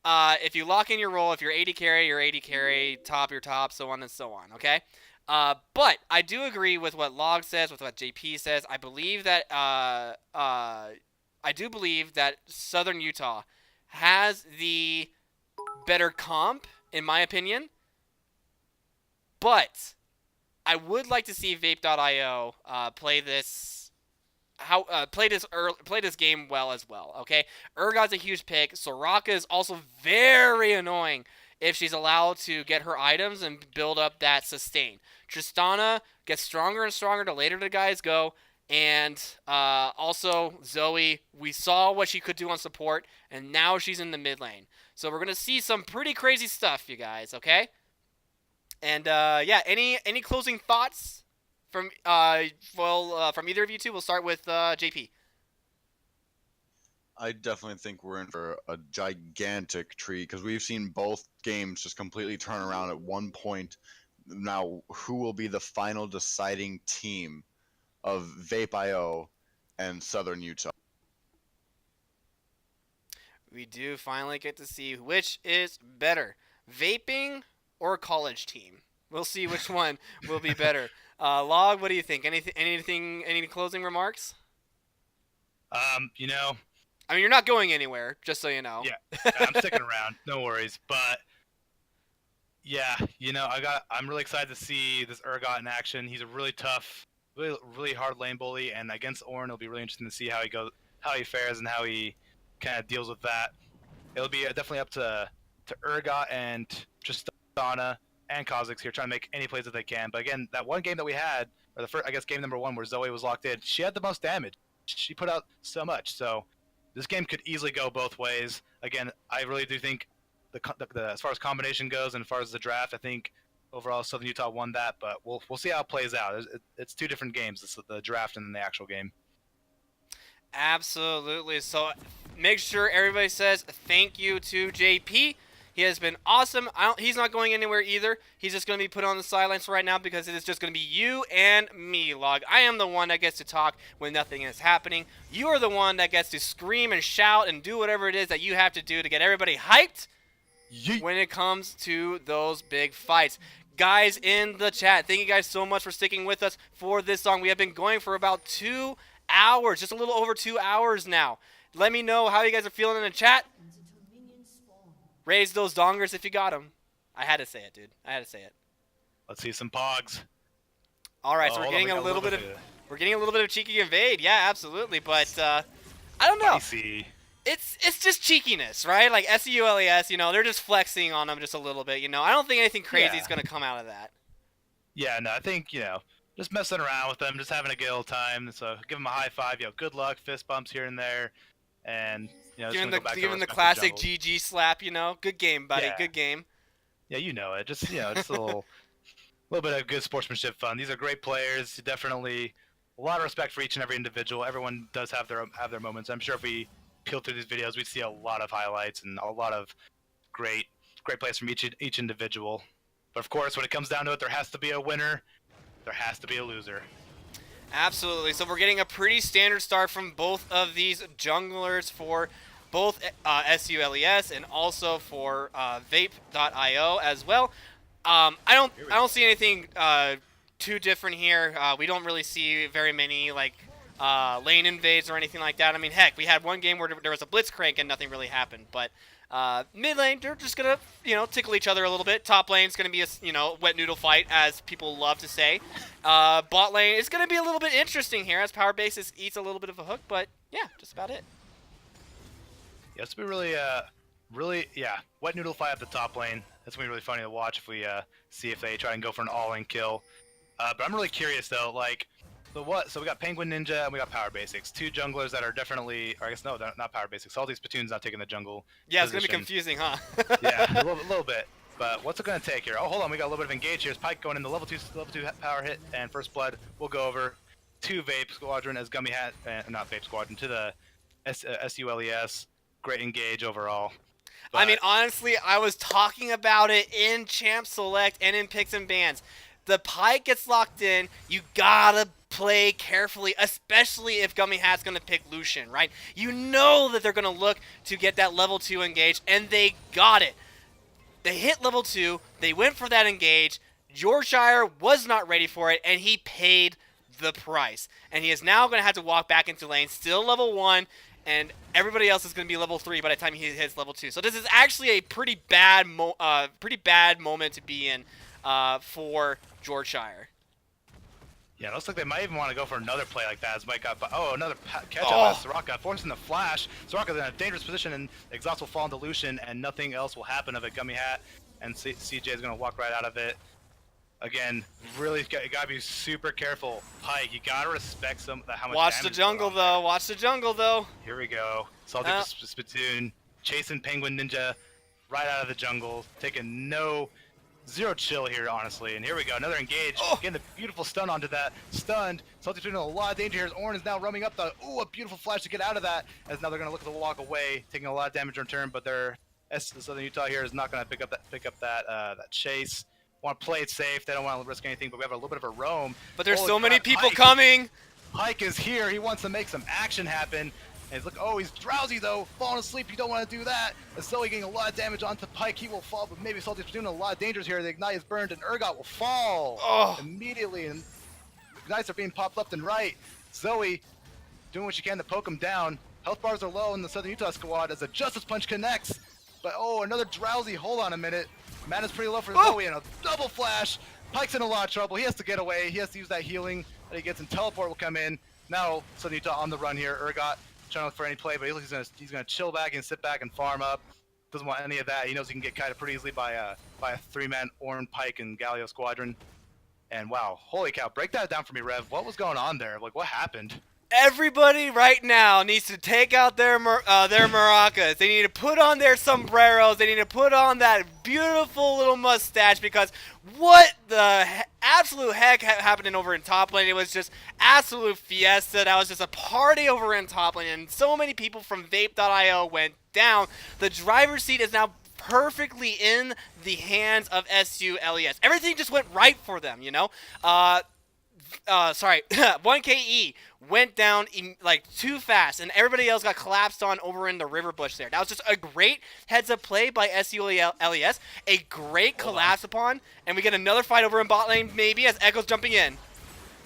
if you lock in your role, if you're AD carry, you're AD carry, top, you're top, so on and so on, okay? But I do agree with what Log says, with what JP says. I believe that I do believe that Southern Utah has the better comp, in my opinion. But I would like to see Vape.io play this play this game well as well. Okay, Urgot's a huge pick. Soraka is also very annoying if she's allowed to get her items and build up that sustain. Tristana gets stronger and stronger the later the guys go. And also Zoe, we saw what she could do on support, and now she's in the mid lane. So we're gonna see some pretty crazy stuff, you guys. Okay. And yeah, any closing thoughts from from either of you two? We'll start with JP. I definitely think we're in for a gigantic treat because we've seen both games just completely turn around at one point. Now, who will be the final deciding team of Vape.io and Southern Utah? We do finally get to see which is better, vaping or college team. We'll see which one will be better. Log, what do you think? Any closing remarks? You know, I mean, you're not going anywhere, just so you know. yeah, I'm sticking around. No worries. But yeah, you know, I'm really excited to see this Urgot in action. He's a really tough, really hard lane bully, and against Ornn, it'll be really interesting to see how he fares, and how he kind of deals with that. It'll be definitely up to Urgot and Tristana and Kha'Zix here, trying to make any plays that they can. But again, that one game that we had, or the first, I guess, game number 1 where Zoe was locked in, she had the most damage. She put out so much. So this game could easily go both ways. Again, I really do think the as far as combination goes and as far as the draft, I think overall Southern Utah won that. But we'll see how it plays out. It's two different games. It's the draft and then the actual game. Absolutely. So make sure everybody says thank you to JP. He has been awesome. He's not going anywhere either. He's just going to be put on the sidelines right now because it is just going to be you and me, Log. I am the one that gets to talk when nothing is happening. You are the one that gets to scream and shout and do whatever it is that you have to do to get everybody hyped when it comes to those big fights. Guys in the chat, thank you guys so much for sticking with us for this song. We have been going for about 2 hours, just a little over 2 hours now. Let me know how you guys are feeling in the chat. Raise those dongers if you got them. I had to say it, dude. I had to say it. Let's see some pogs. All right, so we're getting a little bit of cheeky invade. Yeah, absolutely. But I don't know. Spicy. It's just cheekiness, right? Like SEULES, you know, they're just flexing on them just a little bit. You know, I don't think anything crazy is gonna come out of that. Yeah, no, I think, you know, just messing around with them, just having a good old time. So give them a high five, you know, good luck, fist bumps here and there, and you know, giving the classic GG slap, you know, good game, buddy, good game. Yeah, you know it. Just just a little bit of good sportsmanship fun. These are great players. Definitely a lot of respect for each and every individual. Everyone does have their moments. I'm sure if we peel through these videos, we'd see a lot of highlights and a lot of great plays from each individual. But of course, when it comes down to it, there has to be a winner. There has to be a loser. Absolutely. So we're getting a pretty standard start from both of these junglers for both SEULES and also for Vape.io as well. I don't see anything too different here. We don't really see very many like lane invades or anything like that. I mean, heck, we had one game where there was a blitzcrank and nothing really happened. But mid lane, they're just gonna tickle each other a little bit. Top lane is gonna be a wet noodle fight, as people love to say. Bot lane is gonna be a little bit interesting here as Power Basis eats a little bit of a hook. But yeah, just about it. Yeah, it's been really wet noodle fight at the top lane. That's gonna be really funny to watch if we see if they try and go for an all-in kill. But I'm really curious though, like. So we got Penguin Ninja and we got Power Basics, two junglers that are definitely, or I guess no, they're not Power Basics. All these platoons not taking the jungle. Yeah, position. It's gonna be confusing, huh? Yeah, a little bit. But what's it gonna take here? Oh, hold on, we got a little bit of engage here. Pike going in the level two power hit and first blood. We'll go over to Vape Squadron as Gummy hat, not Vape Squadron, to the SEULES. Great engage overall. But I mean, honestly, I was talking about it in Champ Select and in Picks and Bans. The Pike gets locked in. You gotta play carefully, especially if Gummy Hat's going to pick Lucian, right? You know that they're going to look to get that level 2 engage, and they got it. They hit level 2, they went for that engage, Yorkshire was not ready for it, and he paid the price. And he is now going to have to walk back into lane, still level 1, and everybody else is going to be level 3 by the time he hits level 2. So this is actually a pretty bad moment to be in for Yorkshire. Yeah, it looks like they might even want to go for another play like that as Mike got, another catch up as Soraka, forcing the flash. Soraka's in a dangerous position, and Exhaust will fall into Lucian, and nothing else will happen of it. Gummy Hat, and CJ is going to walk right out of it. Again, really gotta be super careful. Pike, you gotta respect how much Watch damage the jungle, though. Watch the jungle, though. Here we go. Salty Spittoon chasing Penguin Ninja right out of the jungle, taking zero chill here, honestly. And here we go, another engage. Getting the beautiful stun onto that. Stunned. Salty Spittoon in a lot of danger here. As Orin is now roaming up the. Ooh, a beautiful flash to get out of that. As now they're gonna look at the walk away, taking a lot of damage in return. But Southern Utah here is not gonna pick up that chase. Want to play it safe. They don't want to risk anything, but we have a little bit of a roam. But there's Holy so many crap, people Pike. coming. Pike is here. He wants to make some action happen. And he's drowsy though, falling asleep. You don't want to do that. As Zoe getting a lot of damage onto Pike, he will fall, but maybe Salty's doing a lot of dangers here. The Ignite is burned, and Urgot will fall immediately. And Ignites are being popped left and right. Zoe doing what she can to poke him down. Health bars are low in the Southern Utah squad as a Justice Punch connects. But another drowsy. Hold on a minute. Mana's pretty low for Zoe, and a double flash. Pike's in a lot of trouble. He has to get away. He has to use that healing that he gets, and Teleport will come in. Now Southern Utah on the run here. Urgot trying to look for any play, but he's gonna chill back and sit back and farm up. Doesn't want any of that. He knows he can get kited pretty easily by a 3-man Ornn, Pike, and Galio squadron. And wow, holy cow! Break that down for me, Rev. What was going on there? Like, what happened? Everybody right now needs to take out their maracas. They need to put on their sombreros. They need to put on that beautiful little mustache, because what the absolute heck happening over in top lane? It was just absolute fiesta. That was just a party over in top lane, and so many people from Vape.io went down. The driver's seat is now perfectly in the hands of SULES. Everything just went right for them, you know? 1KE went down like too fast, and everybody else got collapsed on over in the river bush there. That was just a great heads-up play by SULES, a great collapse upon, and we get another fight over in bot lane maybe as Echo's jumping in.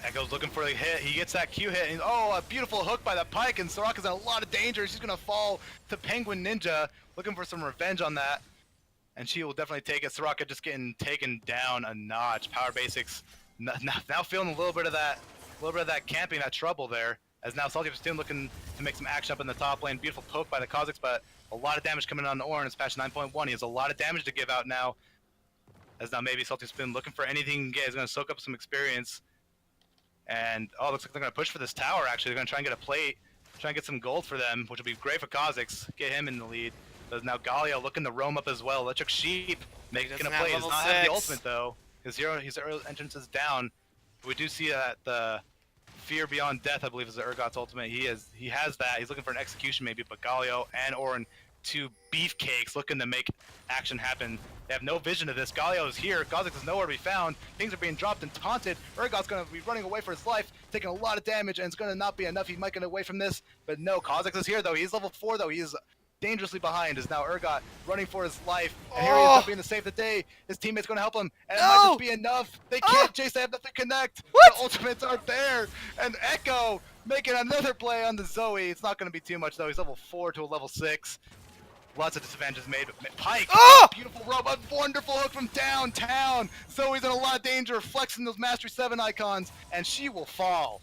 Echo's looking for the hit. He gets that Q hit, and a beautiful hook by the Pike, and Soraka's in a lot of danger. She's gonna fall to Penguin Ninja, looking for some revenge on that, and she will definitely take it. Soraka just getting taken down a notch. Power basics. Now feeling a little bit of that camping, that trouble there, as now Salty Spittoon looking to make some action up in the top lane. Beautiful poke by the Kazakhs, but a lot of damage coming on Ornn. It's patch 9.1. He has a lot of damage to give out now, as now maybe Salty Spittoon looking for anything he can get. He's going to soak up some experience. And looks like they're going to push for this tower. Actually, they're going to try and get a plate, try and get some gold for them, which will be great for Kazakhs. Get him in the lead. There's now Galio looking to roam up as well. Electric Sheep making a play. Does not have the ultimate though. His early entrance is down. We do see that the Fear Beyond Death, I believe, is the Urgot's ultimate. He has that. He's looking for an execution maybe, but Galio and Ornn, two beefcakes looking to make action happen. They have no vision of this. Galio is here. Kazakhs is nowhere to be found. Things are being dropped and taunted. Urgot's going to be running away for his life, taking a lot of damage, and it's going to not be enough. He might get away from this, but no, Kazakhs is here though. He's level 4 though. He is dangerously behind, is now Urgot running for his life, and here he is jumping to save the day. His teammate's going to help him, and it might just be enough. They can't chase, they have nothing to connect. The ultimates aren't there, and Echo making another play on the Zoe. It's not going to be too much though. He's level 4 to a level 6. Lots of disadvantages made. Pike, beautiful rope, a wonderful hook from downtown. Zoe's in a lot of danger, flexing those Mastery 7 icons, and she will fall.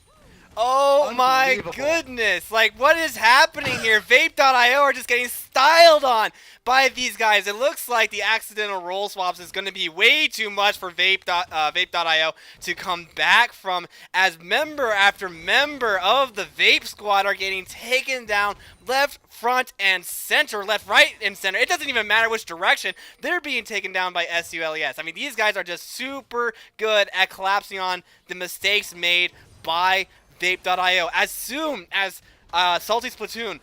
Oh my goodness, like what is happening here? Vape.io are just getting styled on by these guys. It looks like the accidental role swaps is going to be way too much for Vape.io to come back from, as member after member of the Vape squad are getting taken down left, front, and center. Left, right, and center. It doesn't even matter which direction. They're being taken down by SULES. I mean, these guys are just super good at collapsing on the mistakes made by Vape.io. As soon as Salty Spittoon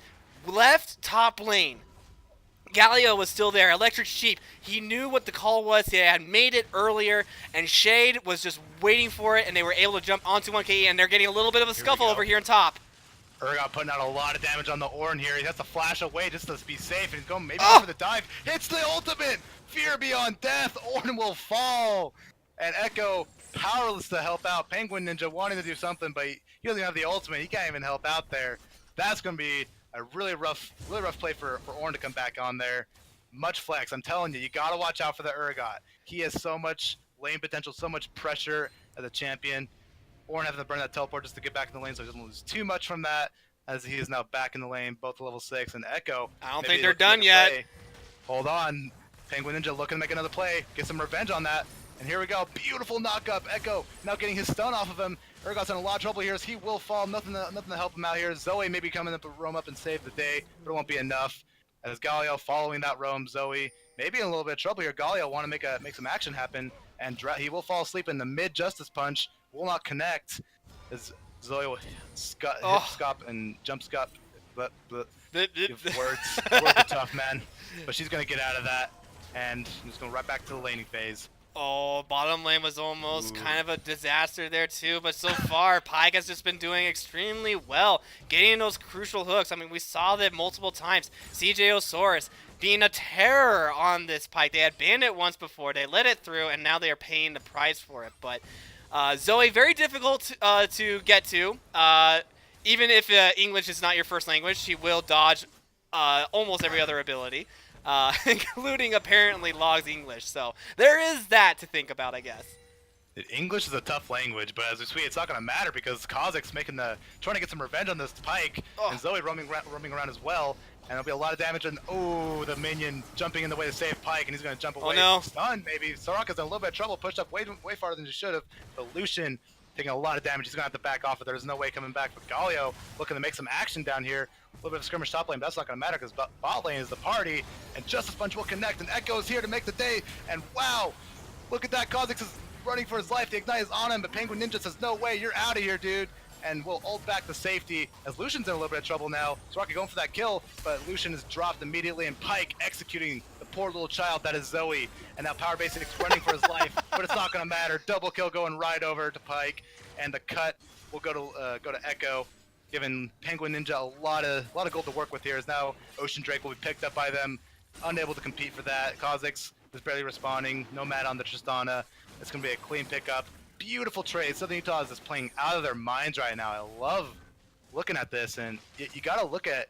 left top lane, Galio was still there. Electric Sheep, he knew what the call was. He had made it earlier, and Shade was just waiting for it, and they were able to jump onto 1KE, and they're getting a little bit of a scuffle over here on top. Urgot putting out a lot of damage on the Ornn here. He has to flash away just to be safe, and he's going maybe for the dive. Hits the ultimate! Fear Beyond Death! Ornn will fall! and Echo powerless to help out. Penguin Ninja wanting to do something, but he doesn't even have the ultimate. He can't even help out there. That's going to be a really rough play for Ornn to come back on there. Much flex. I'm telling you, you got to watch out for the Urgot. He has so much lane potential, so much pressure as a champion. Ornn having to burn that teleport just to get back in the lane so he doesn't lose too much from that, as he is now back in the lane, both level 6. And Echo, I don't maybe think they're looking to done make a yet. play. Hold on. Penguin Ninja looking to make another play, get some revenge on that. And here we go. Beautiful knock-up. Echo now getting his stun off of him. Urgot's in a lot of trouble here as he will fall. Nothing to help him out here. Zoe maybe coming up to roam up and save the day, but it won't be enough. As Galio following that roam, Zoe maybe in a little bit of trouble here. Galio want to make some action happen, and he will fall asleep in the mid Justice Punch. Will not connect as Zoe will hip scop and jump scop. But words are tough, man. But she's gonna get out of that, and just going right back to the laning phase. Oh, bottom lane was almost kind of a disaster there too, but so far, Pyke has just been doing extremely well, getting those crucial hooks. I mean, we saw that multiple times. CJ Osoris being a terror on this Pyke. They had banned it once before, they let it through, and now they are paying the price for it. But Zoe, very difficult to get to. Even if English is not your first language, she will dodge almost every other ability. Including apparently Log's English, so there is that to think about, I guess. English is a tough language, but as we see, it's not going to matter because Kha'Zix's trying to get some revenge on this Pyke, and Zoe roaming around as well, and there'll be a lot of damage. And the minion jumping in the way to save Pyke, and he's going to jump away. Oh no! Stun, maybe. Soraka's in a little bit of trouble, pushed up way farther than she should have. But Lucian taking a lot of damage. He's going to have to back off, but there's no way coming back. But Galio looking to make some action down here. A little bit of skirmish top lane, but that's not going to matter because bot lane is the party, and Justice Punch will connect, and Echo is here to make the day, and wow, look at that. Kha'Zix is running for his life. The Ignite is on him, but Penguin Ninja says, no way, you're out of here, dude, and we'll ult back to safety as Lucian's in a little bit of trouble now. Soraka going for that kill, but Lucian is dropped immediately, and Pyke executing the poor little child that is Zoe, and now Power Basics running for his life, but it's not going to matter. Double kill going right over to Pyke, and the cut will go to Echo, giving Penguin Ninja a lot of gold to work with here. As now Ocean Drake will be picked up by them, unable to compete for that. Kha'Zix is barely responding. No mat on the Tristana. It's going to be a clean pickup. Beautiful trade. Southern Utah is just playing out of their minds right now. I love looking at this, and you got to look at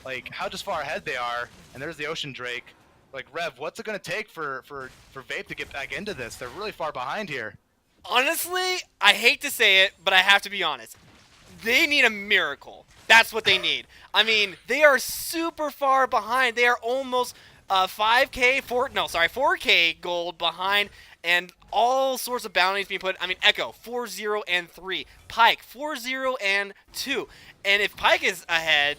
like how just far ahead they are. And there's the Ocean Drake. Like, Rev, what's it going to take for Vape to get back into this? They're really far behind here. Honestly, I hate to say it, but I have to be honest. They need a miracle. That's what they need. I mean, they are super far behind. They are almost 4K gold behind, and all sorts of bounties being put. I mean, Echo 4-0 and 3, Pyke 4-0 and 2, and if Pyke is ahead,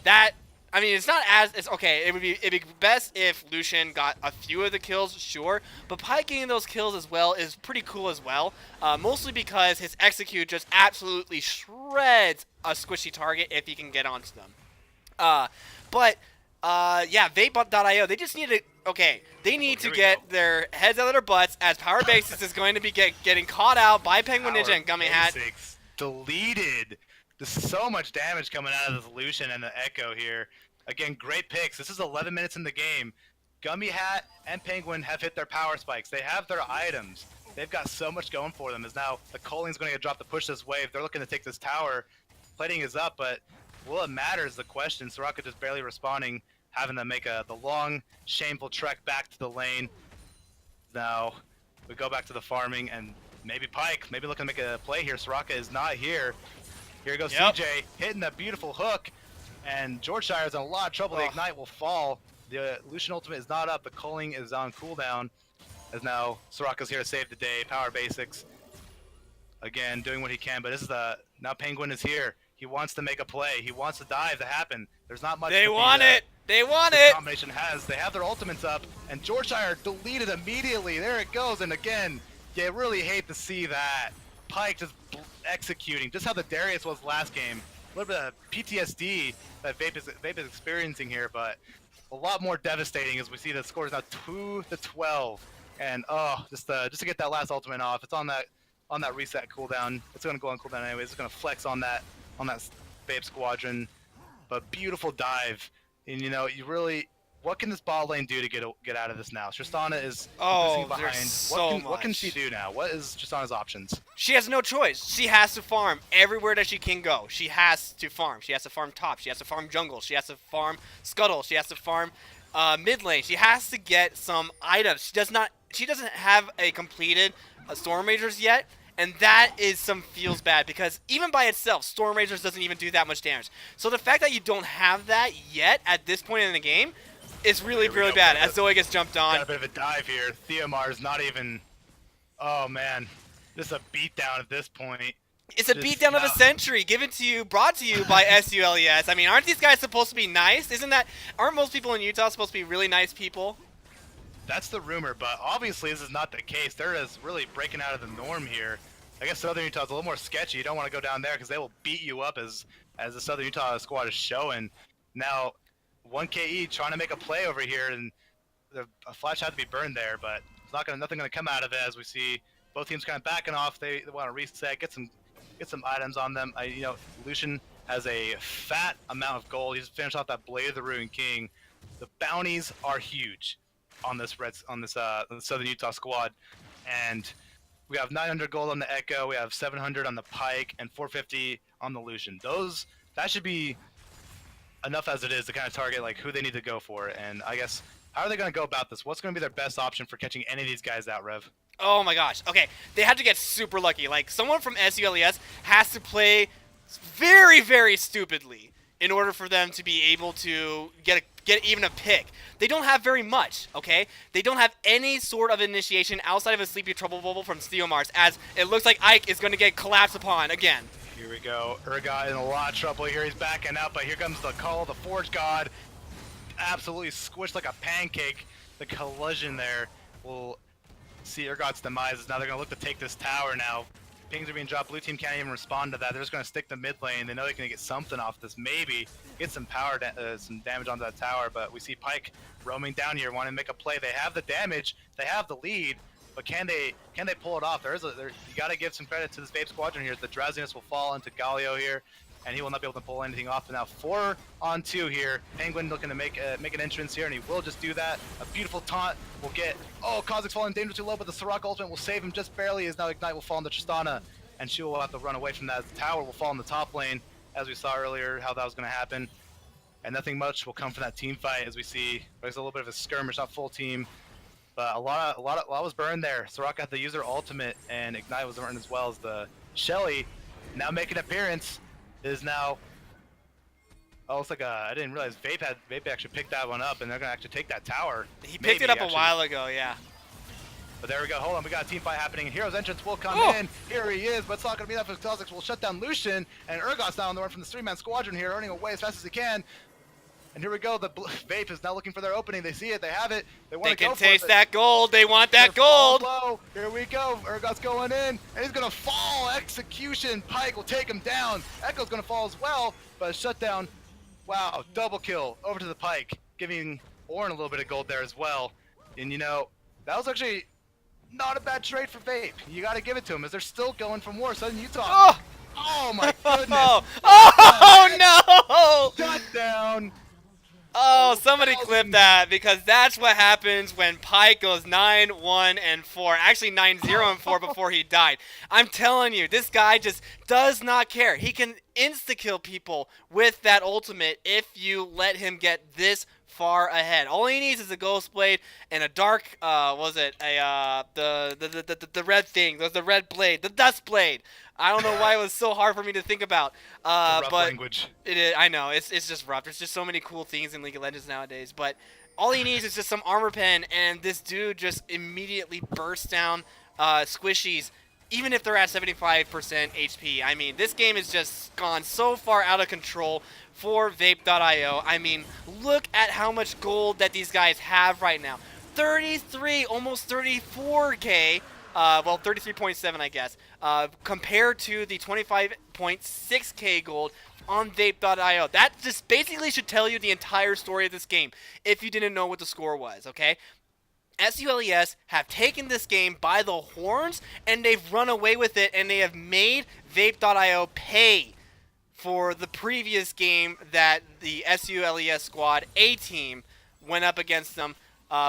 it's not as it's okay. It'd be best if Lucian got a few of the kills, sure, but Pyke getting those kills as well is pretty cool as well. Mostly because his execute just absolutely shreds a squishy target if he can get onto them. Vape.io, they just need to they need to get their heads out of their butts as Power Basics is going to be getting caught out by Penguin Ninja and Gummy Hat. Deleted. There's so much damage coming out of this Lucian and the Echo here. Again, great picks. This is 11 minutes in the game. Gummy Hat and Penguin have hit their power spikes. They have their items. They've got so much going for them. As now the Colling's going to get dropped to push this wave. They're looking to take this tower. Plating is up, but will it matter is the question. Soraka just barely responding, having to make the long, shameful trek back to the lane. Now we go back to the farming, and maybe Pyke, maybe looking to make a play here. Soraka is not here. Here goes CJ, hitting that beautiful hook, and Georgeshire is in a lot of trouble. The Ignite will fall. The Lucian ultimate is not up. The Culling is on cooldown, as now Soraka's here to save the day. Power Basics, again, doing what he can, but this is now Penguin is here. He wants to make a play. He wants the dive to happen. There's not much. They want it. They want it. Combination they have their ultimates up, and Georgeshire deleted immediately. There it goes, and again, you really hate to see that. Pyke just executing, just how the Darius was last game. A little bit of PTSD that Vape is experiencing here, but a lot more devastating as we see the score is now 2-12, and just to get that last ultimate off. It's on that reset cooldown. It's gonna go on cooldown anyways. It's gonna flex on that Vape squadron, but beautiful dive. And you really what can this bot lane do to get out of this now? Tristana is Oh, losing behind. there's so What can much. she do now? What is Tristana's options? She has no choice. She has to farm everywhere that she can go. She has to farm. She has to farm top. She has to farm jungle. She has to farm scuttle. She has to farm mid lane. She has to get some items. She doesn't have a completed Storm Ragers yet, and that feels bad because even by itself, Storm Ragers doesn't even do that much damage. So the fact that you don't have that yet at this point in the game is really bad. As Zoe gets jumped on. Got a bit of a dive here. Theomar's not even. Oh man, this is a beatdown at this point. It's a beatdown of a century, brought to you by SULES. I mean, aren't these guys supposed to be nice? Aren't most people in Utah supposed to be really nice people? That's the rumor, but obviously this is not the case. They're just really breaking out of the norm here. I guess Southern Utah's a little more sketchy. You don't want to go down there because they will beat you up as the Southern Utah squad is showing. Now, 1KE trying to make a play over here, and a flash had to be burned there, but it's nothing gonna come out of it as we see both teams kind of backing off. They want to reset, get some items on them. Lucian has a fat amount of gold. He's finished off that Blade of the Ruined King. The bounties are huge on this Southern Utah squad, and we have 900 gold on the Echo, we have 700 on the Pike, and 450 on the Lucian. That should be enough as it is to kind of target like who they need to go for. And I guess, how are they going to go about this? What's going to be their best option for catching any of these guys out, Rev? Oh my gosh. Okay, they had to get super lucky. Like, someone from SULES has to play very, very stupidly in order for them to be able to get even a pick. They don't have very much, okay? They don't have any sort of initiation outside of a Sleepy Trouble Bubble from Steelmars, as it looks like Ike is going to get collapsed upon again. Here we go. Urgot in a lot of trouble here. He's backing up, but here comes the call of the Forge God. Absolutely squished like a pancake. The collision there will see Urgot's demise. Now they're going to look to take this tower now. Pings are being dropped. Blue team can't even respond to that. They're just going to stick the mid lane. They know they can get something off this. Maybe get some power, some damage onto that tower. But we see Pike roaming down here, wanting to make a play. They have the damage. They have the lead. But can they pull it off? You got to give some credit to this Vape Squadron here. The drowsiness will fall into Galio here, and he will not be able to pull anything off. And now 4-on-2 here. Penguin looking to make an entrance here, and he will just do that. A beautiful taunt will get. Oh, Kozik's falling danger too low, but the Soraka ultimate will save him just barely. As now Ignite will fall into Tristana, and she will have to run away from that. The tower will fall in the top lane, as we saw earlier how that was going to happen. And nothing much will come from that team fight, as we see. There's a little bit of a skirmish, not full team. But a lot was burned there. Soraka had to use her ultimate, and Ignite was burned as well. As the Shelly now making an appearance is now. Oh, it's like I didn't realize Vape actually picked that one up, and they're gonna actually take that tower. He picked it up a while ago, yeah. But there we go. Hold on, we got a team fight happening. Hero's entrance will come in. Here he is, but it's not gonna be enough for Kozix. Will shut down Lucian, and Urgot's now on the run from the 3-man squadron here, running away as fast as he can. And here we go. The Vape is now looking for their opening. They see it. They have it. They want to go for it. They can taste that gold. They want that gold. Low. Here we go. Urgot's going in, and he's going to fall. Execution. Pike will take him down. Echo's going to fall as well, but a shutdown. Wow. Double kill over to the Pike, giving Orin a little bit of gold there as well. And, that was actually not a bad trade for Vape. You got to give it to him, as they're still going from war. Southern Utah. Oh my goodness. Oh, no. Shut down. Oh, somebody clip that, because that's what happens when Pike goes 9-1-4. Actually 9-0-4 before he died. I'm telling you, this guy just does not care. He can insta-kill people with that ultimate if you let him get this far ahead. All he needs is a Ghost Blade and a dark, the red thing. There's the red blade, the Dust Blade. I don't know why it was so hard for me to think about. Rough but language. It is. I know. It's just rough. There's just so many cool things in League of Legends nowadays. But all he needs is just some armor pen, and this dude just immediately bursts down squishies, even if they're at 75% HP. I mean, this game has just gone so far out of control for Vape.io. I mean, look at how much gold that these guys have right now. 33, almost 34K. 33.7, I guess, compared to the 25.6K gold on Vape.io. That just basically should tell you the entire story of this game if you didn't know what the score was, okay? SULES have taken this game by the horns, and they've run away with it, and they have made Vape.io pay for the previous game that the SULES squad A-team went up against them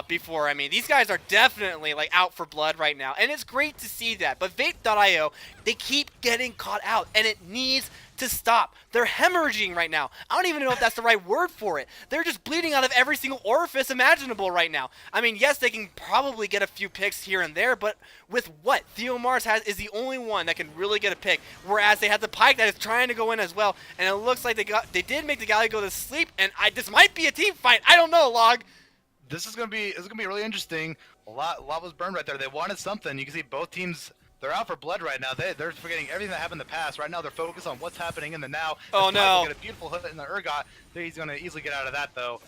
before. I mean, these guys are definitely like out for blood right now, and it's great to see that. But Vape.io, they keep getting caught out, and it needs to stop. They're hemorrhaging right now. I don't even know if that's the right word for it. They're just bleeding out of every single orifice imaginable right now. I mean, yes, they can probably get a few picks here and there, but with what Theo Mars has is the only one that can really get a pick, whereas they have the Pyke that is trying to go in as well, and it looks like they did make the Galio go to sleep, and this might be a team fight. I don't know, Log. This is gonna be really interesting. A lot was burned right there. They wanted something. You can see both teams, they're out for blood right now. They're forgetting everything that happened in the past. Right now they're focused on what's happening in the now. Oh no! Get a beautiful hit in the Urgot. He's gonna easily get out of that though.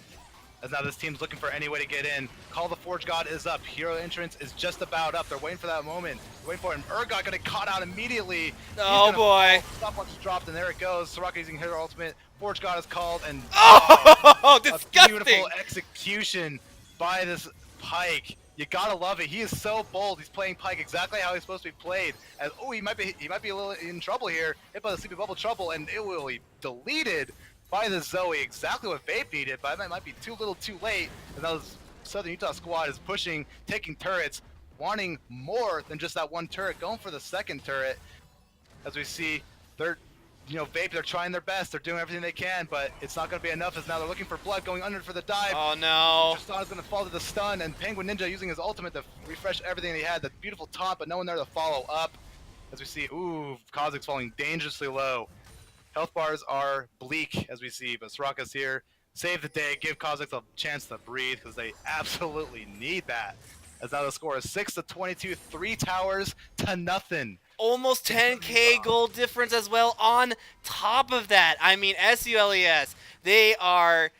As now this team's looking for any way to get in. Call the Forge God is up. Hero entrance is just about up. They're waiting for that moment. They're waiting for it. And Urgot gonna caught out immediately. Oh boy! Stopwatch is dropped and there it goes. Soraka using Hero ultimate. Forge God is called and oh disgusting! A beautiful execution by this Pyke. You gotta love it. He is so bold. He's playing Pyke exactly how he's supposed to be played. As he might be a little in trouble here. Hit by the sleepy bubble trouble, and it will be deleted by the Zoe. Exactly what Vape needed, but that might be too little, too late. And those Southern Utah squad is pushing, taking turrets, wanting more than just that one turret, going for the second turret. As we see, they're Vape, they're trying their best. They're doing everything they can, but it's not going to be enough as now they're looking for blood, going under for the dive. Oh, no. Tristana's going to fall to the stun, and Penguin Ninja using his ultimate to refresh everything he had. That beautiful taunt, but no one there to follow up. As we see, Kozik's falling dangerously low. Health bars are bleak, as we see, but Soraka's here. Save the day, give Kozik a chance to breathe, because they absolutely need that. As now the score is 6-22, 3 towers to nothing. Almost 10k gold difference as well on top of that. I mean, SULES, they are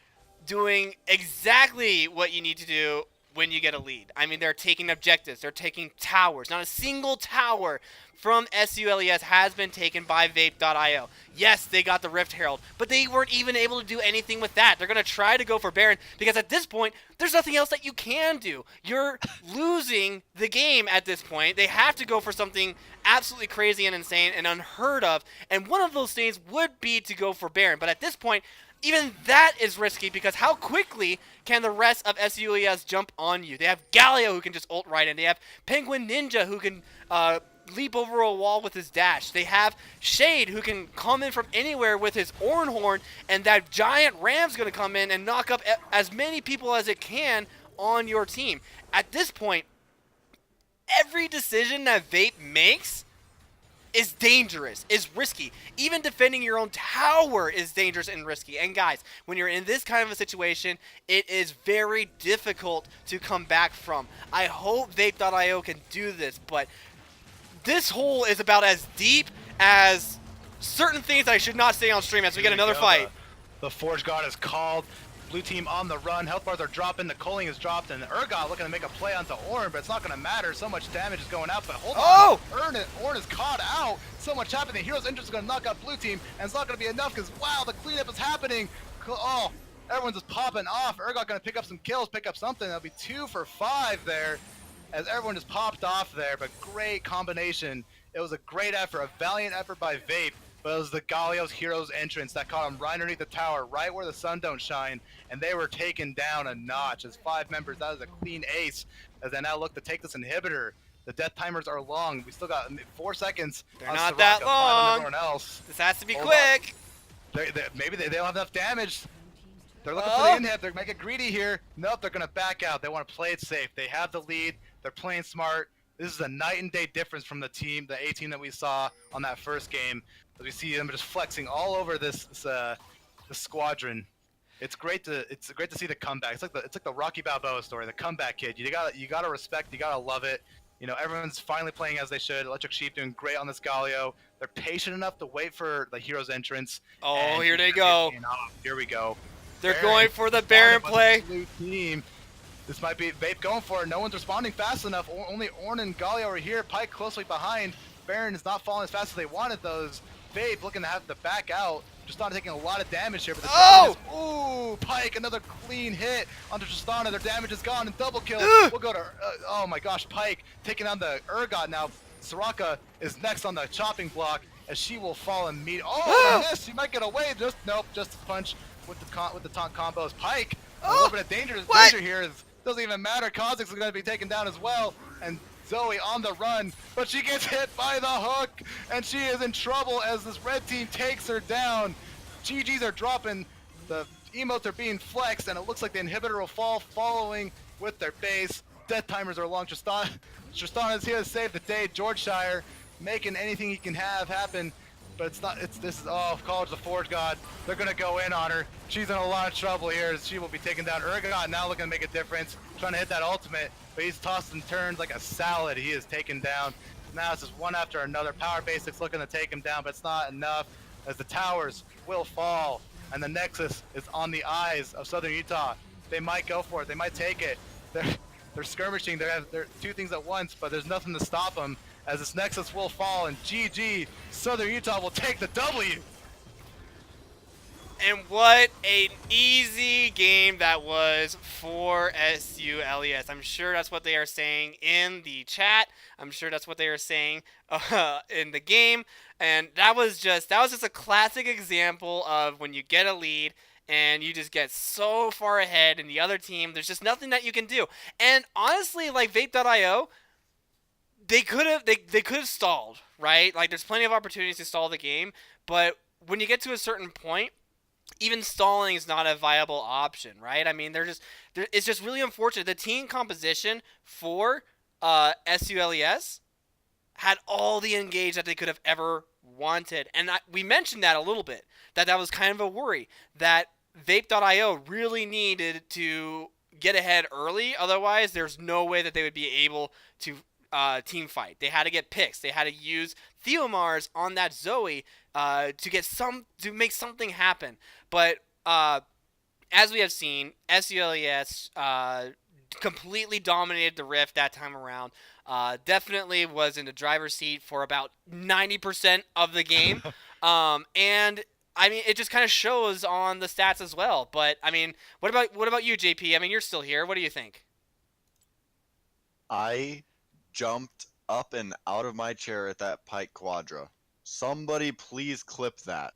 doing exactly what you need to do when you get a lead. I mean, they're taking objectives. They're taking towers. Not a single tower from SULES has been taken by Vape.io. Yes, they got the Rift Herald, but they weren't even able to do anything with that. They're going to try to go for Baron because at this point, there's nothing else that you can do. You're losing the game at this point. They have to go for something absolutely crazy and insane and unheard of, and one of those things would be to go for Baron. But at this point, even that is risky because how quickly can the rest of SULES jump on you? They have Galio who can just ult right in. They have Penguin Ninja who can leap over a wall with his dash. They have Shade who can come in from anywhere with his Ornhorn, and that giant ram's going to come in and knock up as many people as it can on your team. At this point, every decision that Vape makes is dangerous, is risky. Even defending your own tower is dangerous and risky. And guys, when you're in this kind of a situation, it is very difficult to come back from. I hope Vape.io can do this, but this hole is about as deep as certain things I should not say on stream as we get another fight. The Forge God is called. Blue team on the run. Health bars are dropping. The Coaling is dropped, and Urgot looking to make a play onto Ornn, but it's not going to matter. So much damage is going out. But hold on, Ornn is caught out. So much happening. Hero's Interest is going to knock out Blue team, and it's not going to be enough because wow, the cleanup is happening. Oh, everyone's just popping off. Urgot going to pick up some kills, pick up something. That'll be 2 for 5 there, as everyone just popped off there. But great combination. It was a great effort, a valiant effort by Vape. But it was the Galio's Heroes entrance that caught him right underneath the tower, right where the sun don't shine, and they were taken down a notch. As 5 members, that is a clean ace, as they now look to take this inhibitor. The death timers are long. We still got 4 seconds. They're not that long. Everyone else. This has to be quick. Maybe they don't have enough damage. They're looking for the inhib. They're making greedy here. Nope, they're going to back out. They want to play it safe. They have the lead. They're playing smart. This is a night and day difference from the team, the A team that we saw on that first game. As we see them just flexing all over this squadron. It's great to see the comeback. It's like the Rocky Balboa story, the comeback kid. You gotta respect, you gotta love it. You know, everyone's finally playing as they should. Electric Sheep doing great on this Galio. They're patient enough to wait for the Hero's entrance. Oh, here they go. Here we go. They're going for the Baron play. Blue team. This might be Vape going for it. No one's responding fast enough. Only Ornn and Galio are here. Pyke closely behind. Baron is not falling as fast as they wanted those. Vape looking to have to back out. Just not taking a lot of damage here. But Pyke, another clean hit onto Tristana. Their damage is gone and double kill. We'll go to, oh my gosh, Pyke taking on the Urgot now. Soraka is next on the chopping block as she will fall immediately. Oh, miss, she might get away. Just a punch with the taunt combos. Pyke A little bit of danger here. Doesn't even matter. Kha'Zix is going to be taken down as well. And Zoe on the run, but she gets hit by the hook, and she is in trouble as this red team takes her down. GGs are dropping. The emotes are being flexed, and it looks like the inhibitor will fall following with their base. Death timers are long. Tristan is here to save the day. George Shire making anything he can have happen. But it's not, College the Forge God. They're gonna go in on her. She's in a lot of trouble here as she will be taken down. Urgot now looking to make a difference, trying to hit that ultimate, but he's tossed and turned like a salad. He is taken down. Now it's just one after another. Power Basics looking to take him down, but it's not enough as the towers will fall and the Nexus is on the eyes of Southern Utah. They might go for it. They might take it. They're skirmishing. They're two things at once, but there's nothing to stop them. As this Nexus will fall, and GG, Southern Utah will take the W. And what an easy game that was for SULES. I'm sure that's what they are saying in the chat. I'm sure that's what they are saying in the game. And that was just a classic example of when you get a lead and you just get so far ahead in the other team, there's just nothing that you can do. And honestly, like Vape.io, they could have stalled, right? Like there's plenty of opportunities to stall the game, but when you get to a certain point, even stalling is not a viable option, right? I mean, it's just really unfortunate. The team composition for SULES had all the engage that they could have ever wanted, and we mentioned that a little bit. That was kind of a worry that Vape.io really needed to get ahead early. Otherwise, there's no way that they would be able to team fight. They had to get picks. They had to use Theomars on that Zoe to make something happen. But as we have seen, SULES completely dominated the Rift that time around. Definitely was in the driver's seat for about 90% of the game. And I mean, it just kind of shows on the stats as well. But I mean, what about you, JP? I mean, you're still here. What do you think? I jumped up and out of my chair at that Pike Quadra. Somebody please clip that.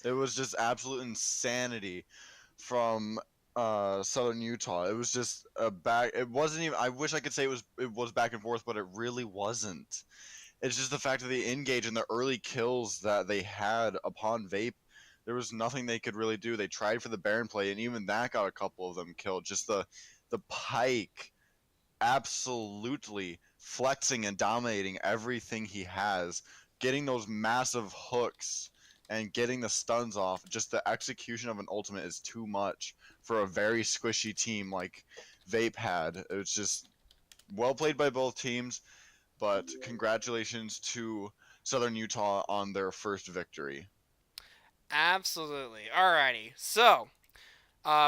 It was just absolute insanity from Southern Utah. It was just it wasn't even, I wish I could say it was back and forth, but it really wasn't. It's just the fact of the engage and the early kills that they had upon Vape. There was nothing they could really do. They tried for the Baron play, and even that got a couple of them killed. Just the Pike absolutely flexing and dominating everything he has, getting those massive hooks and getting the stuns off. Just the execution of an ultimate is too much for a very squishy team like Vape had. It was just well played by both teams, but congratulations to Southern Utah on their first victory. Absolutely. Alrighty. So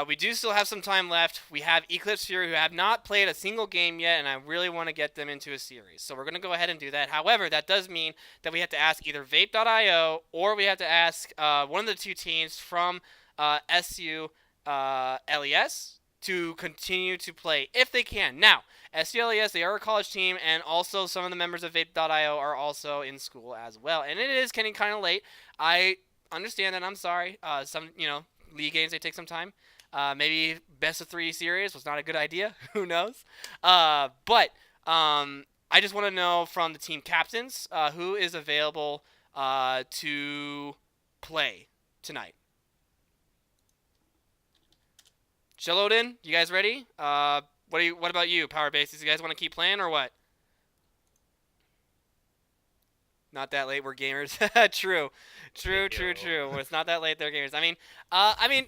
we do still have some time left. We have Eclipse Fury, who have not played a single game yet, and I really want to get them into a series. So we're going to go ahead and do that. However, that does mean that we have to ask either Vape.io or we have to ask one of the two teams from SULES to continue to play, if they can. Now, SULES, they are a college team, and also some of the members of Vape.io are also in school as well. And it is getting kind of late. I understand that. I'm sorry. Some, league games, they take some time. Maybe best of 3 series was not a good idea. Who knows? But I just want to know from the team captains who is available to play tonight. Shalodin, you guys ready? What about you, Power Bases? You guys want to keep playing or what? Not that late, we're gamers. True. It's not that late, they're gamers. I mean,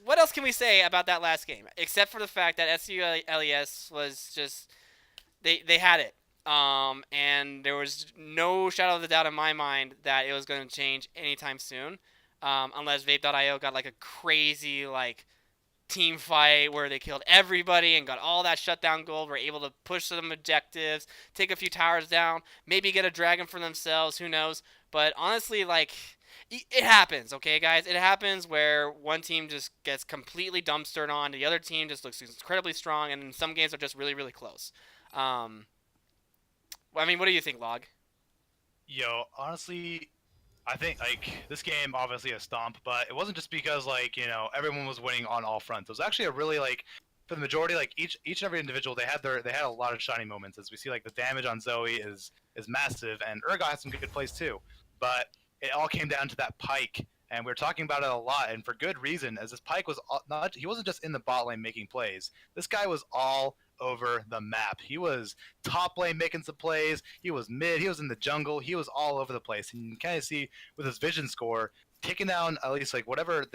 what else can we say about that last game? Except for the fact that SULES was just, they had it. And there was no shadow of the doubt in my mind that it was going to change anytime soon. Unless Vape.io got like a crazy, team fight where they killed everybody and got all that shutdown gold, were able to push some objectives, take a few towers down, maybe get a dragon for themselves, who knows. But honestly, it happens, okay, guys? It happens where one team just gets completely dumpstered on, the other team just looks incredibly strong, and some games are just really, really close. What do you think, Log? Yo, honestly, I think like this game obviously a stomp, but it wasn't just because like everyone was winning on all fronts. It was actually a really like for the majority like each and every individual they had a lot of shining moments. As we see like the damage on Zoe is massive, and Urgot had some good plays too. But it all came down to that Pike, and we were talking about it a lot, and for good reason. As this Pike was not he wasn't just in the bot lane making plays. This guy was all over the map. He was top lane making some plays. He was mid. He was in the jungle. He was all over the place. And you can kind of see with his vision score, taking down at least like whatever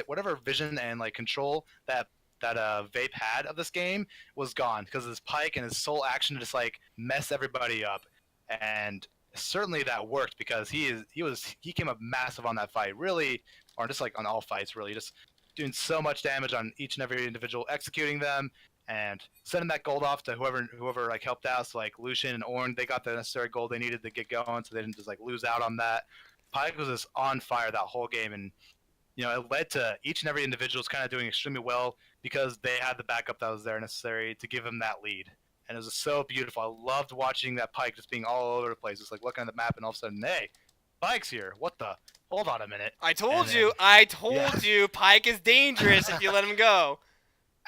vision and like control that Vape had of this game was gone because of his Pike and his sole action to just like mess everybody up. And certainly that worked because he came up massive on that fight, really, or just like on all fights, really, just doing so much damage on each and every individual, executing them, and sending that gold off to whoever like helped out. So like Lucian and Ornn, they got the necessary gold they needed to get going, so they didn't just like lose out on that. Pike was just on fire that whole game, and it led to each and every individual's kind of doing extremely well because they had the backup that was there necessary to give them that lead. And it was just so beautiful. I loved watching that Pike just being all over the place, just like looking at the map, and all of a sudden, hey, Pike's here. What the? Hold on a minute. I told you, Pike is dangerous if you let him go.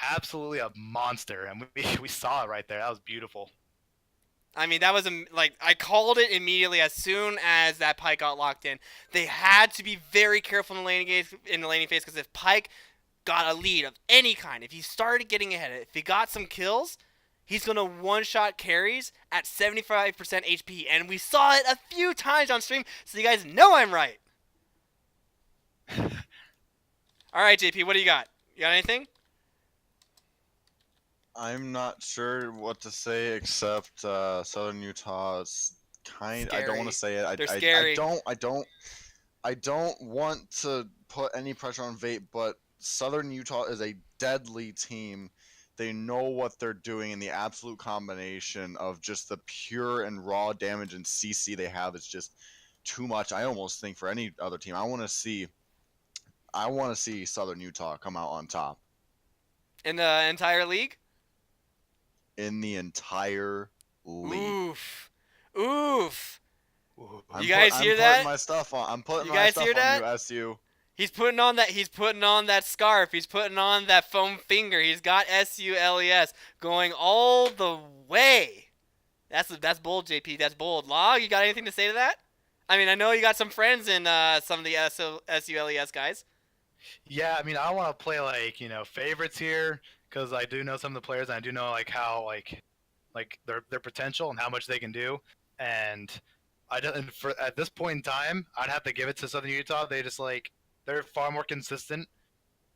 Absolutely a monster, and we saw it right there. That was beautiful. I mean, that was I called it immediately as soon as that Pike got locked in. They had to be very careful in the laning phase because if Pike got a lead of any kind, if he started getting ahead, if he got some kills, he's gonna one-shot carries at 75% HP, and we saw it a few times on stream, so you guys know I'm right. All right, JP, what do you got? You got anything? I'm not sure what to say except Southern Utah's kind. I don't want to say it. They're scary. I don't want to put any pressure on Vape, but Southern Utah is a deadly team. They know what they're doing, and the absolute combination of just the pure and raw damage and CC they have is just too much. I almost think for any other team, I want to see Southern Utah come out on top In the entire league? in the entire league. Oof. I'm You guys hear that? I'm putting my stuff on. I'm putting You my guys stuff hear on that? you, SU. He's putting on that scarf. He's putting on that foam finger. He's got SULES going all the way. That's bold, JP. That's bold. Log, you got anything to say to that? I mean, I know you got some friends in some of the SULES guys. Yeah, I mean, I don't want to play like favorites here because I do know some of the players and I do know like how like their potential and how much they can do. And at this point in time, I'd have to give it to Southern Utah. They're far more consistent,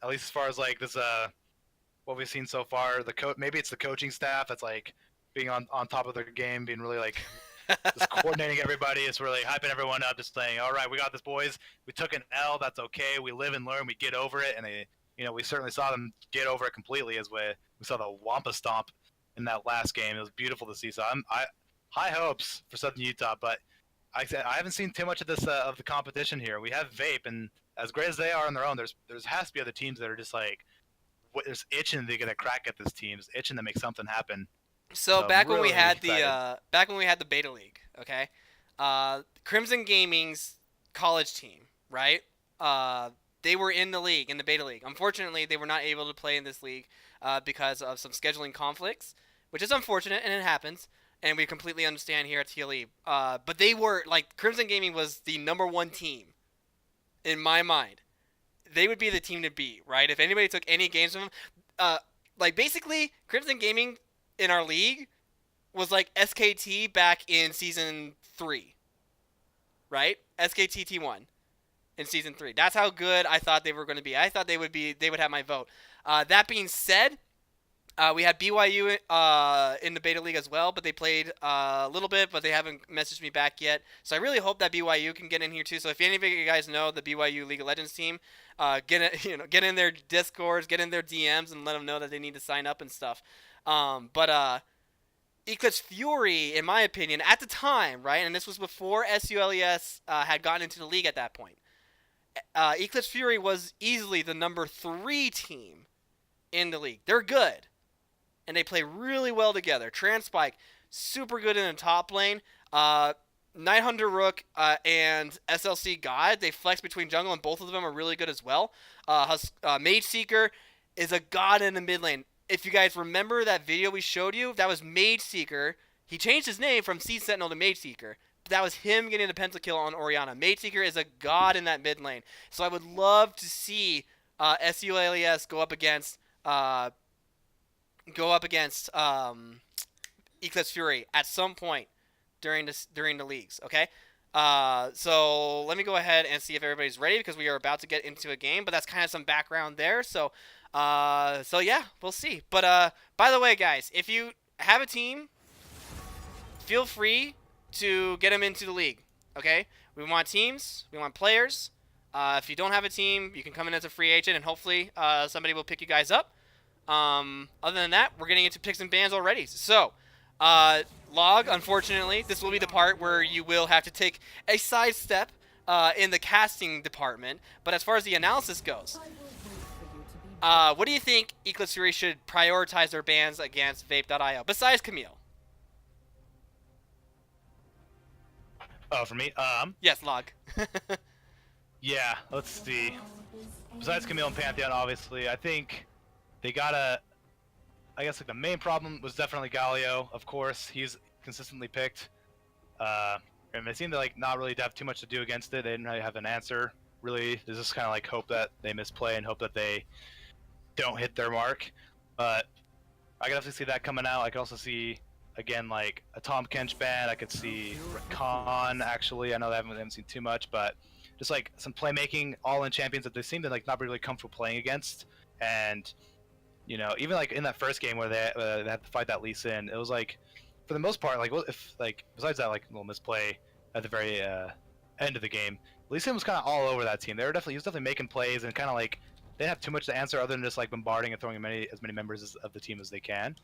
at least as far as like this what we've seen so far. Maybe it's the coaching staff that's like being on top of their game, being really like just coordinating everybody. It's really hyping everyone up, just saying, all right, we got this, boys. We took an L. That's okay. We live and learn. We get over it. And we certainly saw them get over it completely as we saw the Wampa Stomp in that last game. It was beautiful to see. So I high hopes for Southern Utah, but I haven't seen too much of this of the competition here. We have Vape, and as great as they are on their own, there's has to be other teams that are just like there's itching to get a crack at this team, just itching to make something happen. So back when really we had excited. the beta league, okay, Crimson Gaming's college team, right? They were in the beta league. Unfortunately, they were not able to play in this league because of some scheduling conflicts, which is unfortunate, and it happens. And we completely understand here at TLE. But they were Crimson Gaming was the #1 team in my mind. They would be the team to beat, right? If anybody took any games from them, basically Crimson Gaming in our league was like SKT back in season 3, right? SKT T1 in season 3. That's how good I thought they were going to be. I thought they would have my vote. That being said, we had BYU in the beta league as well, but they played a little bit, but they haven't messaged me back yet. So I really hope that BYU can get in here too. So if any of you guys know the BYU League of Legends team, get in their Discords, get in their DMs, and let them know that they need to sign up and stuff. But Eclipse Fury, in my opinion, at the time, right, and this was before SULES had gotten into the league at that point, Eclipse Fury was easily the #3 team in the league. They're good, and they play really well together. Transpike, super good in the top lane. Night Hunter Rook and SLC God, they flex between jungle, and both of them are really good as well. Mage Seeker is a god in the mid lane. If you guys remember that video we showed you, that was Mage Seeker. He changed his name from Sea Sentinel to Mage Seeker. That was him getting the pentakill on Orianna. Mage Seeker is a god in that mid lane. So I would love to see SULES go up against Eclipse Fury at some point during the leagues. Okay. So let me go ahead and see if everybody's ready, because we are about to get into a game. But that's kind of some background there. So yeah, we'll see. But by the way, guys, if you have a team, feel free to get them into the league. Okay. We want teams. We want players. If you don't have a team, you can come in as a free agent, and hopefully somebody will pick you guys up. Other than that, we're getting into picks and bans already. So, Log, unfortunately, this will be the part where you will have to take a sidestep in the casting department. But as far as the analysis goes, what do you think Eclipse Fury should prioritize their bans against Vape.io, besides Camille? Oh, for me? Yes, Log. Yeah, let's see. Besides Camille and Pantheon, obviously, I think they gotta... I guess like the main problem was definitely Galio, of course. He's consistently picked. And they seem to like not really have too much to do against it. They didn't really have an answer, really. There's just kind of like hope that they misplay and hope that they don't hit their mark. But I can definitely see that coming out. I could also see, again, like a Tom Kench ban. I could see Rakan, actually. I know they haven't seen too much, but just like some playmaking all-in champions that they seem to like not be really comfortable playing against. And you know, even like in that first game where they had to fight that Lee Sin, it was like, for the most part, like, well, if like besides that like little misplay at the very end of the game, Lee Sin was kind of all over that team. He was definitely making plays, and kind of like they didn't have too much to answer other than just like bombarding and throwing as many members of the team as they can.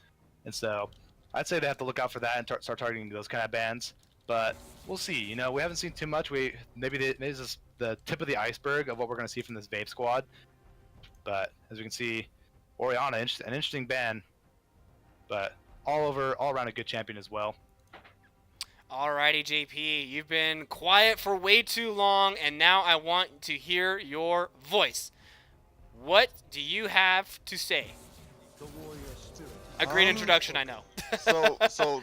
And so I'd say they have to look out for that and start targeting those kind of bans. But we'll see. You know, we haven't seen too much. Maybe this is the tip of the iceberg of what we're going to see from this Vape squad. But as we can see, Orianna, an interesting ban, but all around a good champion as well. Alrighty, JP, you've been quiet for way too long, and now I want to hear your voice. What do you have to say? A great introduction, I know. So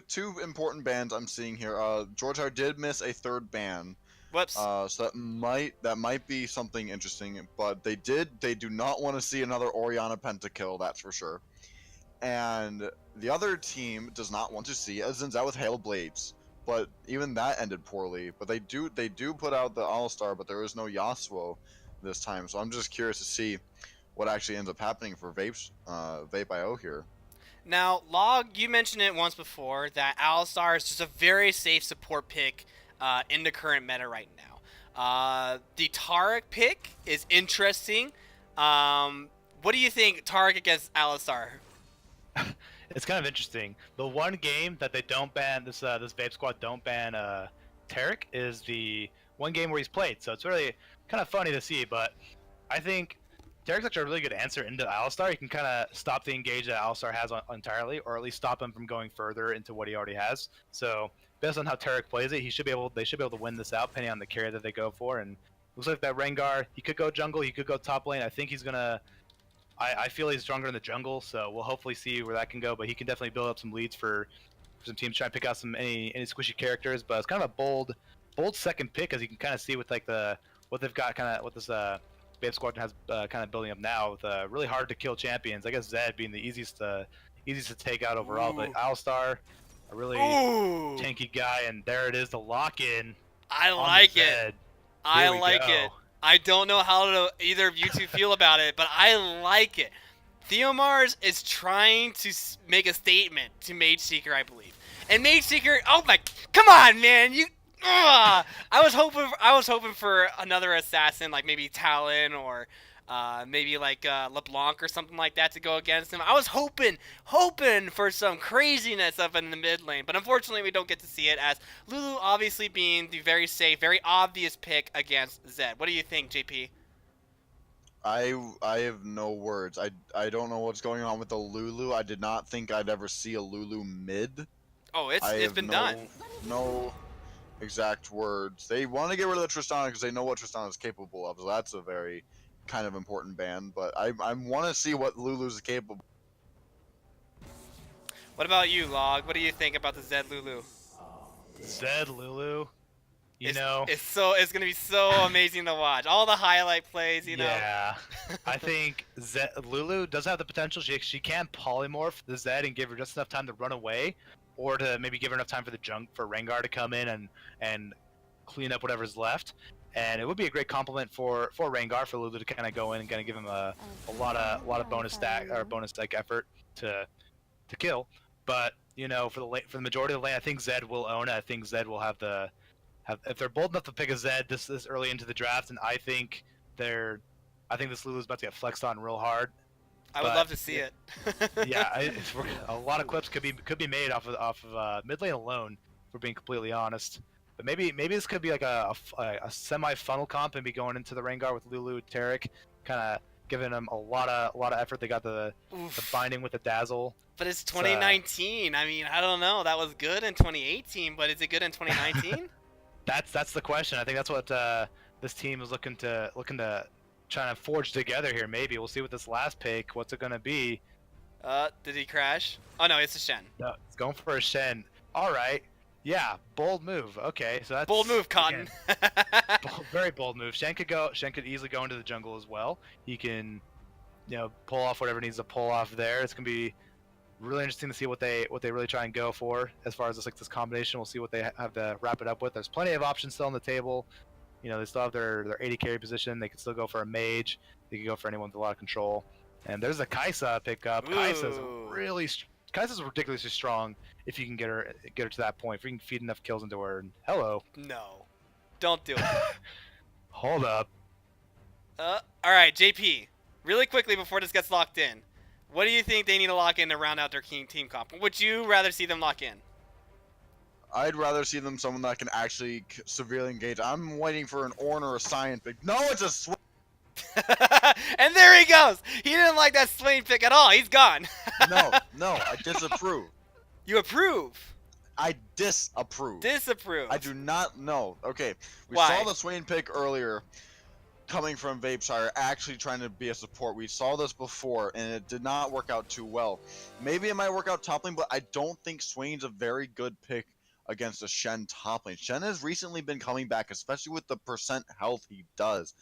two important bans I'm seeing here. George R did miss a third ban. Whoops. So that might be something interesting, but they do not want to see another Orianna pentakill, that's for sure. And the other team does not want to see a Zinzao with Hail Blades, but even that ended poorly. But they do put out the All-Star, but there is no Yasuo this time, so I'm just curious to see what actually ends up happening for Vape.io here. Now, Log, you mentioned it once before that Alistar is just a very safe support pick in the current meta right now. The Taric pick is interesting. What do you think, Taric against Alistar? It's kind of interesting. The one game that they don't ban, this Vape squad don't ban Taric, is the one game where he's played. So it's really kind of funny to see, but I think Taric's actually a really good answer into Alistar. He can kind of stop the engage that Alistar has entirely, or at least stop him from going further into what he already has. So based on how Taric plays it, they should be able to win this out, depending on the carry that they go for. And looks like that Rengar, he could go jungle, he could go top lane. I think he's gonna. I feel he's stronger in the jungle, so we'll hopefully see where that can go. But he can definitely build up some leads for some teams trying to pick out any squishy characters. But it's kind of a bold second pick, as you can kind of see with like what they've got, kind of what this Vape squad has kind of building up now with really hard to kill champions. I guess Zed being the easiest to take out overall. Ooh. But Alistar, a really tanky guy, and there it is, the lock-in. I like it. I like it. I don't know how either of you two feel about it, but I like it. Theomars is trying to make a statement to Mage Seeker, I believe. And Mage Seeker, oh my, come on, man, you. I was hoping for another assassin, like maybe Talon or maybe like LeBlanc or something like that to go against him. I was hoping for some craziness up in the mid lane, but unfortunately we don't get to see it, as Lulu obviously being the very safe, very obvious pick against Zed. What do you think, JP? I have no words. I don't know what's going on with the Lulu. I did not think I'd ever see a Lulu mid. Oh, I it's have been done. no exact words. They want to get rid of the Tristana because they know what Tristana is capable of. So that's a very kind of important ban. But I want to see what Lulu's capable. What about you, Log? What do you think about the Zed Lulu? Zed Lulu, It's gonna be so amazing to watch. All the highlight plays, you know. yeah, I think Lulu does have the potential. She can polymorph the Zed and give her just enough time to run away, or to maybe give her enough time for for Rengar to come in and clean up whatever's left. And it would be a great compliment for Rengar, for Lulu to kind of go in and kind of give him a lot of bonus stack or bonus like effort to kill. But for the majority of the lane, I think Zed will own it. I think Zed will have if they're bold enough to pick a Zed this early into the draft, and I think this Lulu's about to get flexed on real hard. I would love to see it. Yeah, a lot of clips could be made off of mid lane alone, if we're being completely honest. But maybe this could be like a semi funnel comp and be going into the Rengar with Lulu and Tarek, kind of giving them a lot of effort. They got the binding with the dazzle. But it's 2019. I mean, I don't know. That was good in 2018, but is it good in 2019? That's the question. I think that's what this team is looking to trying to forge together here. Maybe we'll see with this last pick. What's it gonna be? Did he crash? Oh no, it's a Shen. No, it's going for a Shen. All right. Yeah, bold move. Okay, so that's bold move, Cotton. Very bold move. Shen could easily go into the jungle as well. He can, pull off whatever needs to pull off there. It's gonna be really interesting to see what they really try and go for as far as this combination. We'll see what they have to wrap it up with. There's plenty of options still on the table. They still have their AD carry position. They could still go for a mage. They could go for anyone with a lot of control. And there's a Kai'Sa pickup. Kai'Sa's ridiculously strong if you can get her to that point. If you can feed enough kills into her. And hello. No, don't do it. Hold up. All right, JP. Really quickly before this gets locked in, what do you think they need to lock in to round out their team comp? Would you rather see them lock in? I'd rather see them someone that can actually severely engage. I'm waiting for an Ornn or a Scion pick. No, it's a Swain. And there he goes. He didn't like that Swain pick at all. He's gone. No, I disapprove. You approve? I disapprove. Disapprove. I do not know. Okay, we Why? saw the Swain pick earlier coming from Vapeshire, actually trying to be a support. We saw this before, and it did not work out too well. Maybe it might work out top lane, but I don't think Swain's a very good pick against a Shen top lane. Shen has recently been coming back, especially with the percent health he does.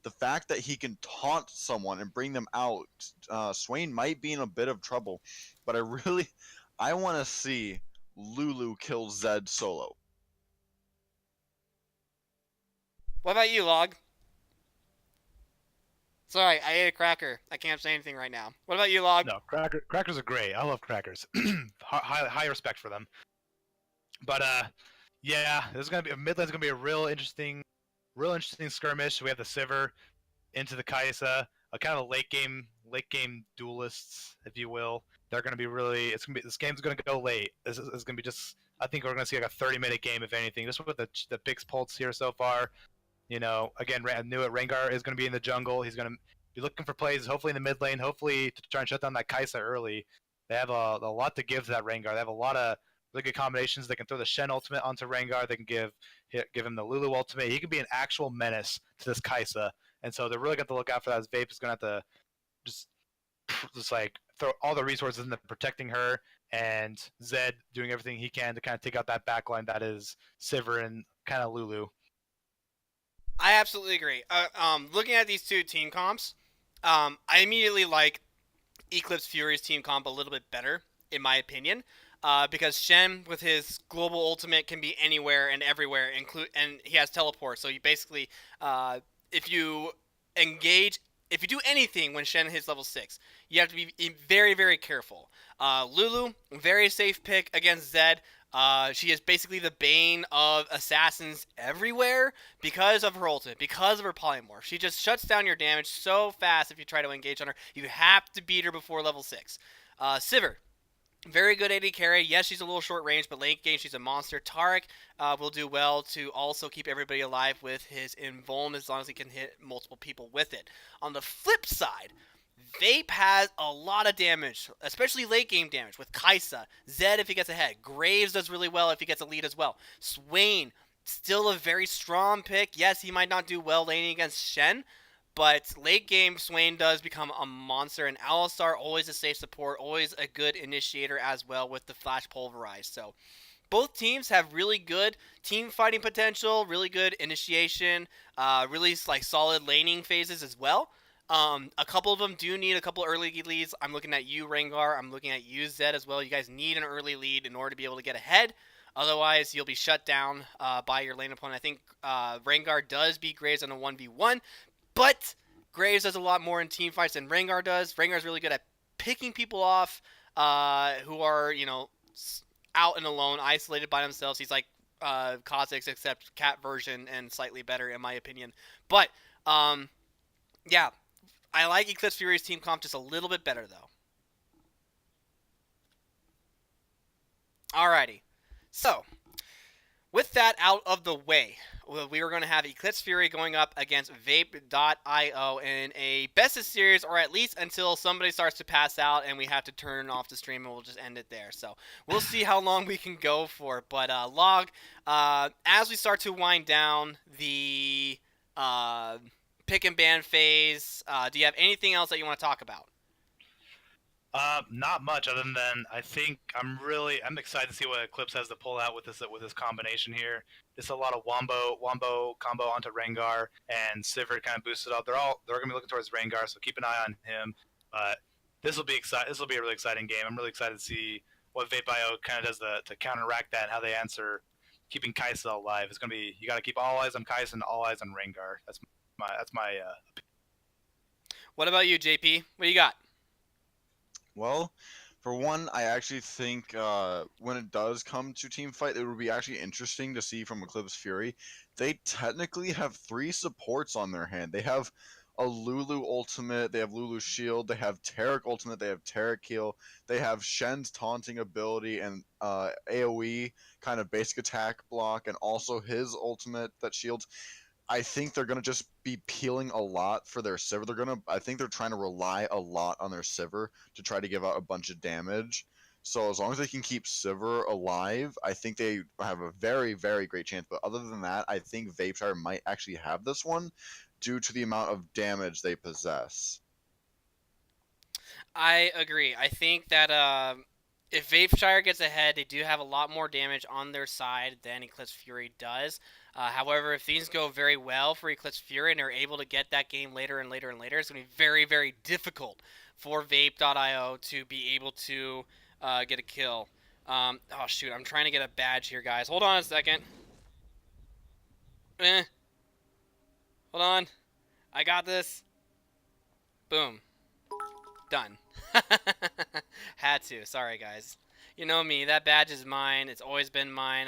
The fact that he can taunt someone and bring them out, Swain might be in a bit of trouble. But I want to see Lulu kill Zed solo. What about you, Log? Sorry, I ate a cracker. I can't say anything right now. What about you, Log? No, crackers are great. I love crackers. high respect for them. But yeah, mid lane's gonna be a real interesting skirmish. We have the Sivir into the Kai'Sa, a kind of late game duelists, if you will. They're gonna be this game's gonna go late. This is gonna be I think we're gonna see like a 30-minute game, if anything. Just with the picks pulse here so far. Again, I knew it. Rengar is gonna be in the jungle. He's gonna be looking for plays, hopefully in the mid lane, hopefully to try and shut down that Kai'Sa early. They have a lot to give to that Rengar. They have a lot of really good combinations. They can throw the Shen ultimate onto Rengar. They can give him the Lulu ultimate. He could be an actual menace to this Kai'Sa. And so they're really going to look out for that. As Vape is going to have to just like throw all the resources into protecting her, and Zed doing everything he can to kind of take out that backline that is Sivir and kind of Lulu. I absolutely agree. Looking at these two team comps, I immediately like Eclipse Fury's team comp a little bit better, in my opinion. Because Shen with his global ultimate can be anywhere and everywhere, and he has teleport. So you basically, if you do anything when Shen hits level 6, you have to be very, very careful. Lulu, very safe pick against Zed. She is basically the bane of assassins everywhere because of her ultimate, because of her polymorph. She just shuts down your damage so fast if you try to engage on her. You have to beat her before level 6. Sivir. Very good AD carry. Yes, she's a little short range, but late game she's a monster. Tarek will do well to also keep everybody alive with his invuln as long as he can hit multiple people with it. On the flip side, Vape has a lot of damage, especially late game damage with Kaisa. Zed if he gets ahead. Graves does really well if he gets a lead as well. Swain, still a very strong pick. Yes, he might not do well laning against Shen, but late game Swain does become a monster. And Alistar, always a safe support, always a good initiator as well with the Flash Pulverize. So both teams have really good team fighting potential, really good initiation, really like solid laning phases as well. A couple of them do need a couple early leads. I'm looking at you, Rengar. I'm looking at you, Zed, as well. You guys need an early lead in order to be able to get ahead. Otherwise, you'll be shut down by your lane opponent. I think Rengar does beat Graves on a 1v1, but Graves does a lot more in team fights than Rengar does. Rengar's really good at picking people off who are, out and alone, isolated by themselves. He's like Kha'Zix, except cat version and slightly better, in my opinion. But, yeah. I like Eclipse Fury's team comp just a little bit better, though. Alrighty. So, with that out of the way, we were going to have Eclipse Fury going up against Vape.io in a best of series, or at least until somebody starts to pass out and we have to turn off the stream and we'll just end it there. So, we'll see how long we can go for. But, Log, as we start to wind down the pick and ban phase, do you have anything else that you want to talk about? Not much other than I think I'm excited to see what Eclipse has to pull out with this combination here. It's a lot of Wombo combo onto Rengar and Sivir kind of boosted up. They're going to be looking towards Rengar, so keep an eye on him. But this will be exciting. This will be a really exciting game. I'm really excited to see what Vape.io kind of does to counteract that and how they answer keeping Kaisa alive. It's going to be, you got to keep all eyes on Kaisa and all eyes on Rengar. That's my What about you, JP? What do you got? Well, for one, I actually think when it does come to team fight, it would be actually interesting to see from Eclipse Fury. They technically have 3 supports on their hand. They have a Lulu ultimate, they have Lulu's shield, they have Taric ultimate, they have Taric heal, they have Shen's taunting ability and AoE kind of basic attack block, and also his ultimate that shields. I think they're gonna just be peeling a lot for their Sivir. I think they're trying to rely a lot on their Sivir to try to give out a bunch of damage. So as long as they can keep Sivir alive, I think they have a very, very great chance. But other than that, I think Vapeshire might actually have this one due to the amount of damage they possess. I agree. I think that if Vapeshire gets ahead, they do have a lot more damage on their side than Eclipse Fury does. However, if things go very well for Eclipse Fury and they're able to get that game later and later and later, it's going to be very, very difficult for Vape.io to be able to get a kill. Oh, shoot. I'm trying to get a badge here, guys. Hold on a second. Hold on. I got this. Boom. Done. Had to. Sorry, guys. You know me. That badge is mine. It's always been mine.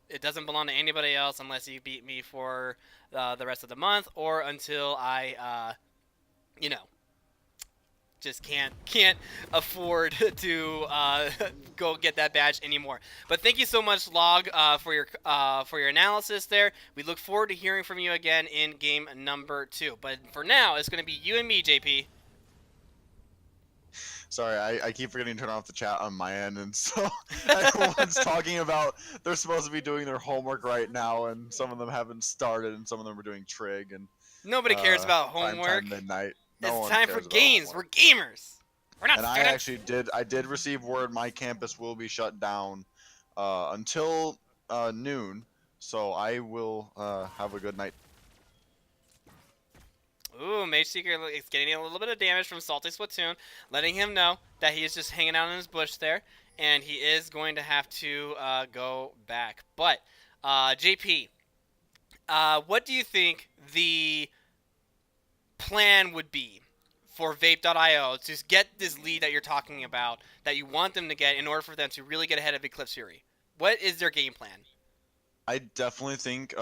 It doesn't belong to anybody else unless you beat me for the rest of the month or until I, just can't afford to go get that badge anymore. But thank you so much, Log, for your analysis there. We look forward to hearing from you again in game number 2. But for now, it's going to be you and me, JP. Sorry, I keep forgetting to turn off the chat on my end, and so everyone's talking about they're supposed to be doing their homework right now, and some of them haven't started, and some of them are doing trig, and nobody cares about homework. Midnight. It's time for games. We're gamers. We're not students. I actually did receive word my campus will be shut down until noon, so I will have a good night. Ooh, Mage Seeker is getting a little bit of damage from Salty Splatoon, letting him know that he is just hanging out in his bush there, and he is going to have to go back. But, JP, what do you think the plan would be for Vape.io to get this lead that you're talking about, that you want them to get in order for them to really get ahead of Eclipse Fury? What is their game plan? I definitely think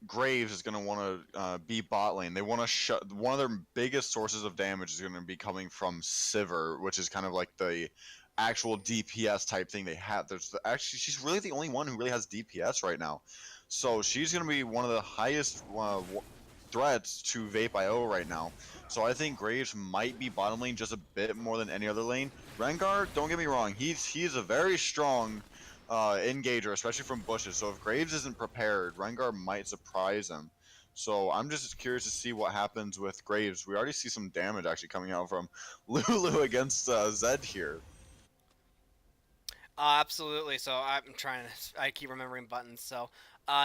Graves is going to want to be bot lane. They want to shut. One of their biggest sources of damage is going to be coming from Sivir, which is kind of like the actual DPS type thing they have. Actually, she's really the only one who really has DPS right now. So she's going to be one of the highest threats to Vape.io right now. So I think Graves might be bottom lane just a bit more than any other lane. Rengar, don't get me wrong, he's a very strong engager, especially from bushes. So if Graves isn't prepared, Rengar might surprise him. So I'm just curious to see what happens with Graves. We already see some damage actually coming out from Lulu against Zed here. Absolutely. So I'm trying to. I keep remembering buttons. So,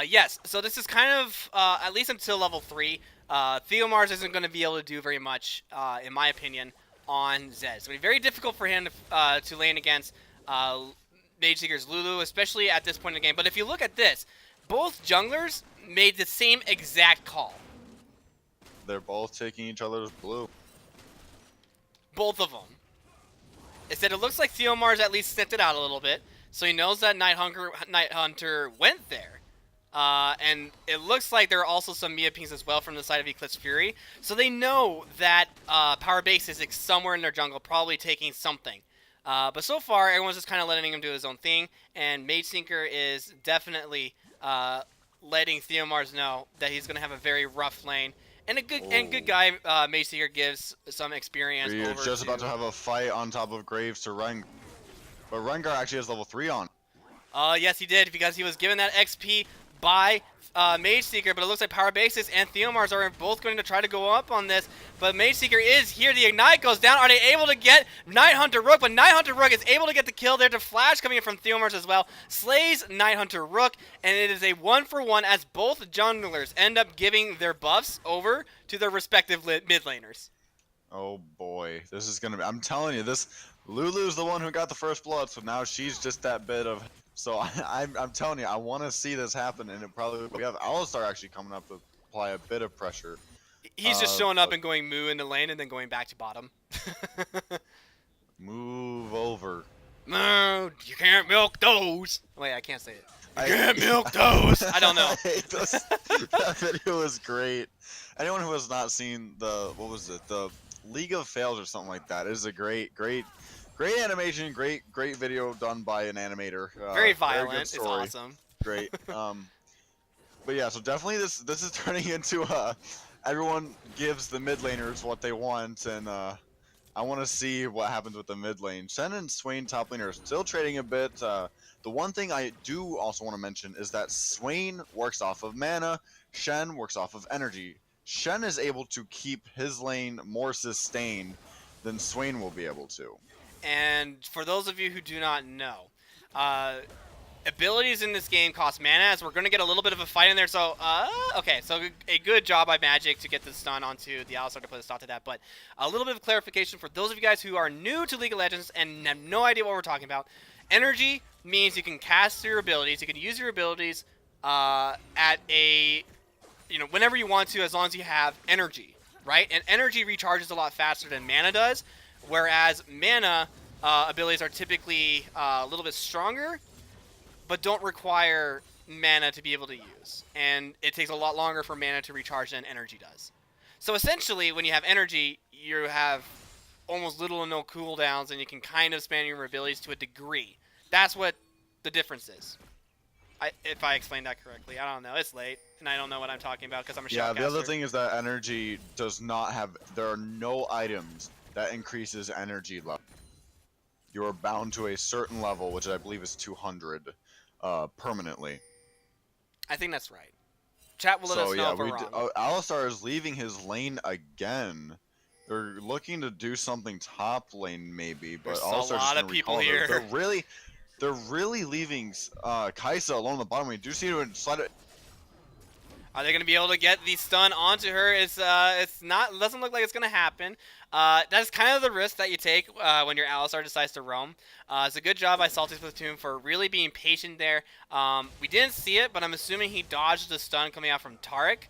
yes. So this is kind of at least until level 3. Theomars isn't going to be able to do very much, in my opinion, on Zed. It's going to be very difficult for him to lane against Mage Seeker's Lulu, especially at this point in the game. But if you look at this, both junglers made the same exact call. They're both taking each other's blue. Both of them. Instead, it looks like Theomars at least sniffed it out a little bit, so he knows that Night Hunter went there. And it looks like there are also some Mia pings as well from the side of Eclipse Fury, so they know that Power Base is somewhere in their jungle, probably taking something. But so far, everyone's just kind of letting him do his own thing, and Mage Sinker is definitely letting Theomars know that he's going to have a very rough lane. And a good guy, Mage Seeker gives some experience. He was just about to have a fight on top of Graves to Rengar. But Rengar actually has level 3 on. Yes, he did, because he was given that XP by Mage Seeker, but it looks like Power Basis and Theomars are both going to try to go up on this, but Mage Seeker is here. The Ignite goes down. Are they able to get Night Hunter Rook? But Night Hunter Rook is able to get the kill there. The flash coming in from Theomars as well slays Night Hunter Rook, and it is a 1-for-1 as both junglers end up giving their buffs over to their respective mid laners. Oh boy, this is gonna be, I'm telling you, this Lulu's the one who got the first blood, so now she's just that bit of, so I'm telling you, I want to see this happen, and it probably, we have Alistar actually coming up to apply a bit of pressure. He's just showing up and going moo in the lane and then going back to bottom. Move over. No, you can't milk those. Wait, I can't say it. You can't milk those. I don't know. That video was great. Anyone who has not seen the, what was it, the League of Fails or something like that, it is a great animation, great video done by an animator. Very violent. Very It's awesome. Great. But yeah, so definitely this is turning into everyone gives the mid laners what they want, and I want to see what happens with the mid lane. Shen and Swain top lane are still trading a bit. The one thing I do also want to mention is that Swain works off of mana, Shen works off of energy. Shen is able to keep his lane more sustained than Swain will be able to. And for those of you who do not know, abilities in this game cost mana, as we're going to get a little bit of a fight in there. So, okay, so a good job by Magic to get the stun onto the Alistar to put a stop to that. But a little bit of clarification for those of you guys who are new to League of Legends and have no idea what we're talking about. Energy means you can cast your abilities. You can use your abilities at a, whenever you want to, as long as you have energy, right? And energy recharges a lot faster than mana does, whereas mana abilities are typically a little bit stronger, but don't require mana to be able to use. And it takes a lot longer for mana to recharge than energy does. So essentially, when you have energy, you have almost little to no cooldowns, and you can kind of spam your abilities to a degree. That's what the difference is. If I explained that correctly. I don't know. It's late, and I don't know what I'm talking about because I'm a shoutcaster. Yeah, the other thing is that energy does not have, there are no items that increases energy level. You are bound to a certain level, which I believe is 200, permanently. I think that's right. Chat will let us know if we're wrong. Alistar is leaving his lane again. They're looking to do something top lane maybe, but There's a lot of people here. They're really leaving Kaisa alone on the bottom lane. Do you see him slide it? Are they going to be able to get the stun onto her? It's not. It doesn't look like it's going to happen. That's kind of the risk that you take when your Alistar decides to roam. It's a good job by Salty Splatoon for really being patient there. We didn't see it, but I'm assuming he dodged the stun coming out from Taric.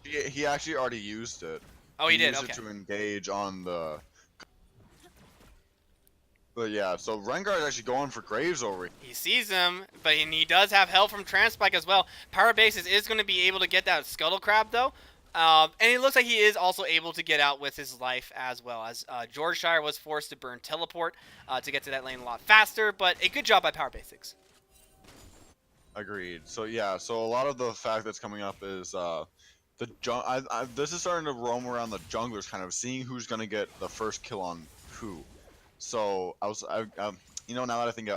He actually already used it. Oh, he did. Used Okay. it to engage on the. But yeah, so Rengar is actually going for Graves over. He sees him, but he does have help from Transpike as well. Power Bases is going to be able to get that Scuttle Crab though. And it looks like he is also able to get out with his life as well, as George Shire was forced to burn Teleport to get to that lane a lot faster, but a good job by Power Basics. Agreed. So yeah, so a lot of the fact that's coming up is This is starting to roam around the junglers, kind of seeing who's gonna get the first kill on who. So now that I think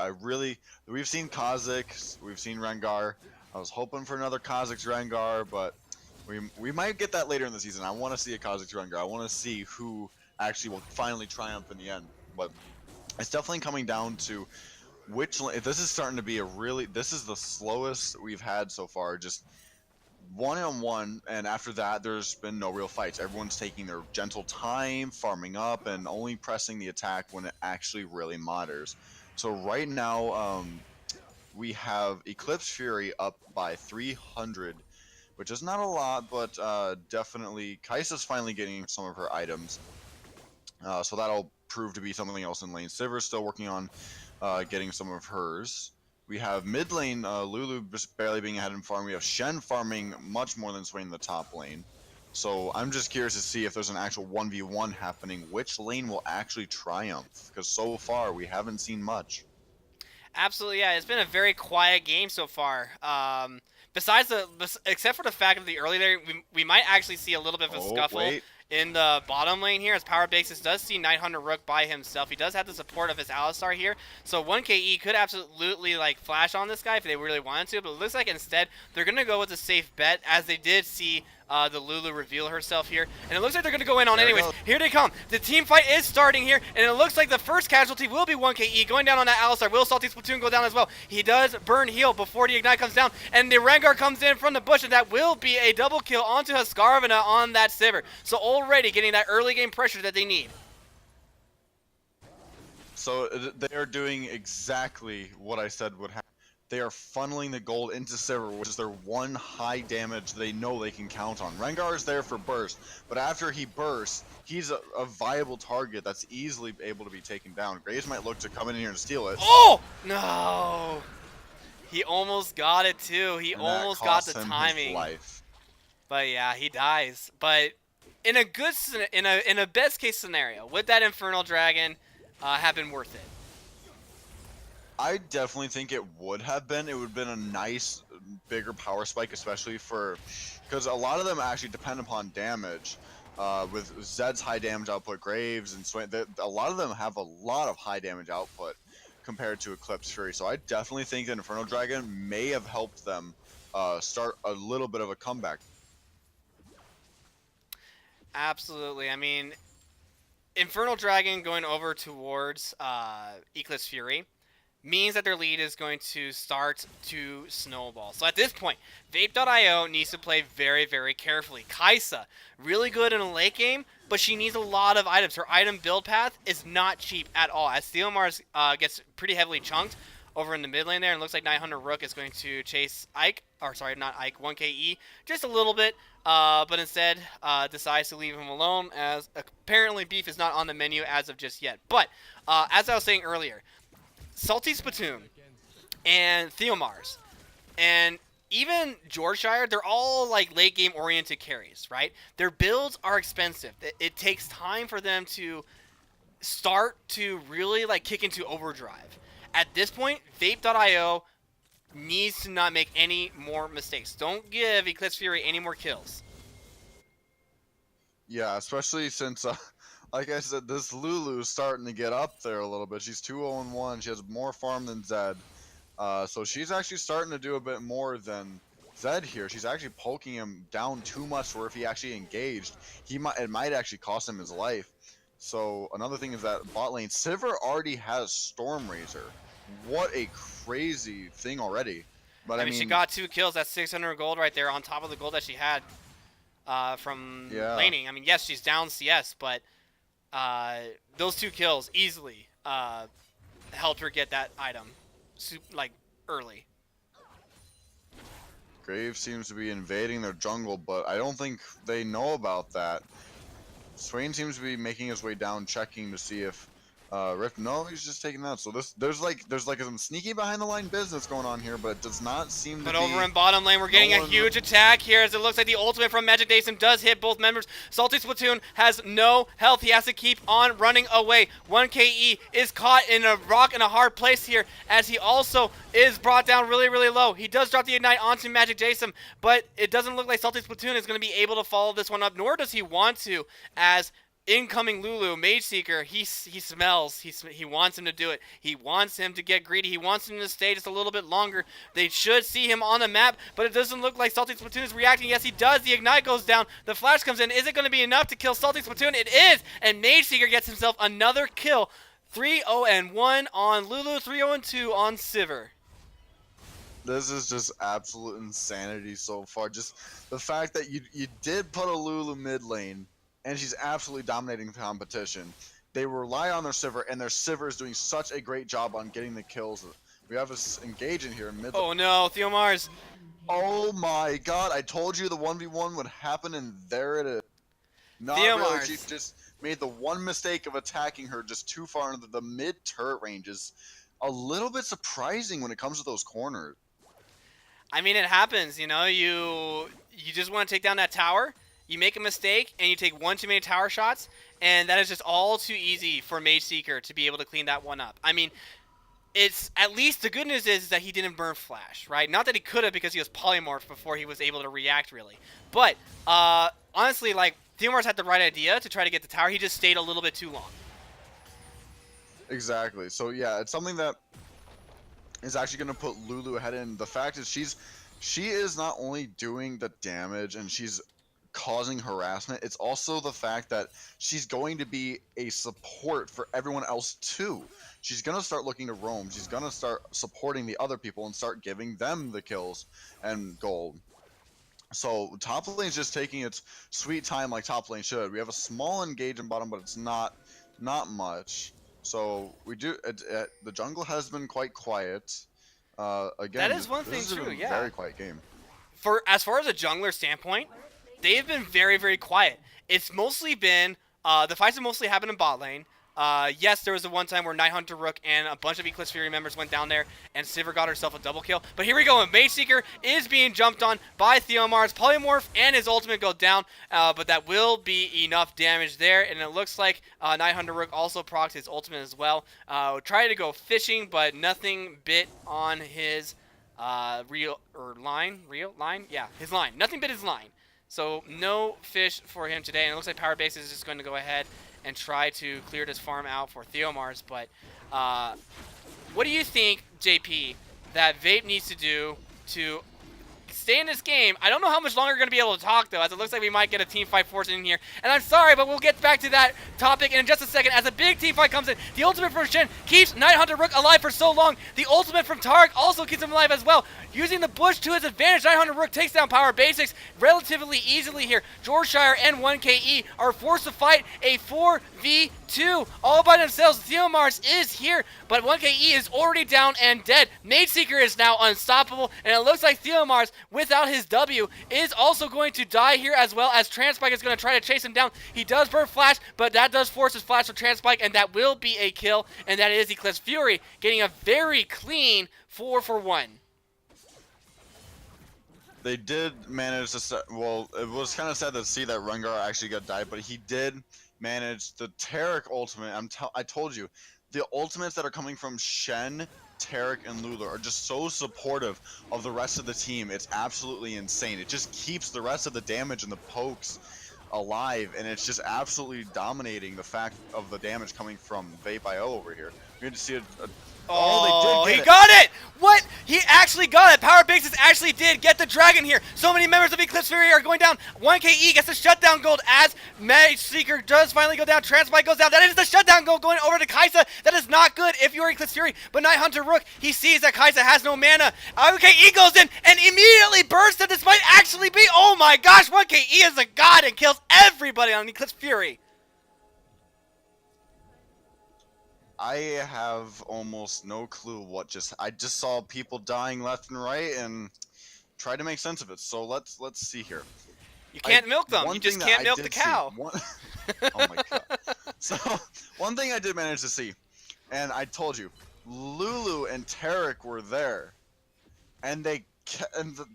we've seen Kha'Zix, we've seen Rengar. I was hoping for another Kha'Zix Rengar, but we might get that later in the season. I want to see a Kha'Zix Rengar. I want to see who actually will finally triumph in the end. But it's definitely coming down to this is starting to be this is the slowest we've had so far. Just 1-on-1, and after that there's been no real fights. Everyone's taking their gentle time, farming up, and only pressing the attack when it actually really matters. So right now, we have Eclipse Fury up by 300, which is not a lot, but definitely Kai'Sa's finally getting some of her items. So that'll prove to be something else in lane. Sivir's still working on getting some of hers. We have mid lane Lulu just barely being ahead in farm. We have Shen farming much more than Swain in the top lane. So I'm just curious to see if there's an actual 1v1 happening. Which lane will actually triumph? Because so far we haven't seen much. Absolutely, yeah. It's been a very quiet game so far. Except for the fact of the early there, we might actually see a little bit of a scuffle in the bottom lane here, as Power Basis does see 900 Rook by himself. He does have the support of his Alistar here, so 1KE could absolutely like flash on this guy if they really wanted to, but it looks like instead they're going to go with a safe bet, as they did see the Lulu reveal herself here, and it looks like they're going to go in on anyways. Here they come. The team fight is starting here, and it looks like the first casualty will be 1KE going down on that Alistar. Will Salty's platoon go down as well? He does burn heal before the Ignite comes down, and the Rengar comes in from the bush, and that will be a double kill onto Husqvarna on that Sivir. So already getting that early game pressure that they need. So they are doing exactly what I said would happen. They are funneling the gold into Sivir, which is their one high damage they know they can count on. Rengar is there for burst, but after he bursts, he's a viable target that's easily able to be taken down. Graves might look to come in here and steal it. Oh! No! He almost got it too. He almost got the timing. But yeah, he dies. But in a best case scenario, would that Infernal Dragon have been worth it? I definitely think it would have been. It would have been a nice, bigger power spike, especially because a lot of them actually depend upon damage. With Zed's high damage output, Graves and Swain, a lot of them have a lot of high damage output compared to Eclipse Fury. So I definitely think that Infernal Dragon may have helped them start a little bit of a comeback. Absolutely. I mean, Infernal Dragon going over towards Eclipse Fury means that their lead is going to start to snowball. So at this point, Vape.io needs to play very, very carefully. Kai'Sa, really good in a late game, but she needs a lot of items. Her item build path is not cheap at all, as Theomars gets pretty heavily chunked over in the mid lane there, and looks like 900 Rook is going to chase Ike, or sorry, not Ike, 1KE, just a little bit, but instead decides to leave him alone, as apparently beef is not on the menu as of just yet. But as I was saying earlier, Salty Splatoon and Theomars and even Georgeshire, they're all like late game oriented carries, right? Their builds are expensive. It takes time for them to start to really like kick into overdrive. At this point, Vape.io needs to not make any more mistakes. Don't give Eclipse Fury any more kills. Yeah, especially since like I said, this Lulu's starting to get up there a little bit. She's 2-0-1. She has more farm than Zed. So she's actually starting to do a bit more than Zed here. She's actually poking him down too much where if he actually engaged, it might actually cost him his life. So another thing is that bot lane, Sivir already has Stormrazor. What a crazy thing already. But I mean, she got 2 kills. That's 600 gold right there on top of the gold that she had from laning. I mean, yes, she's down CS, but those 2 kills easily helped her get that item, like, early. Graves seems to be invading their jungle, but I don't think they know about that. Swain seems to be making his way down, checking to see if Rift, no, he's just taking that. So there's like some sneaky behind the line business going on here, but it does not seem to But be. over in bottom lane, we're getting a huge attack here as it looks like the ultimate from Magic Dason does hit both members. Salty Splatoon has no health. He has to keep on running away. 1KE is caught in a rock and a hard place here as he also is brought down really, really low. He does drop the Ignite onto Magic Dason, but it doesn't look like Salty Splatoon is going to be able to follow this one up, nor does he want to, as incoming Lulu, Mage Seeker, he smells. He wants him to do it. He wants him to get greedy. He wants him to stay just a little bit longer. They should see him on the map, but it doesn't look like Salty Splatoon is reacting. Yes, he does. The Ignite goes down. The Flash comes in. Is it going to be enough to kill Salty Splatoon? It is, and Mage Seeker gets himself another kill. 3-0-1 on Lulu, 3-0-2 on Sivir. This is just absolute insanity so far. Just the fact that you did put a Lulu mid lane, and she's absolutely dominating the competition. They rely on their Sivir, and their Sivir is doing such a great job on getting the kills. We have us engaging here in mid. Oh no, Theomars. Oh my god, I told you the 1v1 would happen, and there it is. Not Theomars. really, she just made the one mistake of attacking her just too far into the mid turret ranges. A little bit surprising when it comes to those corners. I mean, it happens, you know. You just want to take down that tower. You make a mistake, and you take one too many tower shots, and that is just all too easy for Mage Seeker to be able to clean that one up. I mean, it's at least the good news is that he didn't burn Flash, right? Not that he could have because he was polymorphed before he was able to react, really. But, honestly, like, Theomars had the right idea to try to get the tower. He just stayed a little bit too long. Exactly. So, yeah, it's something that is actually going to put Lulu ahead. And the fact is she is not only doing the damage and she's causing harassment, it's also the fact that she's going to be a support for everyone else too. She's going to start looking to roam. She's going to start supporting the other people and start giving them the kills and gold. So top lane's just taking its sweet time like top lane should. We have a small engage in bottom, but it's not much. So we do. The jungle has been quite quiet. Again, that is one thing this true. is a Yeah. very quiet game. As far as a jungler standpoint, they've been very, very quiet. It's mostly been the fights have mostly happened in bot lane. Yes, there was the one time where Nighthunter Rook and a bunch of Eclipse Fury members went down there, and Sivir got herself a double kill. But here we go, and Mage Seeker is being jumped on by Theomars. Polymorph and his ultimate go down, but that will be enough damage there. And it looks like Nighthunter Rook also procced his ultimate as well. Tried to go fishing, but nothing bit on his line. Yeah, his line. Nothing bit his line. So no fish for him today, and it looks like Power Base is just going to go ahead and try to clear this farm out for Theomars. But what do you think, JP, that Vape needs to do to stay in this game? I don't know how much longer we're going to be able to talk, though, as it looks like we might get a team fight forced in here. And I'm sorry, but we'll get back to that topic in just a second as a big team fight comes in. The ultimate from Shin keeps Nighthunter Rook alive for so long. The ultimate from Tarek also keeps him alive as well. Using the bush to his advantage, Nighthunter Rook takes down Power Basics relatively easily here. Georgeshire and 1KE are forced to fight a 4v2 all by themselves. Theomars is here, but 1KE is already down and dead. Mage Seeker is now unstoppable, and it looks like Theomars, without his W, is also going to die here, as well as Transpike is going to try to chase him down. He does burn Flash, but that does force his Flash for Transpike, and that will be a kill, and that is Eclipse Fury getting a very clean 4-for-1. They did manage to well, it was kind of sad to see that Rengar actually got died, but he did manage the Tarek ultimate. I told you, the ultimates that are coming from Shen, Tarek, and Lulu are just so supportive of the rest of the team. It's absolutely insane. It just keeps the rest of the damage and the pokes alive, and it's just absolutely dominating the fact of the damage coming from Vape.io over here. You're going to see Oh, they did he get got it! What? He actually got it! Power Bases actually did get the dragon here. So many members of Eclipse Fury are going down. 1KE gets the shutdown gold as Mage Seeker does finally go down. Transpike goes down. That is the shutdown gold going over to Kaisa. That is not good if you're Eclipse Fury. But Nighthunter Rook, he sees that Kaisa has no mana. 1KE goes in and immediately bursts that this might actually be. Oh my gosh, 1KE is a god and kills everybody on Eclipse Fury. I have almost no clue what I just saw people dying left and right and tried to make sense of it. So let's see here. You can't milk them. You just can't milk the cow. Oh my god. So, one thing I did manage to see, and I told you, Lulu and Tarek were there, and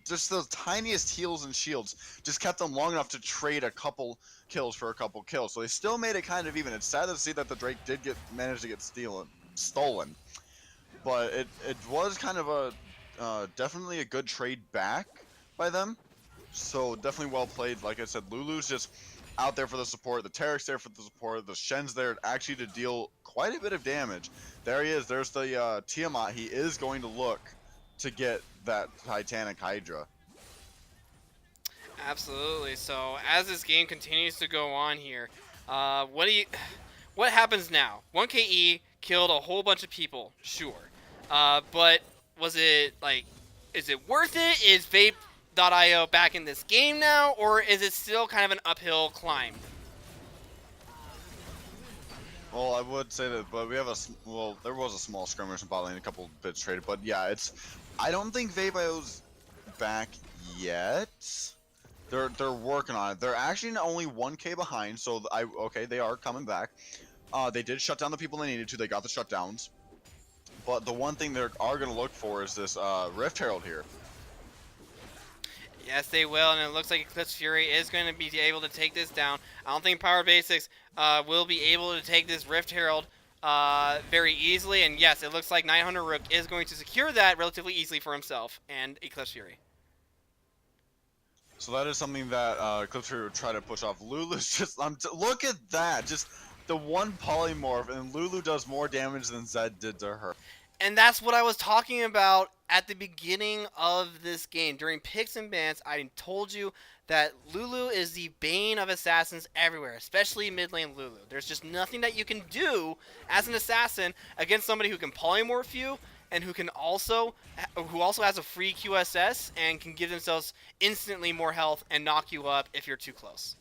just those tiniest heals and shields just kept them long enough to trade a couple kills for a couple kills. So they still made it kind of even. It's sad to see that the Drake did manage to get stolen, but it was kind of a definitely a good trade back by them. So definitely well played. Like I said, Lulu's just out there for the support. The Tarek's there for the support. The Shen's there actually to deal quite a bit of damage. There he is. There's the Tiamat. He is going to look to get that Titanic Hydra. Absolutely. So as this game continues to go on here, what happens now? 1KE killed a whole bunch of people, sure. But was it like, is it worth it? Is Vape.io back in this game now, or is it still kind of an uphill climb? Well, I would say that, but we have there was a small skirmish in bot lane, a couple bits traded, but yeah, I don't think Vape.io's back yet. They're working on it. They're actually only 1K behind, so okay, they are coming back. They did shut down the people they needed to. They got the shutdowns. But the one thing they are going to look for is this Rift Herald here. Yes, they will, and it looks like Eclipse Fury is going to be able to take this down. I don't think Power Basics will be able to take this Rift Herald very easily, and yes, it looks like 900 Rook is going to secure that relatively easily for himself and Eclipse Fury. So that is something that Eclipse Fury would try to push off. Lulu's just, look at that, just the one polymorph, and Lulu does more damage than Zed did to her. And that's what I was talking about at the beginning of this game. During picks and bans, I told you that Lulu is the bane of assassins everywhere, especially mid lane Lulu. There's just nothing that you can do as an assassin against somebody who can polymorph you and who also has a free QSS and can give themselves instantly more health and knock you up if you're too close.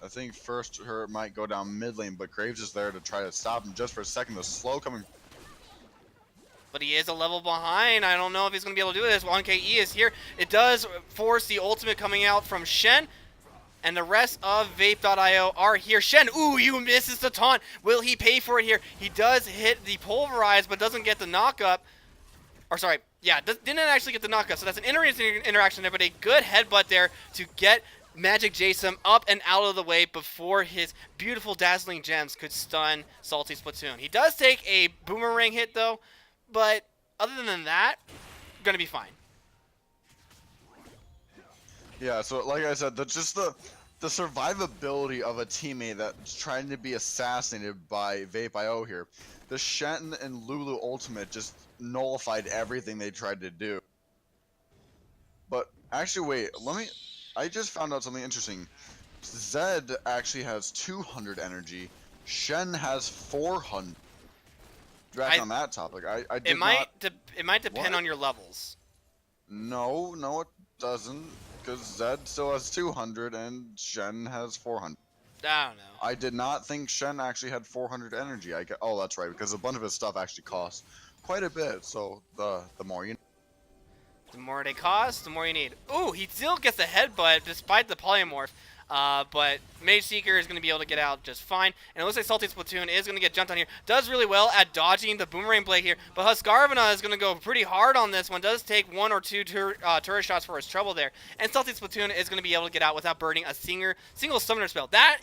I think first her might go down mid lane, but Graves is there to try to stop him just for a second. The slow coming. But he is a level behind. I don't know if he's going to be able to do this. 1KE is here. It does force the ultimate coming out from Shen. And the rest of Vape.io are here. Shen, ooh, you misses the taunt. Will he pay for it here? He does hit the Pulverize, but doesn't get the knockup. Or sorry, yeah, didn't actually get the knockup. So that's an interesting interaction there, but a good headbutt there to get Magic Jason up and out of the way before his beautiful dazzling gems could stun Salty Splatoon. He does take a boomerang hit though, but other than that, gonna be fine. Yeah, so like I said, just the survivability of a teammate that's trying to be assassinated by Vape.io here. The Shen and Lulu ultimate just nullified everything they tried to do. But actually, wait, I just found out something interesting. Zed actually has 200 energy. Shen has 400. Back on that topic, I did it might depend on your levels. No, it doesn't, because Zed still has 200 and Shen has 400. I don't know. I did not think Shen actually had 400 energy. Oh, that's right, because a bunch of his stuff actually costs quite a bit. So the more you. The more they cost, the more you need. Ooh, he still gets a headbutt despite the polymorph. But Mage Seeker is going to be able to get out just fine. And it looks like Salty Splatoon is going to get jumped on here. Does really well at dodging the Boomerang Blade here. But Husqvarna is going to go pretty hard on this one. Does take one or two turret shots for his trouble there. And Salty Splatoon is going to be able to get out without burning a single summoner spell. That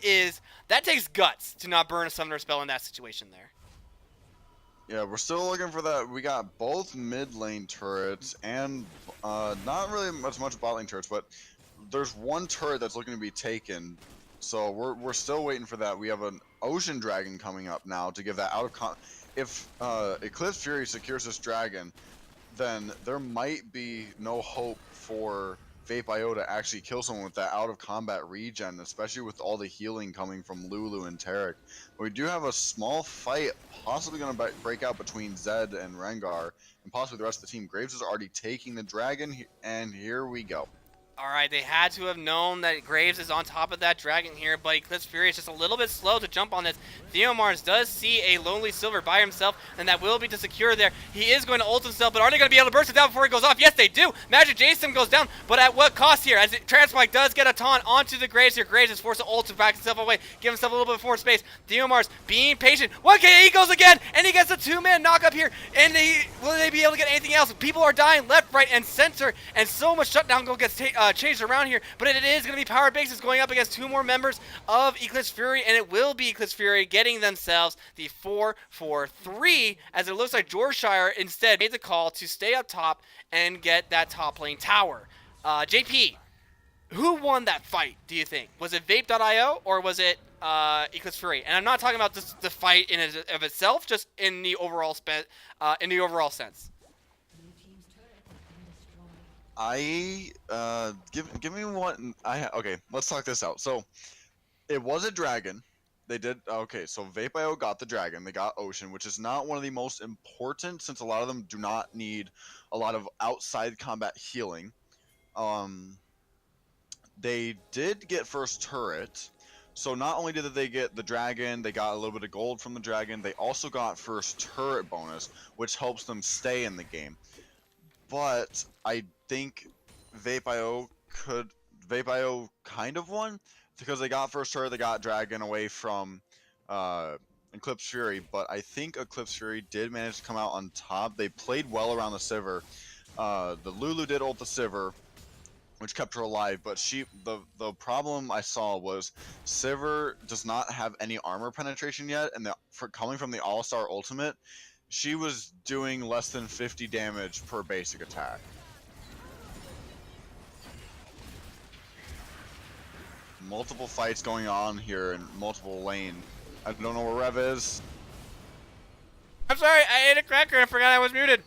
takes guts to not burn a summoner spell in that situation there. Yeah, we're still looking for that. We got both mid lane turrets and not really much bot lane turrets, but there's one turret that's looking to be taken. So we're still waiting for that. We have an Ocean Dragon coming up now to give that out of if Eclipse Fury secures this dragon, then there might be no hope for Vape.io to actually kill someone with that out of combat regen, especially with all the healing coming from Lulu and Tarek. We do have a small fight possibly going to break out between Zed and Rengar, and possibly the rest of the team. Graves is already taking the dragon, and here we go. Alright, they had to have known that Graves is on top of that dragon here, but Eclipse Fury is just a little bit slow to jump on this. Theomars does see a Lonely Silver by himself, and that will be to secure there. He is going to ult himself, but are they going to be able to burst it down before he goes off? Yes, they do! Magic Jason goes down, but at what cost here? As Transpike does get a taunt onto the Graves here. Graves is forced to ult to back himself away, give himself a little bit more space. Theomars being patient. 1K, he goes again, and he gets a 2-man knock up here, and will they be able to get anything else? People are dying left, right, and center, and so much shutdown goal gets changed around here, but it is going to be Power Bases going up against 2 more members of Eclipse Fury, and it will be Eclipse Fury getting themselves the 4-4-3, as it looks like Yorkshire instead made the call to stay up top and get that top lane tower. JP, who won that fight, do you think? Was it Vape.io or was it Eclipse Fury? And I'm not talking about just the fight in of itself, just in the overall sense. Give me one. Okay, let's talk this out. So it was a dragon. They did okay. So Vape.io got the dragon. They got Ocean, which is not one of the most important since a lot of them do not need a lot of outside combat healing. They did get first turret. So not only did they get the dragon, they got a little bit of gold from the dragon. They also got first turret bonus, which helps them stay in the game. But I think Vape.io kind of won because they got first turret, they got dragon away from Eclipse Fury, but I think Eclipse Fury did manage to come out on top. They played well around the Sivir. The Lulu did ult the Sivir, which kept her alive, but the problem I saw was Sivir does not have any armor penetration yet, and coming from the All-Star Ultimate, she was doing less than 50 damage per basic attack. Multiple fights going on here in multiple lane. I don't know where Rev is. I'm sorry, I ate a cracker and I forgot I was muted.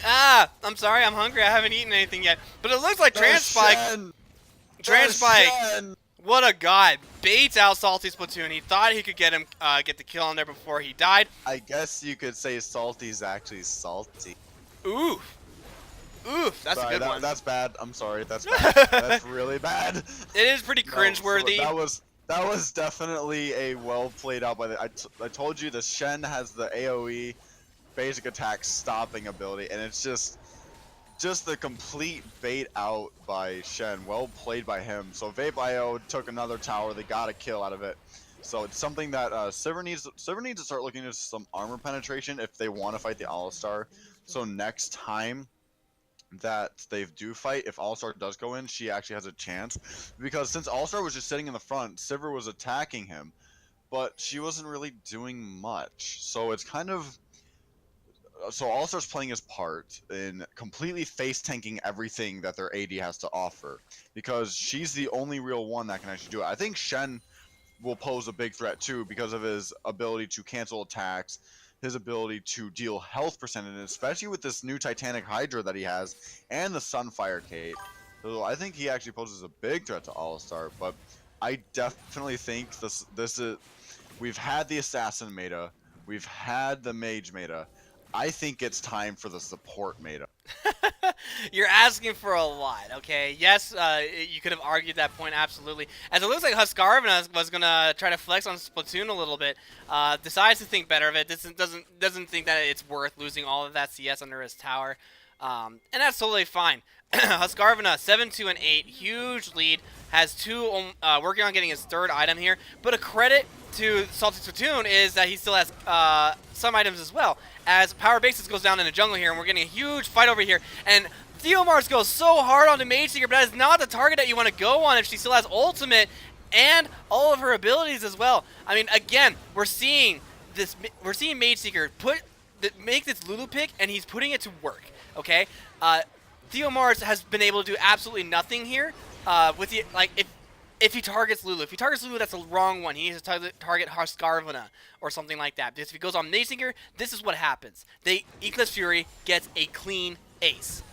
I'm sorry, I'm hungry. I haven't eaten anything yet. But it looks like Transpike. What a god. Baits out Salty Splatoon. He thought he could get the kill on there before he died. I guess you could say Salty's actually salty. Oof. Oof, that's a good one. That's bad. I'm sorry. That's bad. That's really bad. It is pretty cringeworthy. That was definitely a well played out by the. I told you the Shen has the AOE basic attack stopping ability, and it's just the complete bait out by Shen. Well played by him. So Vape.io took another tower. They got a kill out of it. So it's something that Sivir needs to start looking at some armor penetration if they want to fight the All-Star. So next time that they do fight, if All-Star does go in, she actually has a chance. Because since All-Star was just sitting in the front, Sivir was attacking him, but she wasn't really doing much. So it's kind of... So All-Star's playing his part in completely face-tanking everything that their AD has to offer. Because she's the only real one that can actually do it. I think Shen will pose a big threat too because of his ability to cancel attacks, his ability to deal health percentage, especially with this new Titanic Hydra that he has, and the Sunfire Cape. So I think he actually poses a big threat to All-Star, but I definitely think this is... We've had the Assassin meta, we've had the Mage meta. I think it's time for the support meta. You're asking for a lot, okay? Yes, you could have argued that point, absolutely. As it looks like Husqvarna was going to try to flex on Splatoon a little bit, decides to think better of it, doesn't think that it's worth losing all of that CS under his tower, and that's totally fine. Husqvarna, 7-2 and 8, huge lead, has working on getting his third item here, but a credit to Salty Splatoon is that he still has some items as well, as Power Basis goes down in the jungle here, and we're getting a huge fight over here, and Theomars goes so hard on the Mage Seeker, but that is not the target that you want to go on if she still has ultimate and all of her abilities as well. I mean, again, we're seeing Mage Seeker make this Lulu pick, and he's putting it to work, okay? Theomars has been able to do absolutely nothing here. With the if he targets Lulu, that's the wrong one. He needs to target Husqvarna or something like that. Because if he goes on Mage Seeker, this is what happens. Eclipse Fury gets a clean ace.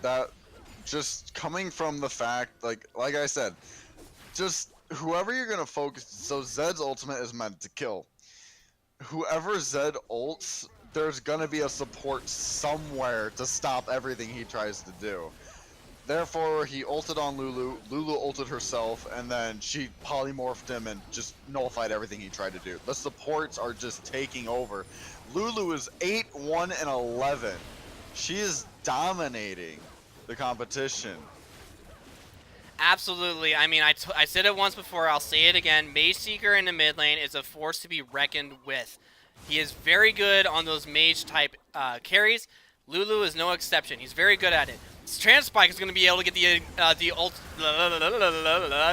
That just coming from the fact, like I said, just whoever you're gonna focus. So Zed's ultimate is meant to kill. Whoever Zed ults, there's gonna be a support somewhere to stop everything he tries to do. Therefore, he ulted on Lulu. Lulu ulted herself, and then she polymorphed him and just nullified everything he tried to do. The supports are just taking over. Lulu is 8-1 and 11. She is dominating the competition. Absolutely. I mean, I said it once before. I'll say it again. Mage Seeker in the mid lane is a force to be reckoned with. He is very good on those mage type carries. Lulu is no exception. He's very good at it. Transpike is going to be able to get the ult.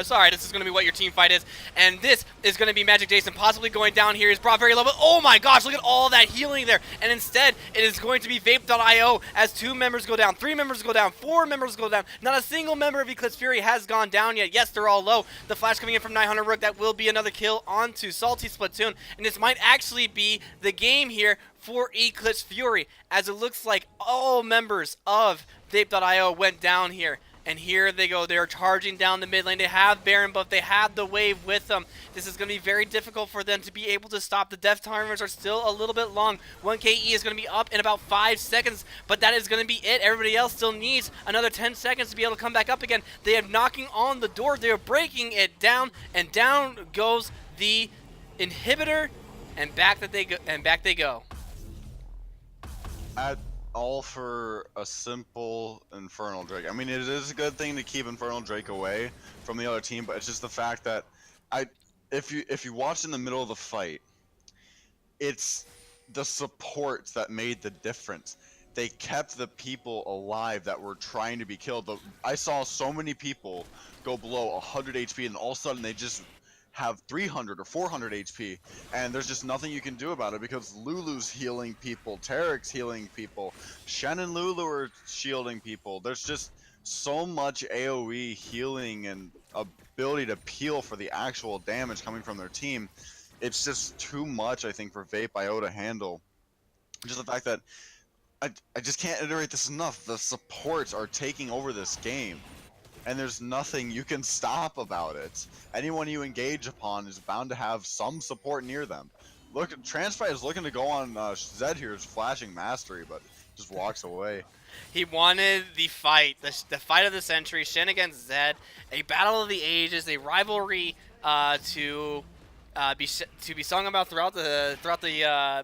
Sorry, this is going to be what your team fight is, and this is going to be Magic Jason possibly going down here. He's brought very low, but oh my gosh, look at all that healing there. And instead, it is going to be Vape.io as 2 members go down, 3 members go down, 4 members go down. Not a single member of Eclipse Fury has gone down yet. Yes, they're all low. The flash coming in from 900 Rook, that will be another kill onto Salty Splatoon, and this might actually be the game here for Eclipse Fury, as it looks like all members of Vape.io went down here. And here they go. They're charging down the mid lane. They have Baron buff. They have the wave with them. This is going to be very difficult for them to be able to stop. The death timers are still a little bit long. 1KE is going to be up in about 5 seconds, but that is going to be it. Everybody else still needs another 10 seconds to be able to come back up again. They are knocking on the door. They are breaking it down, and down goes the inhibitor, and back they go. All for a simple Infernal Drake. I mean, it is a good thing to keep Infernal Drake away from the other team, but it's just the fact that if you watch in the middle of the fight, it's the supports that made the difference. They kept the people alive that were trying to be killed. I saw so many people go below 100 HP, and all of a sudden they just have 300 or 400 HP, and there's just nothing you can do about it because Lulu's healing people, Tarek's healing people, Shen and Lulu are shielding people. There's just so much AoE healing and ability to peel for the actual damage coming from their team. It's just too much, I think, for Vape.io to handle. Just the fact that I just can't iterate this enough. The supports are taking over this game, and there's nothing you can stop about it. Anyone you engage upon is bound to have some support near them. Look, Transfight is looking to go on Zed here, is flashing mastery, but just walks away. He wanted the fight, the fight of the century, Shen against Zed, a battle of the ages, a rivalry to be sung about throughout the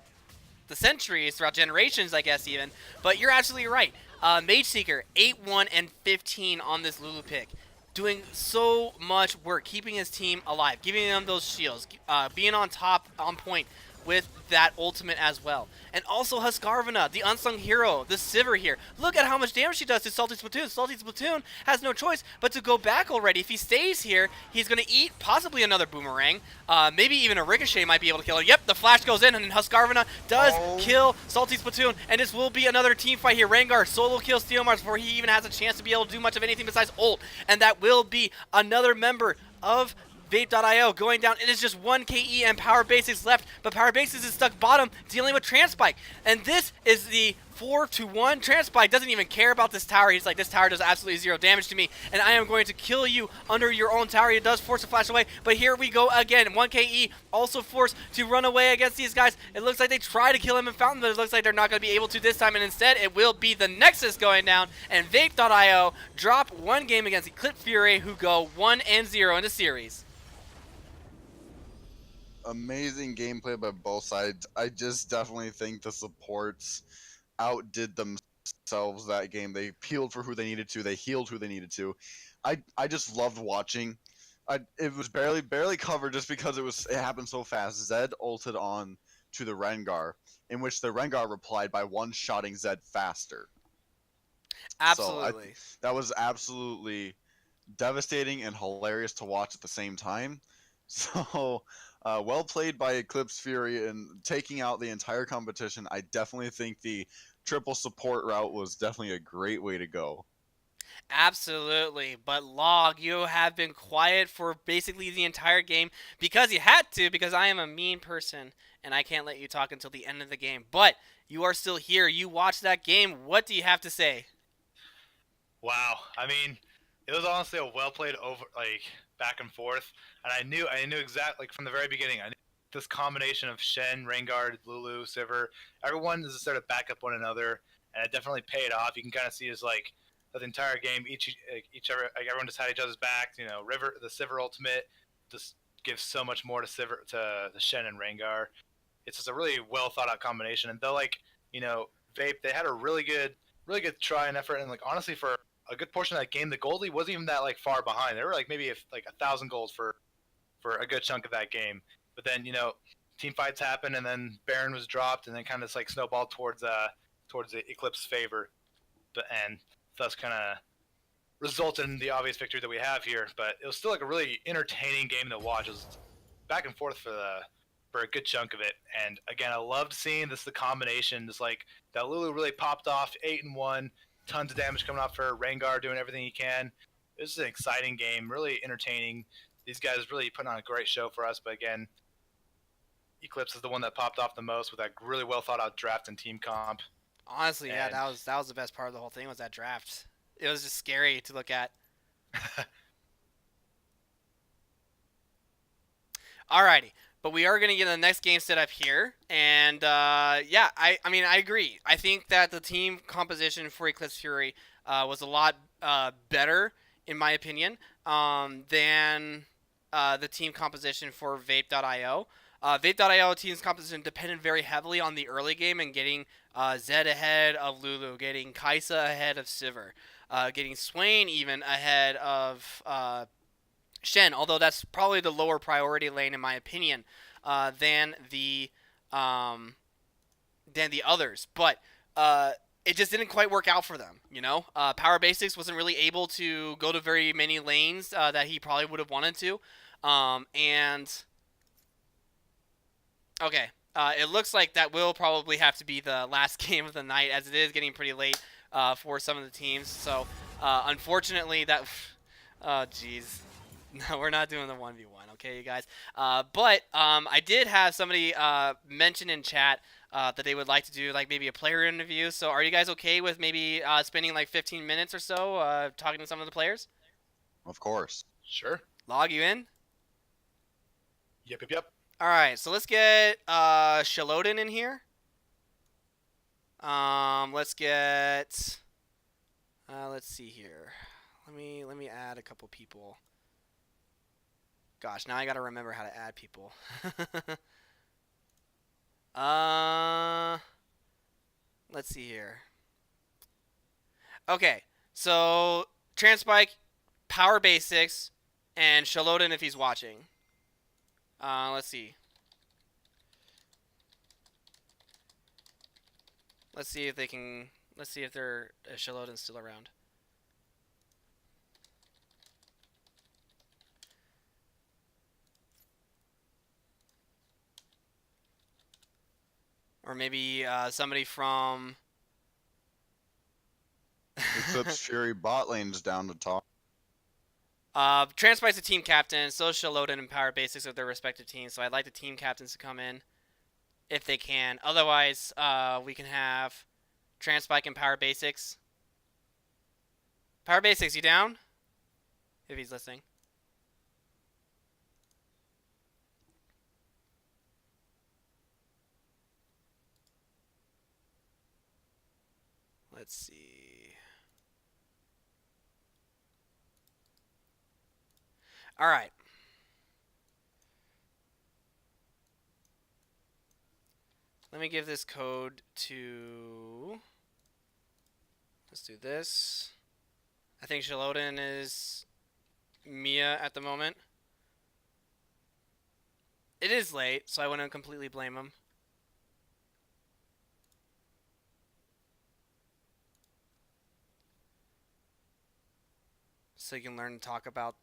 centuries, throughout generations, I guess even. But you're absolutely right. Mage Seeker, 8-1 and 15 on this Lulu pick. Doing so much work, keeping his team alive, giving them those shields, being on top, on point with that ultimate as well. And also Husqvarna, the unsung hero, the Sivir here. Look at how much damage she does to Salty Splatoon. Salty Splatoon has no choice but to go back already. If he stays here, he's going to eat possibly another boomerang. Maybe even a ricochet might be able to kill her. Yep, the flash goes in, and Husqvarna does kill Salty Splatoon. And this will be another team fight here. Rengar solo kills Steel Mars before he even has a chance to be able to do much of anything besides ult. And that will be another member of Vape.io going down. It is just 1 KE and Power Basics left, but Power Basics is stuck bottom dealing with Transpike. And this is the 4-1. Transpike doesn't even care about this tower. He's like, this tower does absolutely 0 damage to me, and I am going to kill you under your own tower. It does force a flash away, but here we go again. 1 KE also forced to run away against these guys. It looks like they try to kill him in Fountain, but it looks like they're not going to be able to this time, and instead it will be the Nexus going down, and Vape.io drop 1 game against Eclipse Fury, who go 1-0 in the series. Amazing gameplay by both sides. I just definitely think the supports outdid themselves that game. They peeled for who they needed to. They healed who they needed to. I just loved watching. It was barely covered just because it happened so fast. Zed ulted on to the Rengar, in which the Rengar replied by one-shotting Zed faster. Absolutely. So that was absolutely devastating and hilarious to watch at the same time. So well played by Eclipse Fury in taking out the entire competition. I definitely think the triple support route was definitely a great way to go. Absolutely, but Log, you have been quiet for basically the entire game because you had to, because I am a mean person and I can't let you talk until the end of the game. But you are still here. You watched that game. What do you have to say? Wow, I mean, it was honestly a well played back and forth, and I knew exactly from the very beginning. I knew this combination of Shen, Rengar, Lulu, Sivir, everyone is sort of back up one another, and it definitely paid off. You can kind of see his the entire game. Everyone just had each other's back. You know, the Sivir ultimate just gives so much more to the Shen and Rengar. It's just a really well thought out combination. And though Vape, they had a really good try and effort. And like honestly, for a good portion of that game, the goalie wasn't even that like far behind. They were like maybe 1,000 goals for a good chunk of that game. But then team fights happened, and then Baron was dropped, and then kind of like snowballed towards the Eclipse favor, and thus kind of resulted in the obvious victory that we have here. But it was still like a really entertaining game to watch. It was back and forth for a good chunk of it. And again, I loved seeing the combination. Just like that Lulu really popped off 8-1, tons of damage coming off her, Rengar doing everything he can. It was an exciting game, really entertaining. These guys really putting on a great show for us. But again, Eclipse is the one that popped off the most with that really well thought out draft and team comp. Honestly, yeah, that was the best part of the whole thing was that draft. It was just scary to look at. Alrighty, but we are gonna get the next game set up here, and yeah, I mean I agree. I think that the team composition for Eclipse Fury was a lot better, in my opinion, than the team composition for Vape.io. Vape.io team's composition depended very heavily on the early game and getting Zed ahead of Lulu, getting Kaisa ahead of Sivir, getting Swain even ahead of Shen, although that's probably the lower priority lane in my opinion than the others. But it just didn't quite work out for them, you know. Power Basics wasn't really able to go to very many lanes that he probably would have wanted to, and okay, it looks like that will probably have to be the last game of the night, as it is getting pretty late for some of the teams. So, unfortunately, that... Oh, jeez. No, we're not doing the 1v1, okay, you guys? But I did have somebody mention in chat that they would like to do, like, maybe a player interview. So are you guys okay with maybe spending, like, 15 minutes or so talking to some of the players? Of course. Sure. Log, you in? Yep. All right, so let's get Shalodin in here. Let's get. Let's see here. Let me add a couple people. Gosh, now I gotta remember how to add people. Let's see here. Okay, so Transpike, Power Basics, and Shalodin if he's watching. Let's see. Let's see if they can. Let's see if they're Shalodin's still around. Or maybe somebody from. Eclipse Fury bot lane's down to talk. Transpike's a team captain, so is Shalodin and Power Basics of their respective teams. So I'd like the team captains to come in if they can. Otherwise, we can have Transpike and Power Basics. Power Basics, you down? If he's listening. Let's see. All right. Let me give this code to. Let's do this. I think Shalodin is Mia at the moment. It is late, so I wouldn't completely blame him. So you can learn to talk about.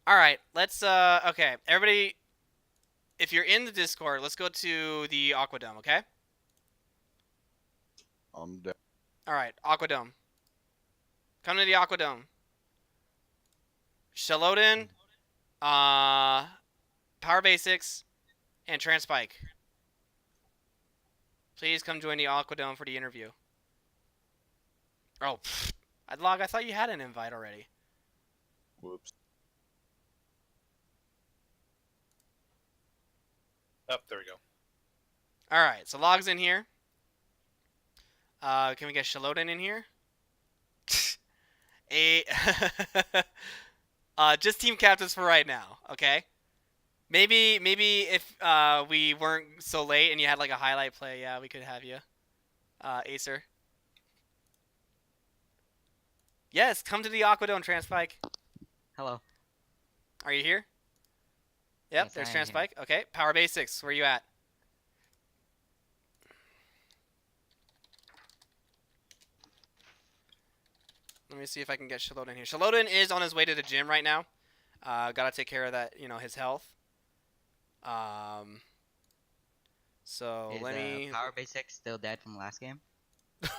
All right, let's okay, everybody, if you're in the Discord, let's go to the Aquadome, okay? I'm down. All right, Aquadome. Come to the Aquadome. Shalodin, Power Basics, and Transpike. Please come join the Aquadome for the interview. Oh, Log, I thought you had an invite already. Whoops. Oh, there we go. All right, so Log's in here. Can we get Shalodin in here? A just team captains for right now, okay? Maybe if we weren't so late and you had like a highlight play, yeah, we could have you, Acer. Yes, come to the Aquadome, Transpike. Hello. Are you here? Yep, Yes, there's I am here. Transpike. Okay, Power Basics, where you at? Let me see if I can get Shalodin here. Shalodin is on his way to the gym right now. Gotta take care of that, his health. So Is let me. Power Basics still dead from last game?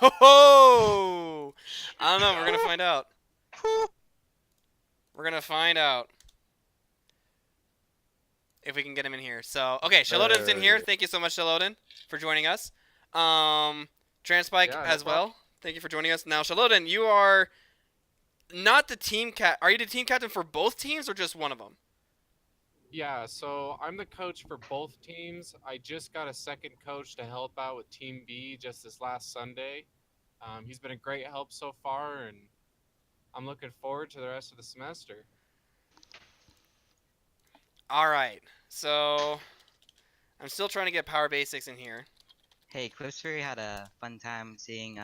Oh! I don't know. We're gonna find out. We're gonna find out if we can get him in here. So okay, Shalodin's in here. Thank you so much, Shalodin, for joining us. Transpike Yeah, no as well. Thank you for joining us. Now, Shalodin, you are not the team Are you the team captain for both teams or just one of them? Yeah, so I'm the coach for both teams. I just got a second coach to help out with Team B just this last Sunday. He's been a great help so far, and I'm looking forward to the rest of the semester. All right. So I'm still trying to get Power Basics in here. Hey, Cliffsbury had a fun time seeing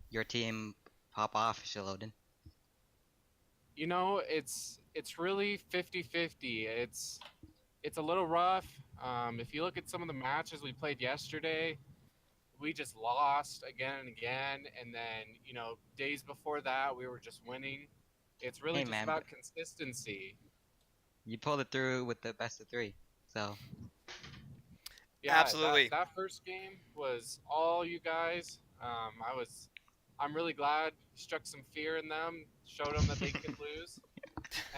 your team pop off, Shalodin. You know, it's really 50-50. It's a little rough. If you look at some of the matches we played yesterday, we just lost again and again, and then days before that we were just winning. It's really Hey, just man, about but consistency. you pulled it through with the best of 3. So Yeah, Absolutely. that first game was all you guys. I'm really glad struck some fear in them, showed them that they could lose,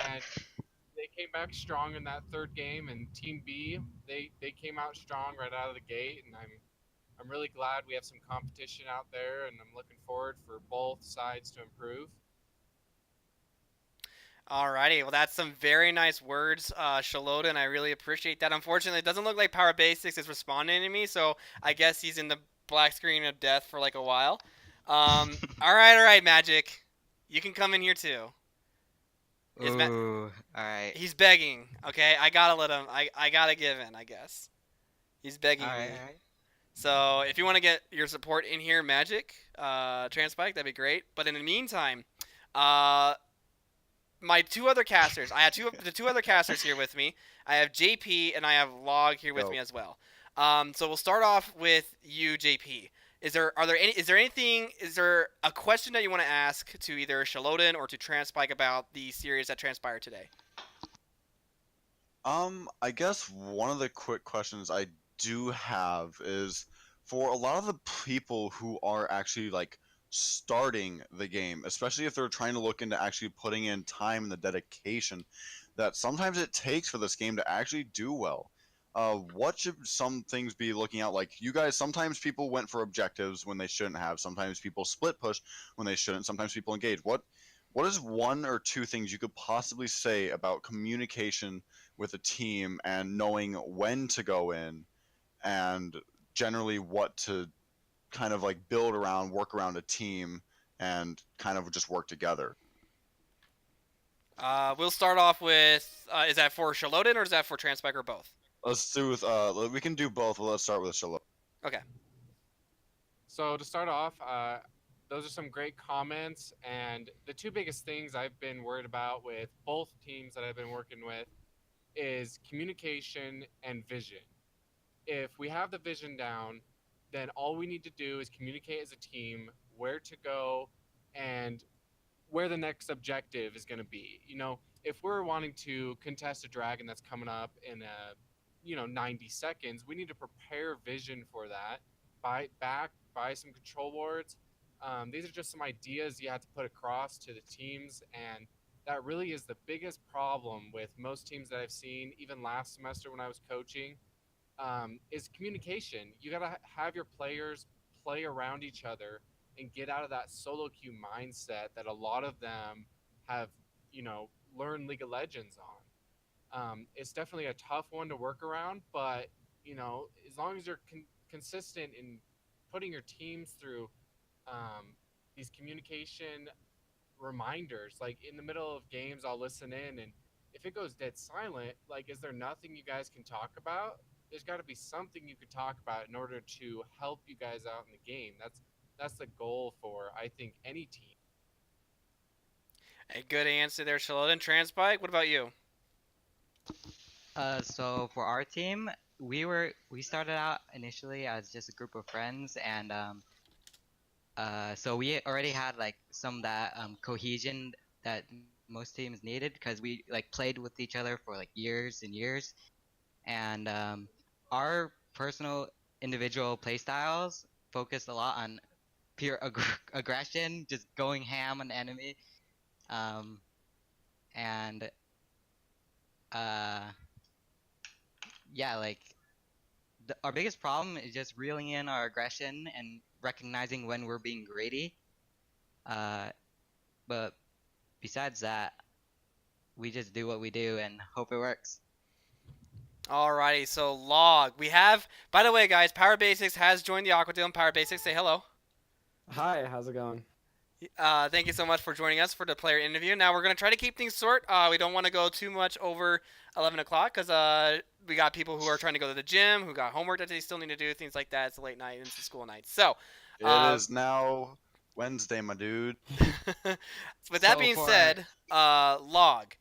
and they came back strong in that third game. And Team B, they came out strong right out of the gate, and I'm really glad we have some competition out there, and I'm looking forward for both sides to improve. Alrighty, well that's some very nice words, Shalodin. I really appreciate that. Unfortunately, it doesn't look like Power Basics is responding to me, so I guess he's in the black screen of death for like a while. All right, Magic, you can come in here too. ooh, all right. He's begging. Okay, I gotta let him. I gotta give in. I guess he's begging All right, me. all right. So if you want to get your support in here, Magic, Transpike, that'd be great. But in the meantime, my two other casters. I have the two other casters here with me. I have JP and I have Log here with me as well. So we'll start off with you, JP. Is there a question that you want to ask to either Shalodin or to Transpike about the series that transpired today? I guess one of the quick questions I do have is for a lot of the people who are actually like starting the game, especially if they're trying to look into actually putting in time and the dedication that sometimes it takes for this game to actually do well. What should some things be looking out like? You guys, sometimes people went for objectives when they shouldn't have. Sometimes people split push when they shouldn't. Sometimes people engage. What is one or two things you could possibly say about communication with a team and knowing when to go in and generally what to kind of like build around, work around a team and kind of just work together? We'll start off with, is that for Shalodin or is that for Transpike or both? Let's do with we can do both, but let's start with Shalom. Okay. So to start off, those are some great comments, and the two biggest things I've been worried about with both teams that I've been working with is communication and vision. If we have the vision down, then all we need to do is communicate as a team where to go and where the next objective is going to be. If we're wanting to contest a dragon that's coming up in 90 seconds, we need to prepare vision for that. Buy some control wards. These are just some ideas you have to put across to the teams, and that really is the biggest problem with most teams that I've seen, even last semester when I was coaching, is communication. You got to have your players play around each other and get out of that solo queue mindset that a lot of them have, learned League of Legends on. It's definitely a tough one to work around, but as long as you're consistent in putting your teams through these communication reminders, like in the middle of games, I'll listen in, and if it goes dead silent, like, is there nothing you guys can talk about? There's got to be something you could talk about in order to help you guys out in the game. That's the goal for, I think, any team. A good answer there, Charlotte. And Transpike, what about you? So for our team, we started out initially as just a group of friends, and so we already had like some of that cohesion that most teams needed because we like played with each other for like years and years, and our personal individual playstyles focused a lot on pure aggression, just going ham on the enemy, and uh, yeah, like our biggest problem is just reeling in our aggression and recognizing when we're being greedy. But besides that, we just do what we do and hope it works. Alrighty, so Log. We have, by the way, guys, Power Basics has joined the Aqua Team. Power Basics, say hello. Hi, how's it going? Thank you so much for joining us for the player interview. Now we're going to try to keep things short. We don't want to go too much over 11 o'clock because we got people who are trying to go to the gym, who got homework that they still need to do, things like that. It's a late night and it's a school night. So It is now Wednesday, my dude. with that being said, Log,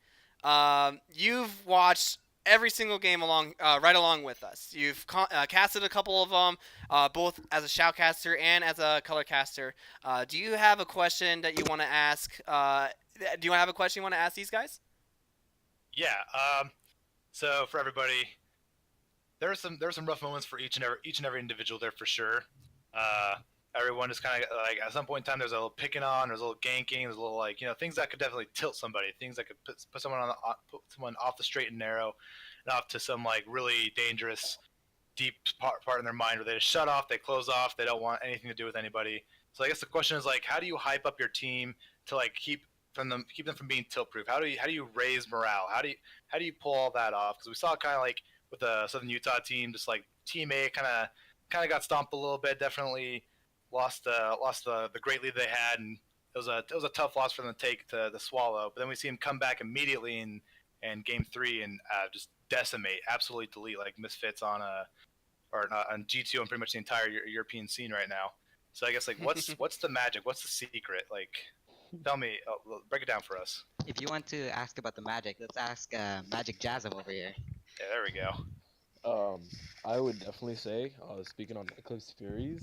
you've watched every single game right along with us. You've casted a couple of them, both as a shoutcaster and as a colorcaster. Do you have a question that you want to ask? Do you have a question you want to ask these guys? Yeah. So for everybody, there were some rough moments for each and every individual there for sure. Everyone just kind of like at some point in time there's a little picking on, there's a little ganking, there's a little like things that could definitely tilt somebody, things that could put someone off the straight and narrow, and off to some like really dangerous deep part in their mind where they just shut off, they close off, they don't want anything to do with anybody. So I guess the question is like, how do you hype up your team to like keep them from being tilt proof? How do you raise morale? How do you pull all that off? Because we saw kind of like with the Southern Utah team, just like team A kind of got stomped a little bit, definitely lost the great lead they had, and it was a tough loss for them to take to swallow. But then we see him come back immediately in game 3 and just decimate, absolutely delete like misfits on G2 and pretty much the entire European scene right now. So I guess like what's the magic? What's the secret? Like, tell me, break it down for us. If you want to ask about the magic, let's ask Magic Jasm over here. Yeah, there we go. I would definitely say, speaking on Eclipse Fury's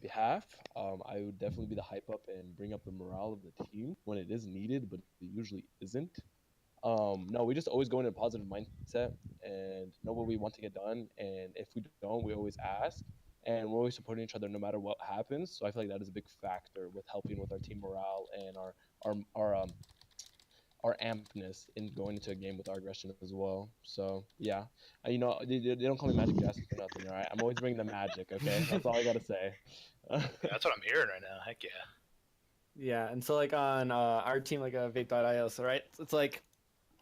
behalf, I would definitely be the hype up and bring up the morale of the team when it is needed, but it usually isn't. No, we just always go in a positive mindset and know what we want to get done, and if we don't, we always ask, and we're always supporting each other no matter what happens. So I feel like that is a big factor with helping with our team morale and our ampness in going into a game with our aggression as well. So yeah, they don't call me Magic Jasper for nothing, all right? I'm always bringing the magic, okay? That's all I gotta say. Yeah, that's what I'm hearing right now. Heck yeah. Yeah, and so like on our team, like Vape.io, so right, it's like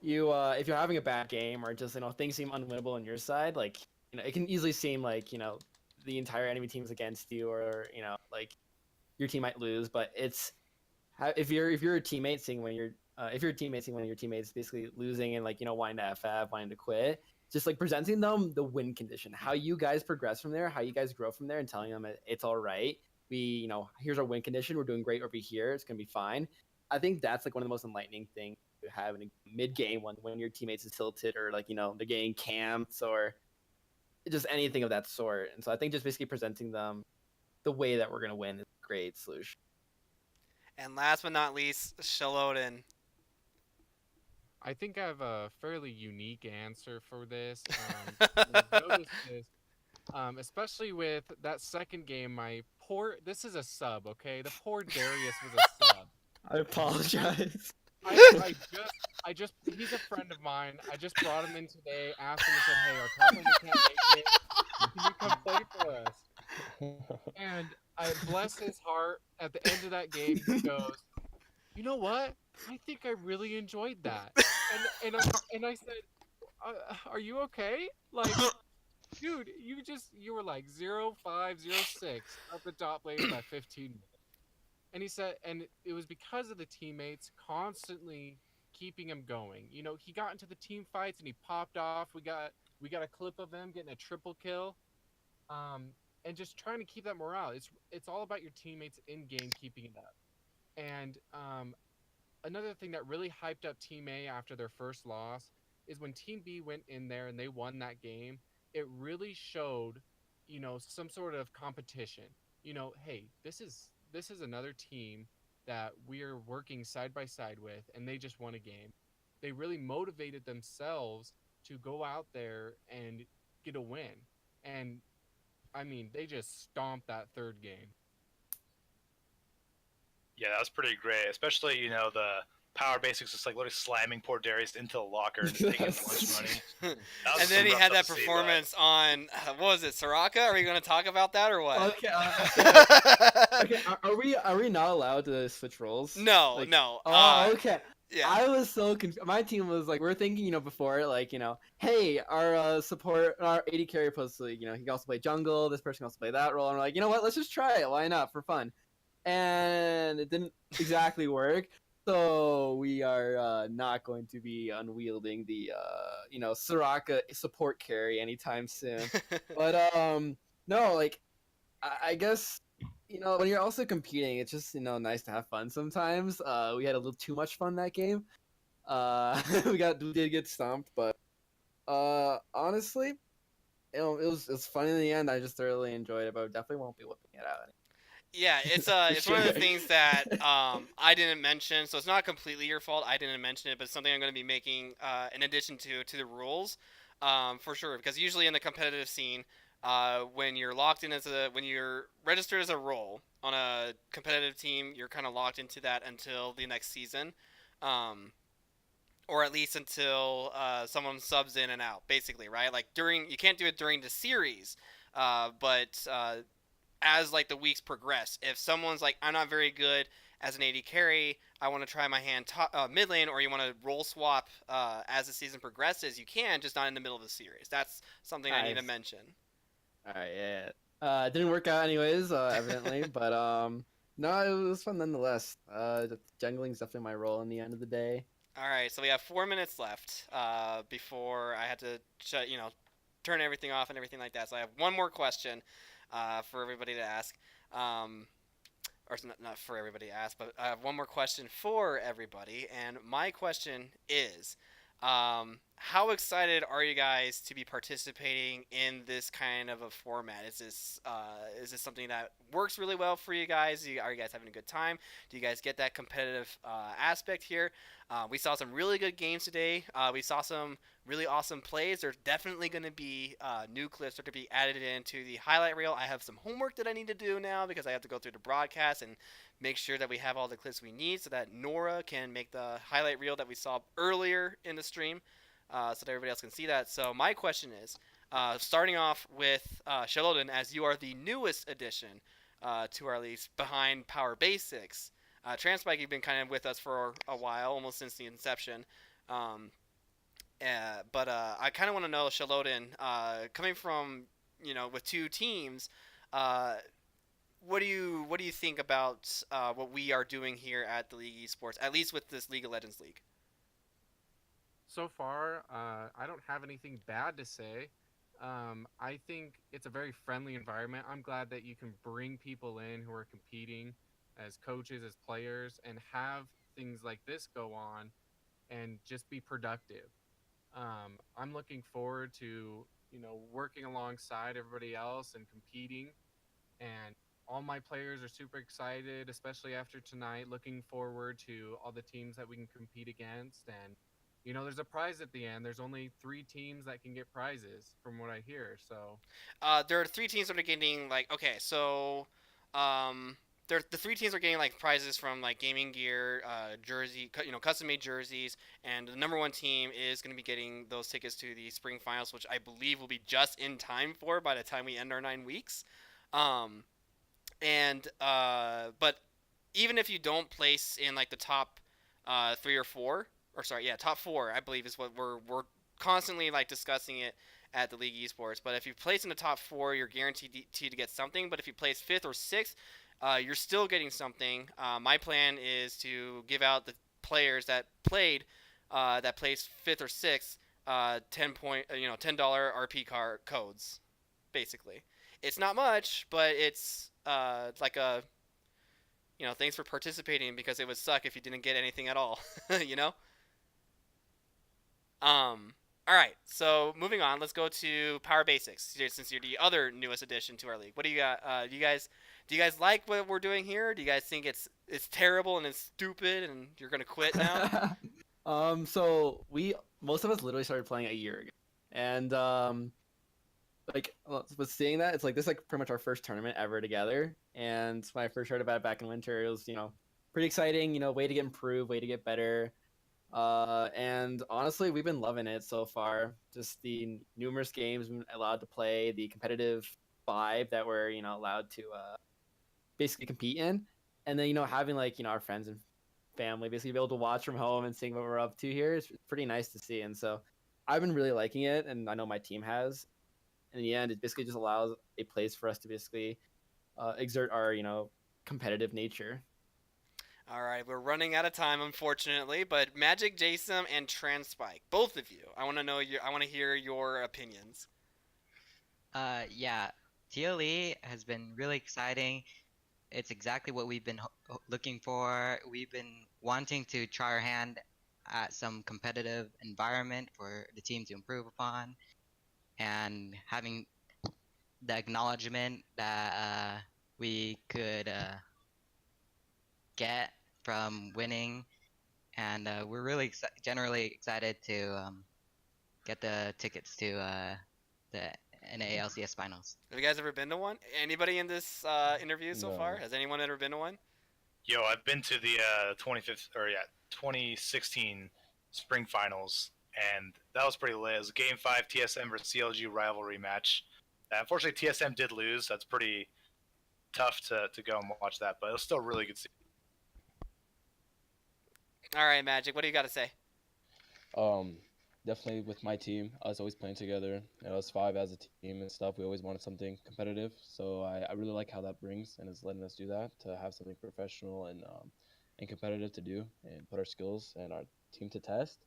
you if you're having a bad game or just things seem unwinnable on your side, like it can easily seem like the entire enemy team's against you, or like your team might lose, but it's if you're a teammate seeing when you're if your teammates basically losing and wanting to FF, wanting to quit, just like presenting them the win condition, how you guys progress from there, how you guys grow from there, and telling them it's all right. Here's our win condition. We're doing great over here. It's gonna be fine. I think that's like one of the most enlightening things to have in a mid game when your teammates is tilted or they're getting camped or just anything of that sort. And so I think just basically presenting them the way that we're gonna win is a great solution. And last but not least, Shalodin. I think I have a fairly unique answer for this. I've noticed this, especially with that second game. This is a sub, okay? The poor Darius was a sub. I apologize. He's a friend of mine. I just brought him in today, asked him and said, hey, our top laner can't make it. Can you come play for us? And I bless his heart. At the end of that game, he goes, "You know what? I think I really enjoyed that." And I said, "Are you okay? Like, dude, you were like 0-5, 0-6 up the top lane by 15 minutes." And he said, and it was because of the teammates constantly keeping him going. He got into the team fights and he popped off. We got a clip of him getting a triple kill. Um, and just trying to keep that morale. It's all about your teammates in game keeping it up. And another thing that really hyped up Team A after their first loss is when Team B went in there and they won that game. It really showed, some sort of competition. Hey, this is another team that we are working side by side with, and they just won a game. They really motivated themselves to go out there and get a win. And I mean, they just stomped that third game. Yeah, that was pretty great. Especially, the power basics just like literally slamming poor Darius into the locker and just taking his lunch money. That was And then some he rough had stuff that to see, performance on what was it, Soraka? Are we going to talk about that or what? Okay. Okay. Are we not allowed to switch roles? No, Like, no. Oh, okay. Yeah. I was so confused. My team was like, we're thinking, before, like, hey, our support, our AD carry supposed to, he can also play jungle. This person can also play that role. And we're like, you know what? Let's just try it. Why not? For fun. And it didn't exactly work. So we are not going to be unwielding the, Soraka support carry anytime soon. But no, like, I guess when you're also competing, it's just nice to have fun sometimes. We had a little too much fun that game. We did get stomped, but honestly, it was fun in the end. I just thoroughly enjoyed it, but I definitely won't be whipping it out. Yeah, it's one of the things that I didn't mention, so it's not completely your fault. I didn't mention it, but it's something I'm going to be making in addition to the rules, for sure. Because usually in the competitive scene, when you're locked in when you're registered as a role on a competitive team, you're kind of locked into that until the next season, or at least until someone subs in and out, basically, right? Like you can't do it during the series, but as like the weeks progress, if someone's like, I'm not very good as an AD carry, I want to try my hand mid lane, or you want to role swap as the season progresses, you can, just not in the middle of the series. That's something I need to mention. All right, yeah. It didn't work out anyways, evidently, but no, it was fun nonetheless. Jungling's definitely my role in the end of the day. All right, so we have 4 minutes left before I had to turn everything off and everything like that. So I have one more question for everybody to ask. Or not for everybody to ask, but I have one more question for everybody. And my question is, how excited are you guys to be participating in this kind of a format? Is this something that works really well for you guys? Are you guys having a good time? Do you guys get that competitive aspect here? We saw some really good games today. We saw some really awesome plays. There's definitely going to be new clips that are going to be added into the highlight reel. I have some homework that I need to do now because I have to go through the broadcast and make sure that we have all the clips we need so that Nora can make the highlight reel that we saw earlier in the stream, so that everybody else can see that. So my question is, starting off with Sheldon, as you are the newest addition to our league behind Power Basics. Transpike, you've been kind of with us for a while, almost since the inception. But I kind of want to know, Sheldon, coming from with two teams, what do you think about what we are doing here at the League Esports, at least with this League of Legends League? So far, I don't have anything bad to say. I think it's a very friendly environment. I'm glad that you can bring people in who are competing as coaches, as players, and have things like this go on and just be productive. I'm looking forward to, working alongside everybody else and competing. And all my players are super excited, especially after tonight, looking forward to all the teams that we can compete against. And there's a prize at the end. There's only 3 teams that can get prizes, from what I hear. So, there are 3 teams that are getting the 3 teams are getting like prizes from like gaming gear, jersey, custom made jerseys, and the number 1 team is going to be getting those tickets to the spring finals, which I believe will be just in time for by the time we end our 9 weeks. And but even if you don't place in like the top 3 or 4, or sorry, yeah, top 4, I believe is what we're constantly like discussing it at the League Esports. But if you place in the top 4, you're guaranteed to get something. But if you place 5th or 6th, you're still getting something. My plan is to give out the players that played that placed 5th or 6th 10 RP card codes, basically. It's not much, but it's like a thanks for participating because it would suck if you didn't get anything at all, you know. All right, so moving on, let's go to Power Basics. Since you're the other newest addition to our league, what do you got? Do you guys like what we're doing here? Do you guys think it's terrible and it's stupid and you're gonna quit now? So most of us literally started playing a year ago, and with seeing that, it's like this is like pretty much our first tournament ever together. And when I first heard about it back in winter, it was pretty exciting. Way to get improved, way to get better. And honestly, we've been loving it so far. Just the numerous games we've been allowed to play, the competitive vibe that we're allowed to basically compete in, and then having like our friends and family basically be able to watch from home and seeing what we're up to here is pretty nice to see. And so I've been really liking it, and I know my team has. In the end, it basically just allows a place for us to basically exert our competitive nature. All right, we're running out of time, unfortunately. But Magic, Jason, and Transpike, both of you, I want to hear your opinions. Yeah, TLE has been really exciting. It's exactly what we've been looking for. We've been wanting to try our hand at some competitive environment for the team to improve upon, and having the acknowledgement that we could get from winning, and we're really generally excited to get the tickets to the NALCS finals. Have you guys ever been to one? Anybody in this interview so far? Has anyone ever been to one? Yo, I've been to the 2016 spring finals, and that was pretty lit. It was Game 5 TSM versus CLG rivalry match. Unfortunately, TSM did lose. That's pretty tough to go and watch that, but it was still really good to see. All right, Magic, what do you got to say? Definitely with my team, us always playing together, and us 5 as a team and stuff. We always wanted something competitive, so I really like how that brings and is letting us do that, to have something professional and competitive to do and put our skills and our team to test.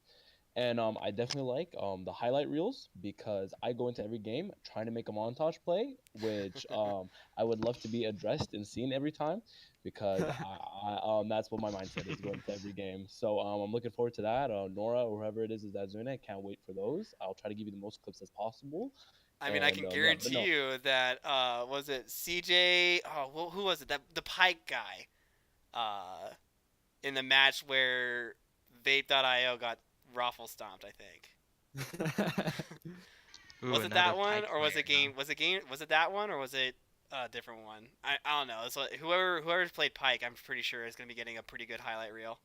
And I definitely like the highlight reels, because I go into every game trying to make a montage play, which I would love to be addressed and seen every time, because that's what my mindset is going to every game. So I'm looking forward to that. Nora or whoever it is that's doing it, can't wait for those. I'll try to give you the most clips as possible. I mean, I can guarantee you that was it CJ? Oh, well, who was it? The Pike guy. In the match where Vape.io got raffle stomped, I think. Was it that one, or was it game? Was it that one, or was it a different one? I don't know. So whoever played Pike, I'm pretty sure is gonna be getting a pretty good highlight reel.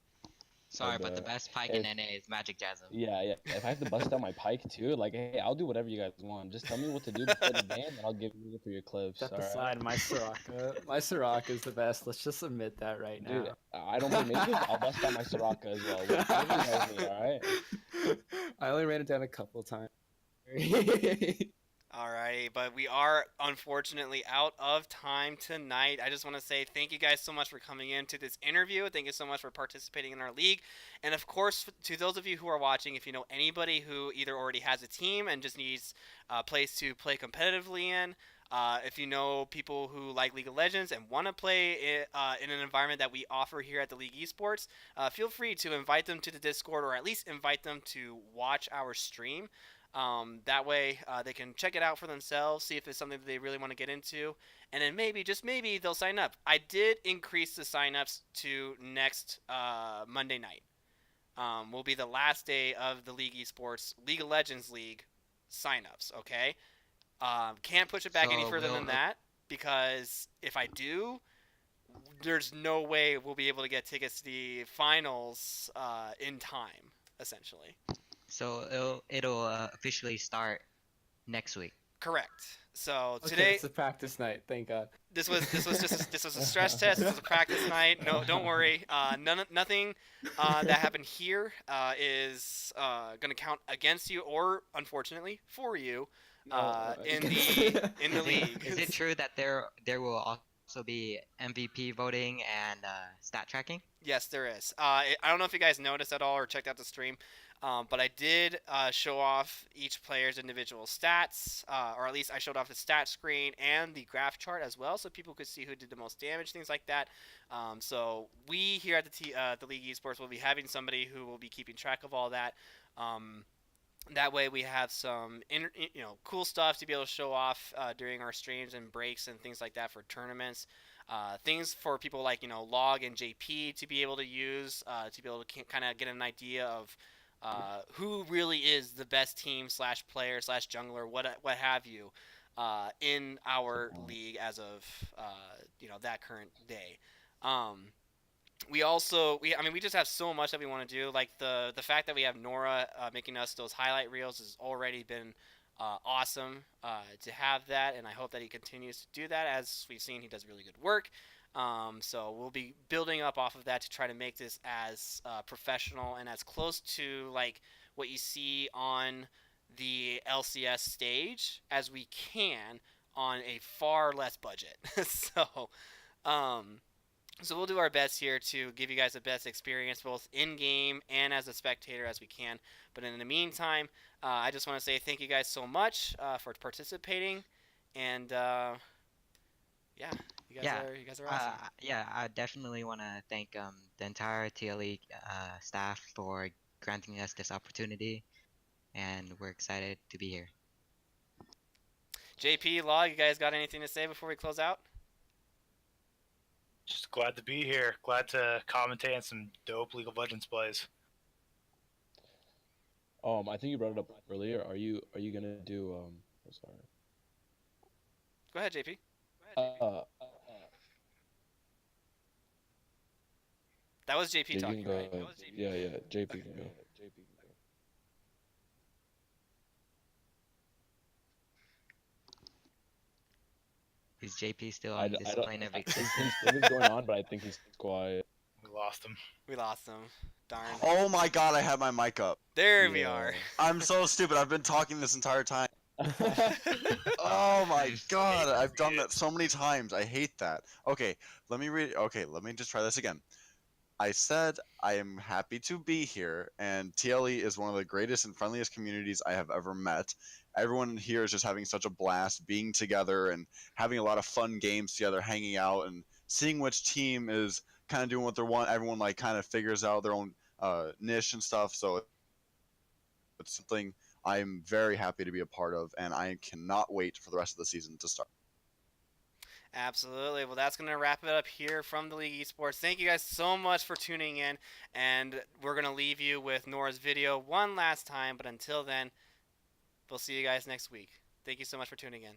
Sorry, but the best Pike in NA is Magic Jasm. Yeah. If I have to bust out my Pike too, like, hey, I'll do whatever you guys want. Just tell me what to do before the game, and I'll give you for your clips. Step aside, my Soraka. My Soraka is the best. Let's just admit that right now. Dude, I don't play mages. I'll bust out my Soraka as well. Whatever you guys need, all right? I only ran it down a couple times. Alrighty, but we are unfortunately out of time tonight. I just want to say thank you guys so much for coming into this interview. Thank you so much for participating in our league. And of course, to those of you who are watching, if you know anybody who either already has a team and just needs a place to play competitively in, if you know people who like League of Legends and want to play in an environment that we offer here at the League Esports, feel free to invite them to the Discord, or at least invite them to watch our stream. That way they can check it out for themselves, see if it's something that they really want to get into, and then maybe, just maybe, they'll sign up. I did increase the signups to next Monday night. Will be the last day of the League Esports League of Legends League signups, okay? Can't push it back any further than that, because if I do, there's no way we'll be able to get tickets to the finals in time, essentially. So it'll officially start next week. Correct. So Okay, today it's a practice night. Thank God. this was a stress test. This was a practice night. No, don't worry. Nothing that happened here is gonna count against you or unfortunately for you in the Is league. is it true that there will also be MVP voting and stat tracking? Yes, there is. I don't know if you guys noticed at all or checked out the stream, but I did show off each player's individual stats, or at least I showed off the stat screen and the graph chart as well, so people could see who did the most damage, things like that. So we here at the League Esports will be having somebody who will be keeping track of all that. That way we have some cool stuff to be able to show off during our streams and breaks and things like that for tournaments. Things for people like Log and JP to be able to use to be able to kind of get an idea of who really is the best team slash player slash jungler, what have you, in our league as of that current day. We also we just have so much that we want to do. Like the fact that we have Nora making us those highlight reels has already been awesome to have that, and I hope that he continues to do that. As we've seen, he does really good work. So we'll be building up off of that to try to make this as professional and as close to like what you see on the LCS stage as we can on a far less budget. So we'll do our best here to give you guys the best experience both in-game and as a spectator as we can. But in the meantime, I just want to say thank you guys so much for participating. And yeah, you guys are awesome. Yeah, I definitely want to thank the entire TLE staff for granting us this opportunity, and we're excited to be here. JP, Law, you guys got anything to say before we close out? Just glad to be here. Glad to commentate on some dope League of Legends plays. I think you brought it up earlier. Are you gonna do I'm sorry. Go ahead, JP. That was JP talking, right? Yeah, JP can go. Is JP still on this plane of existence? Something's going on, but I think he's quiet. We lost him. Darn. Oh my god, I had my mic up. There we are. I'm so stupid. I've been talking this entire time. Oh my god, I've done that so many times. I hate that. Okay, let me read. Okay, let me just try this again. I said I am happy to be here, and TLE is one of the greatest and friendliest communities I have ever met. Everyone here is just having such a blast being together and having a lot of fun games together, hanging out and seeing which team is kind of doing what they want. Everyone like kind of figures out their own niche and stuff. So it's something I'm very happy to be a part of, and I cannot wait for the rest of the season to start. Absolutely. Well, that's going to wrap it up here from the League Esports. Thank you guys so much for tuning in, and we're going to leave you with Nora's video one last time, but until then, we'll see you guys next week. Thank you so much for tuning in.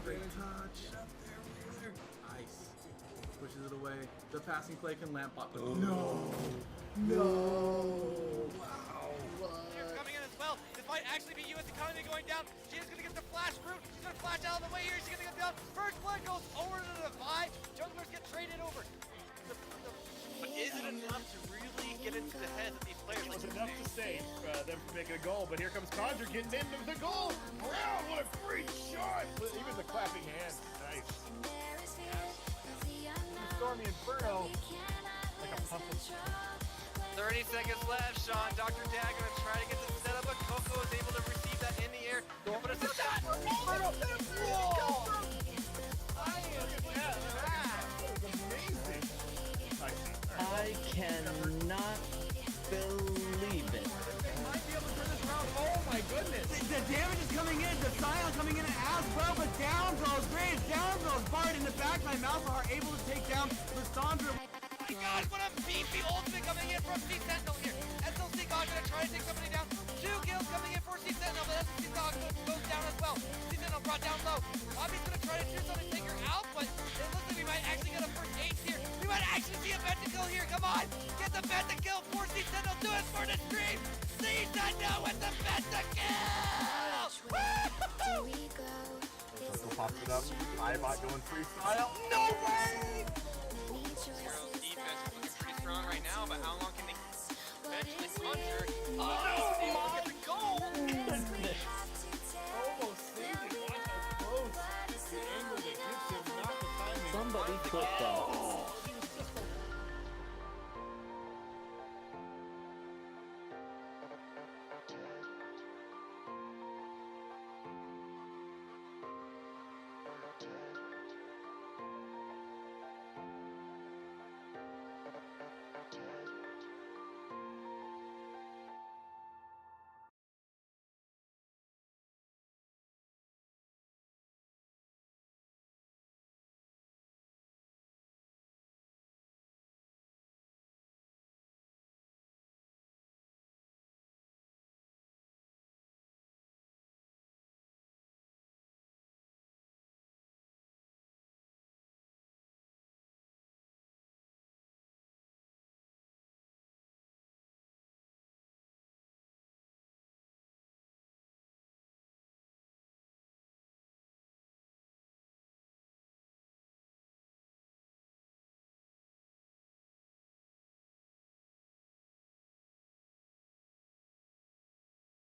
Great touch. Nice. Pushes it away. The passing play can lamp bot. No. Wow. Here's coming in as well. This might actually be US economy going down. She is going to get the flash route. She's going to flash out of the way here. She's going to get down. First blood goes over to the Divide. Junglers get traded over. But is it enough to really get into the heads of these players? It was enough to save them from making a goal, but here comes Conjure getting into the goal. Brown, what a great shot! Even the clapping hands, nice. Stormy Inferno, like a puppet. 30 seconds left, Sean. Dr. Dad going to try to get this set up, but Coco is able to receive that in the air. But it's not. I cannot believe it. Bard in the back of my mouth are able to take down Lissandra. Oh my gosh, what a beefy ultimate coming in from C Sentinel here. SLC God gonna try to take somebody down. 2 kills coming in for C Sentinel, but SLC God goes down as well. C Sentinel brought down low. Bobby's gonna try to do something to take her out, but it looks like we might actually get a first ace here. We might actually see a pentakill here. Come on, get the pentakill for C Sentinel. Do it for the stream. C Sentinel with the pentakill. Woo! So popped it up. Ibot going freestyle. No way! Heroes defense is looking pretty strong right now, but how long can they eventually conjure? Oh, no! Get the goal! Almost saved it. Watch how close. The angle that gets him, not the timing. Somebody clip that.